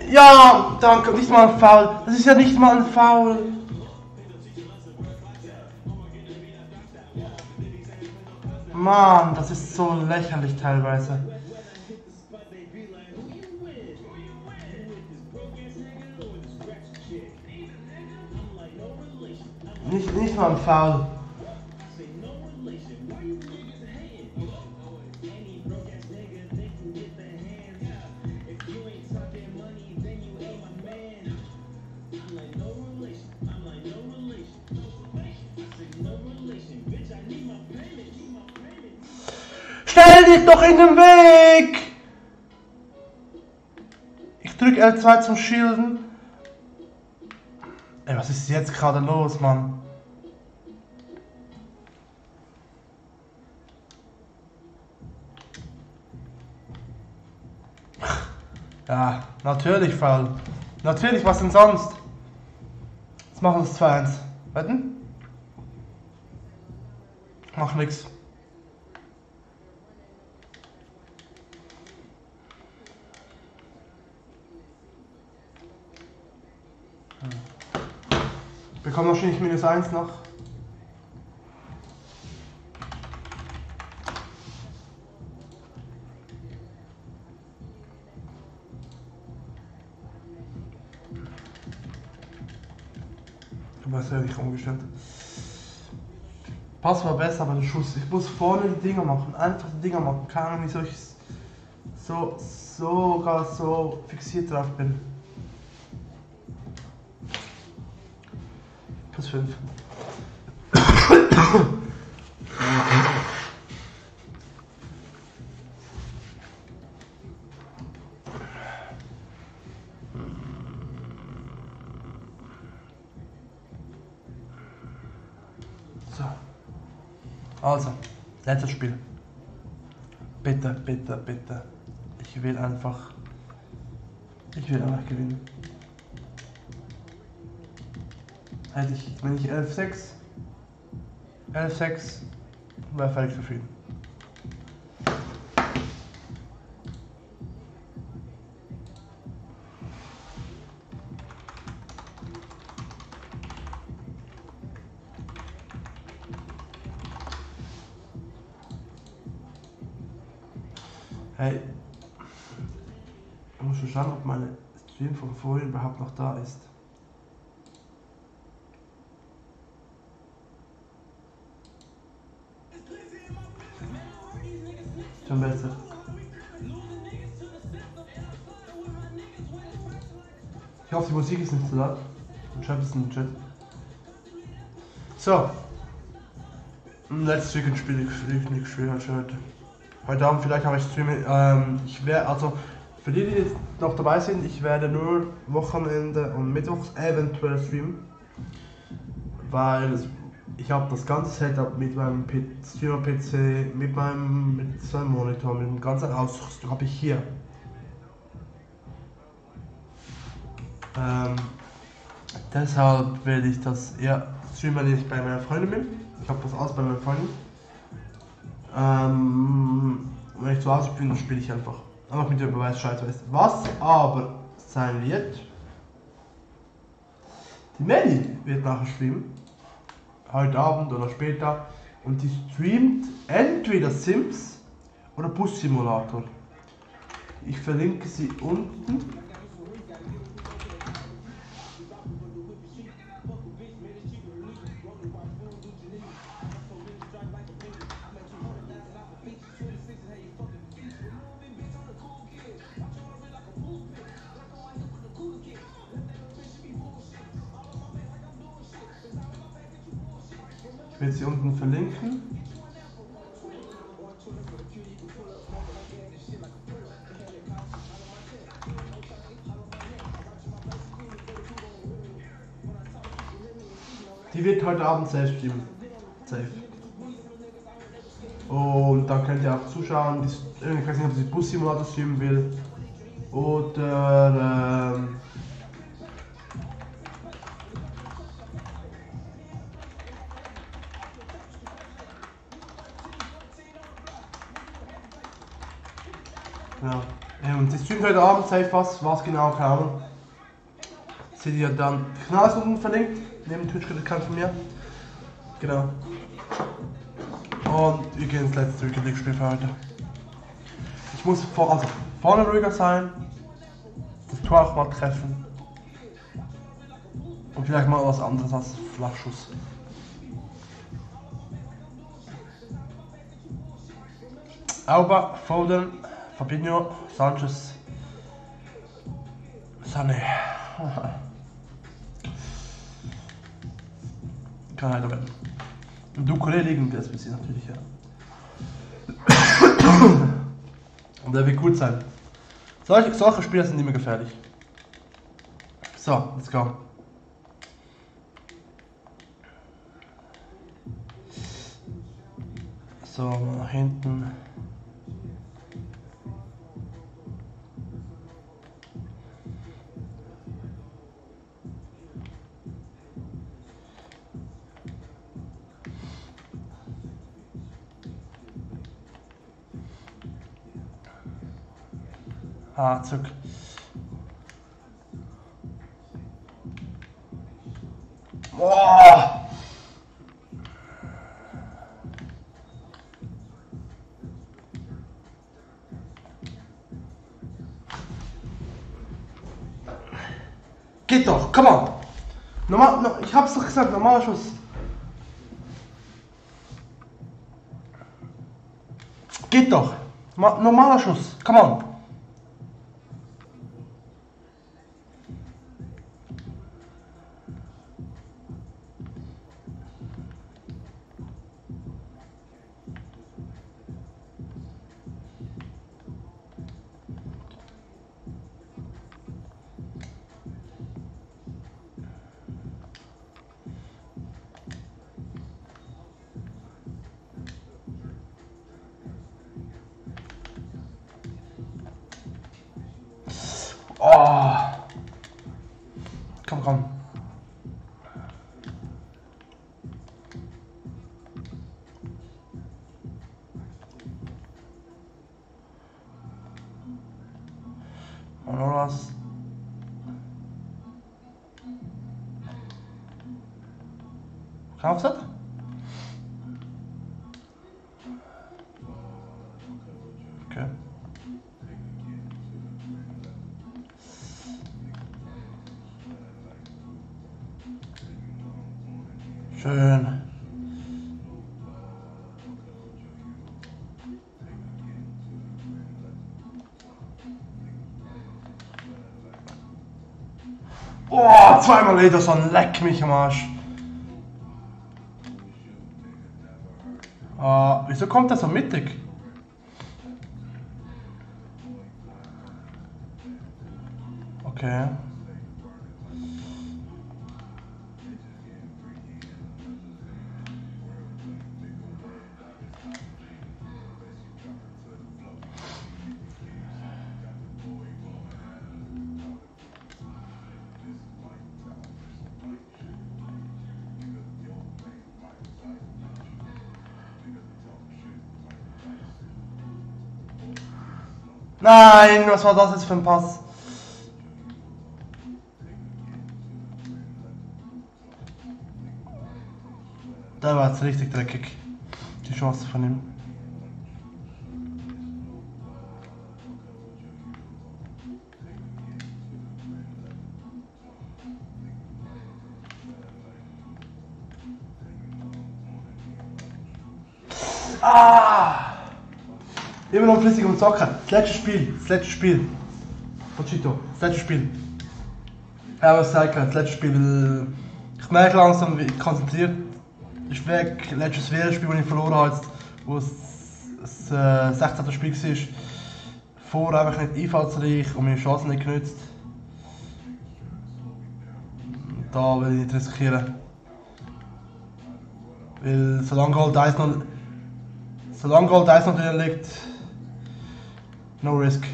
Ja, danke, nicht mal ein Foul. Das ist ja nicht mal ein Foul. Mann, das ist so lächerlich teilweise. Nicht mal ein Foul. Stell dich doch in den Weg! Ich drück L2 zum Schilden. Ey, was ist jetzt gerade los, Mann? Ja, natürlich Foul. Natürlich, was denn sonst? Jetzt machen wir es 2-1. Wetten? Mach nix. Bekommen wahrscheinlich -1 noch. Was hätte ich umgestellt? Pass war besser, aber der Schuss. Ich muss vorne die Dinger machen. Einfach die Dinger machen. Keine Ahnung, wieso ich so fixiert drauf bin. +5. So. Also, letztes Spiel. Bitte, bitte, bitte. Ich will einfach gewinnen. Hätte ich, wenn ich 11-6 wäre völlig zufrieden. Hey, ich muss schon schauen, ob meine Stream von vorhin überhaupt noch da ist. Schon besser. Ich hoffe, die Musik ist nicht zu laut. Und schreibt es in den Chat. So. Letztes Weekend spiele ich nicht gespielt heute. Heute Abend vielleicht habe ich Streaming. Ich werde, also für die, die noch dabei sind, ich werde nur Wochenende und Mittwochs eventuell streamen. Weil ich habe das ganze Setup mit meinem Streamer-PC, mit seinem Monitor, mit dem ganzen Ausrüstung habe ich hier. Deshalb werde ich das eher streamen, wenn ich bei meiner Freundin bin. Ich habe das alles bei meiner Freundin. Wenn ich zu Hause bin, dann spiele ich einfach mit dem Beweis Scheißweise. Was aber sein wird, die Melli wird nachher streamen. Heute Abend oder später. Und die streamt entweder Sims oder Bus Simulator. Ich verlinke sie unten. Ich werde sie unten verlinken. Die wird heute Abend safe streamen. Safe. Und dann könnt ihr auch zuschauen. Ich weiß nicht, ob sie Bus Simulator streamen will. Oder ja. Und sie streamt heute Abend safe was genau, keine Ahnung. Seht ihr dann. Der Kanal ist unten verlinkt, neben dem Twitch-Account von mir. Genau. Und wir gehen ins letzte Weekend League Spiel für heute. Ich muss vorne ruhiger sein, das Tor auch mal treffen. Und vielleicht mal was anderes als Flachschuss. Auba, Foden, Fabinho, Sanchez, Sané. Kann halt werden. Und Ducouré liegen das bis natürlich, ja. Und der wird gut sein. Solche Spieler sind immer gefährlich. So, let's go. So, nach hinten. Zurück. Boah! Geht doch, come on! Ich hab's doch gesagt, normaler Schuss. Geht doch! Normaler Schuss, come on! Oh. Komm. Manolas. Kaufset? Okay. Schön. Oh, zweimal Ederson, leck mich am Arsch. Wieso kommt der so mittig? Okay. Nein, was war das jetzt für ein Pass? Der war jetzt richtig dreckig. Die Chance von ihm. Immer noch flüssig am Zocken. Das letzte Spiel. Pochito, das letzte Spiel. Ja, was sagen, das letzte Spiel, weil ich merke langsam, wie ich konzentriert. Ich weg, letztes WL-Spiel, das ich verloren habe, jetzt, wo es 16. Spiel war. Vorher einfach nicht einfallsreich und meine Chancen nicht genützt. Da will ich nicht riskieren. Weil solange Gold 1 noch drin liegt, no risk.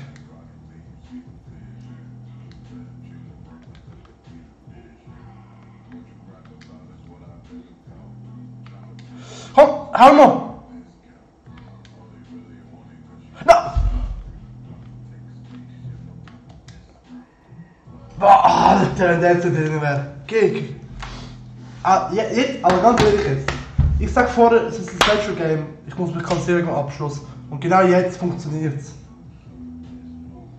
Komm, hau mal! Na! Boah, Alter, wenn der jetzt drin wäre. Geh. Jetzt, aber ganz ehrlich jetzt. Ich sag vorher, es ist das letzte Game. Ich muss mich konzentrieren am Abschluss. Und genau jetzt funktioniert es.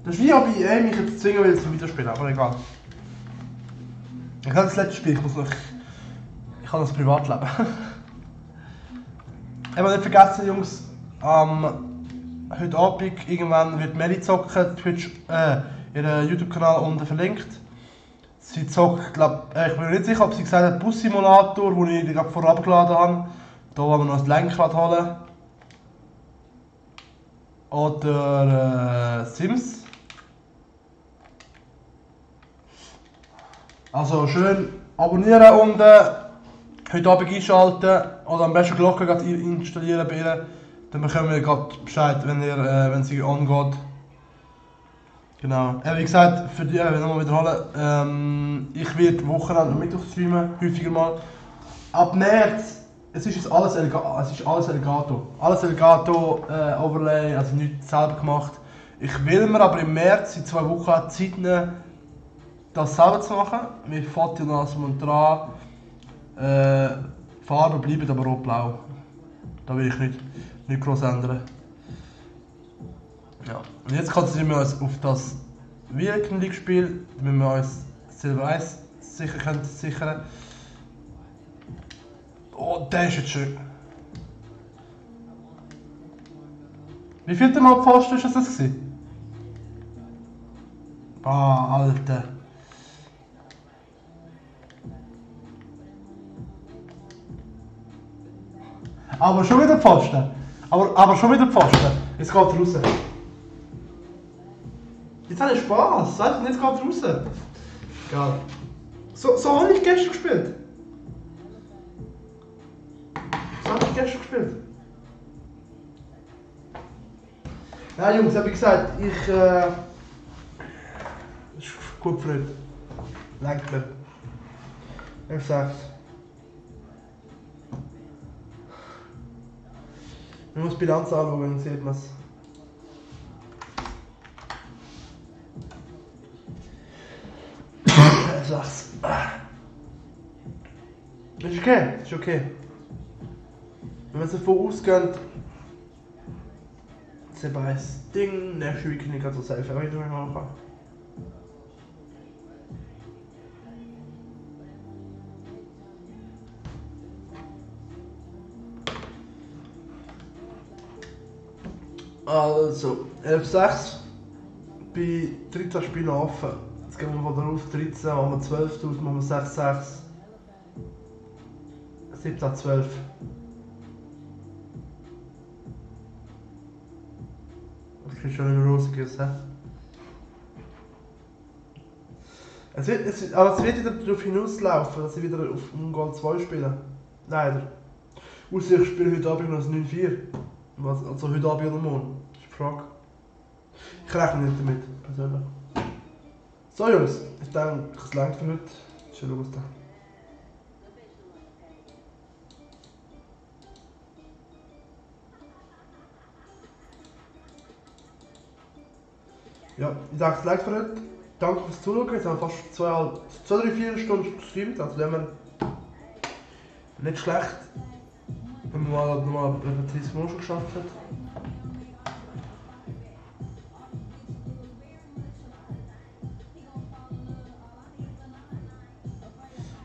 Das ist wie ob ich mich jetzt zwingen will zum Weiterspielen, aber egal. Ich habe das letzte Spiel, ich habe das Privatleben. Eben nicht vergessen, Jungs, heute Abend irgendwann wird Meli zocken, Twitch, ihren YouTube-Kanal unten verlinkt. Sie zockt, ich bin mir nicht sicher, ob sie gesagt hat, Bus-Simulator, den ich gerade vorher abgeladen habe. Da wollen wir noch das Lenkrad holen. Oder Sims. Also schön abonnieren unten, heute Abend einschalten oder am besten Glocke installieren bei ihr. Dann bekommen wir gerade Bescheid, wenn sie angeht. Genau. Wie gesagt, für die, wenn wir nochmal wiederholen, ich werde Wochenende und Mittwoch streamen, häufiger mal. Ab März, es ist alles Elgato. Alles Elgato Overlay, also nichts selber gemacht. Ich will mir aber im März in 2 Wochen Zeit nehmen, das selber zu machen. Mit Foto und alles und dran. Farben bleiben aber rot-blau. Da will ich nicht groß ändern. Ja. Und jetzt konzentrieren wir uns auf das Weekend League Spiel, damit wir uns Silber 1 sichern. Oh, der ist jetzt schön. Wie viel Mal Pfosten war das? Alter. Aber schon wieder Pfosten. Aber schon wieder Pfosten. Jetzt geht er raus. Jetzt habe ich Spaß. Weißt du, jetzt geht er raus. Egal. So habe ich gestern gespielt. Ja, Jungs, habe ich gesagt, ist gut gefreut. Lecker. Ich sag's. Man muss die Bilanz anschauen, dann sieht man es. Sag's. Ist okay. Wenn wir davon ausgehen, das Ding, nächste Woche nicht ganz so selber weitermachen. Also, 11:06 bei 13 Spielen offen. Jetzt gehen wir von der auf 13, haben wir 12 aus, machen wir 6, 6. 17, 12. Das kriegst du schon nicht mehr rausgegeben, hä? Aber es wird wieder darauf hinauslaufen, dass ich wieder auf Goal 2 spiele. Leider. Ausser ich spiele heute Abend noch das 9-4. Also heute Abend oder morgen. Das ist die Frage. Ich rechne nicht damit, persönlich. So Jungs, ich denke, es reicht für heute. Schön los da. Ja, ich denke, es reicht für heute. Danke fürs Zuschauen. Jetzt haben wir fast 2,5 Stunden gestreamt, also wenn man nicht schlecht, wenn man mal etwa 30 Minuten geschafft hat.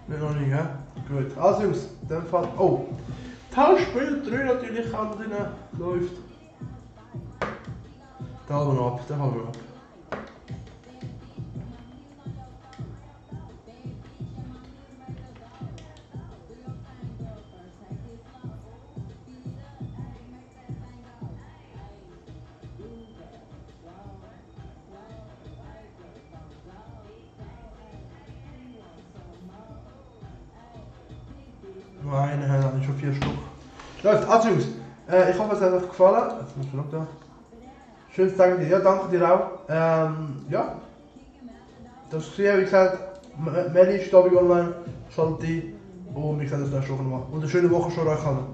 Nicht noch nicht, hä? Gut. Also Jungs, in dem Fall. Oh! Tauschspiel 3 natürlich auch noch drin läuft. Den halten wir ab, den halten wir ab. Nein, nein, das sind schon 4 Stück. Läuft, also Jungs, ich hoffe es hat euch gefallen. Jetzt muss ich noch da. Schönes Tag dir, ja, danke dir auch. Ja. Das ist wie gesagt, Melli ist da online, schaltet ein und wir sehen uns nächste Woche nochmal. Und eine schöne Woche schon euch allen.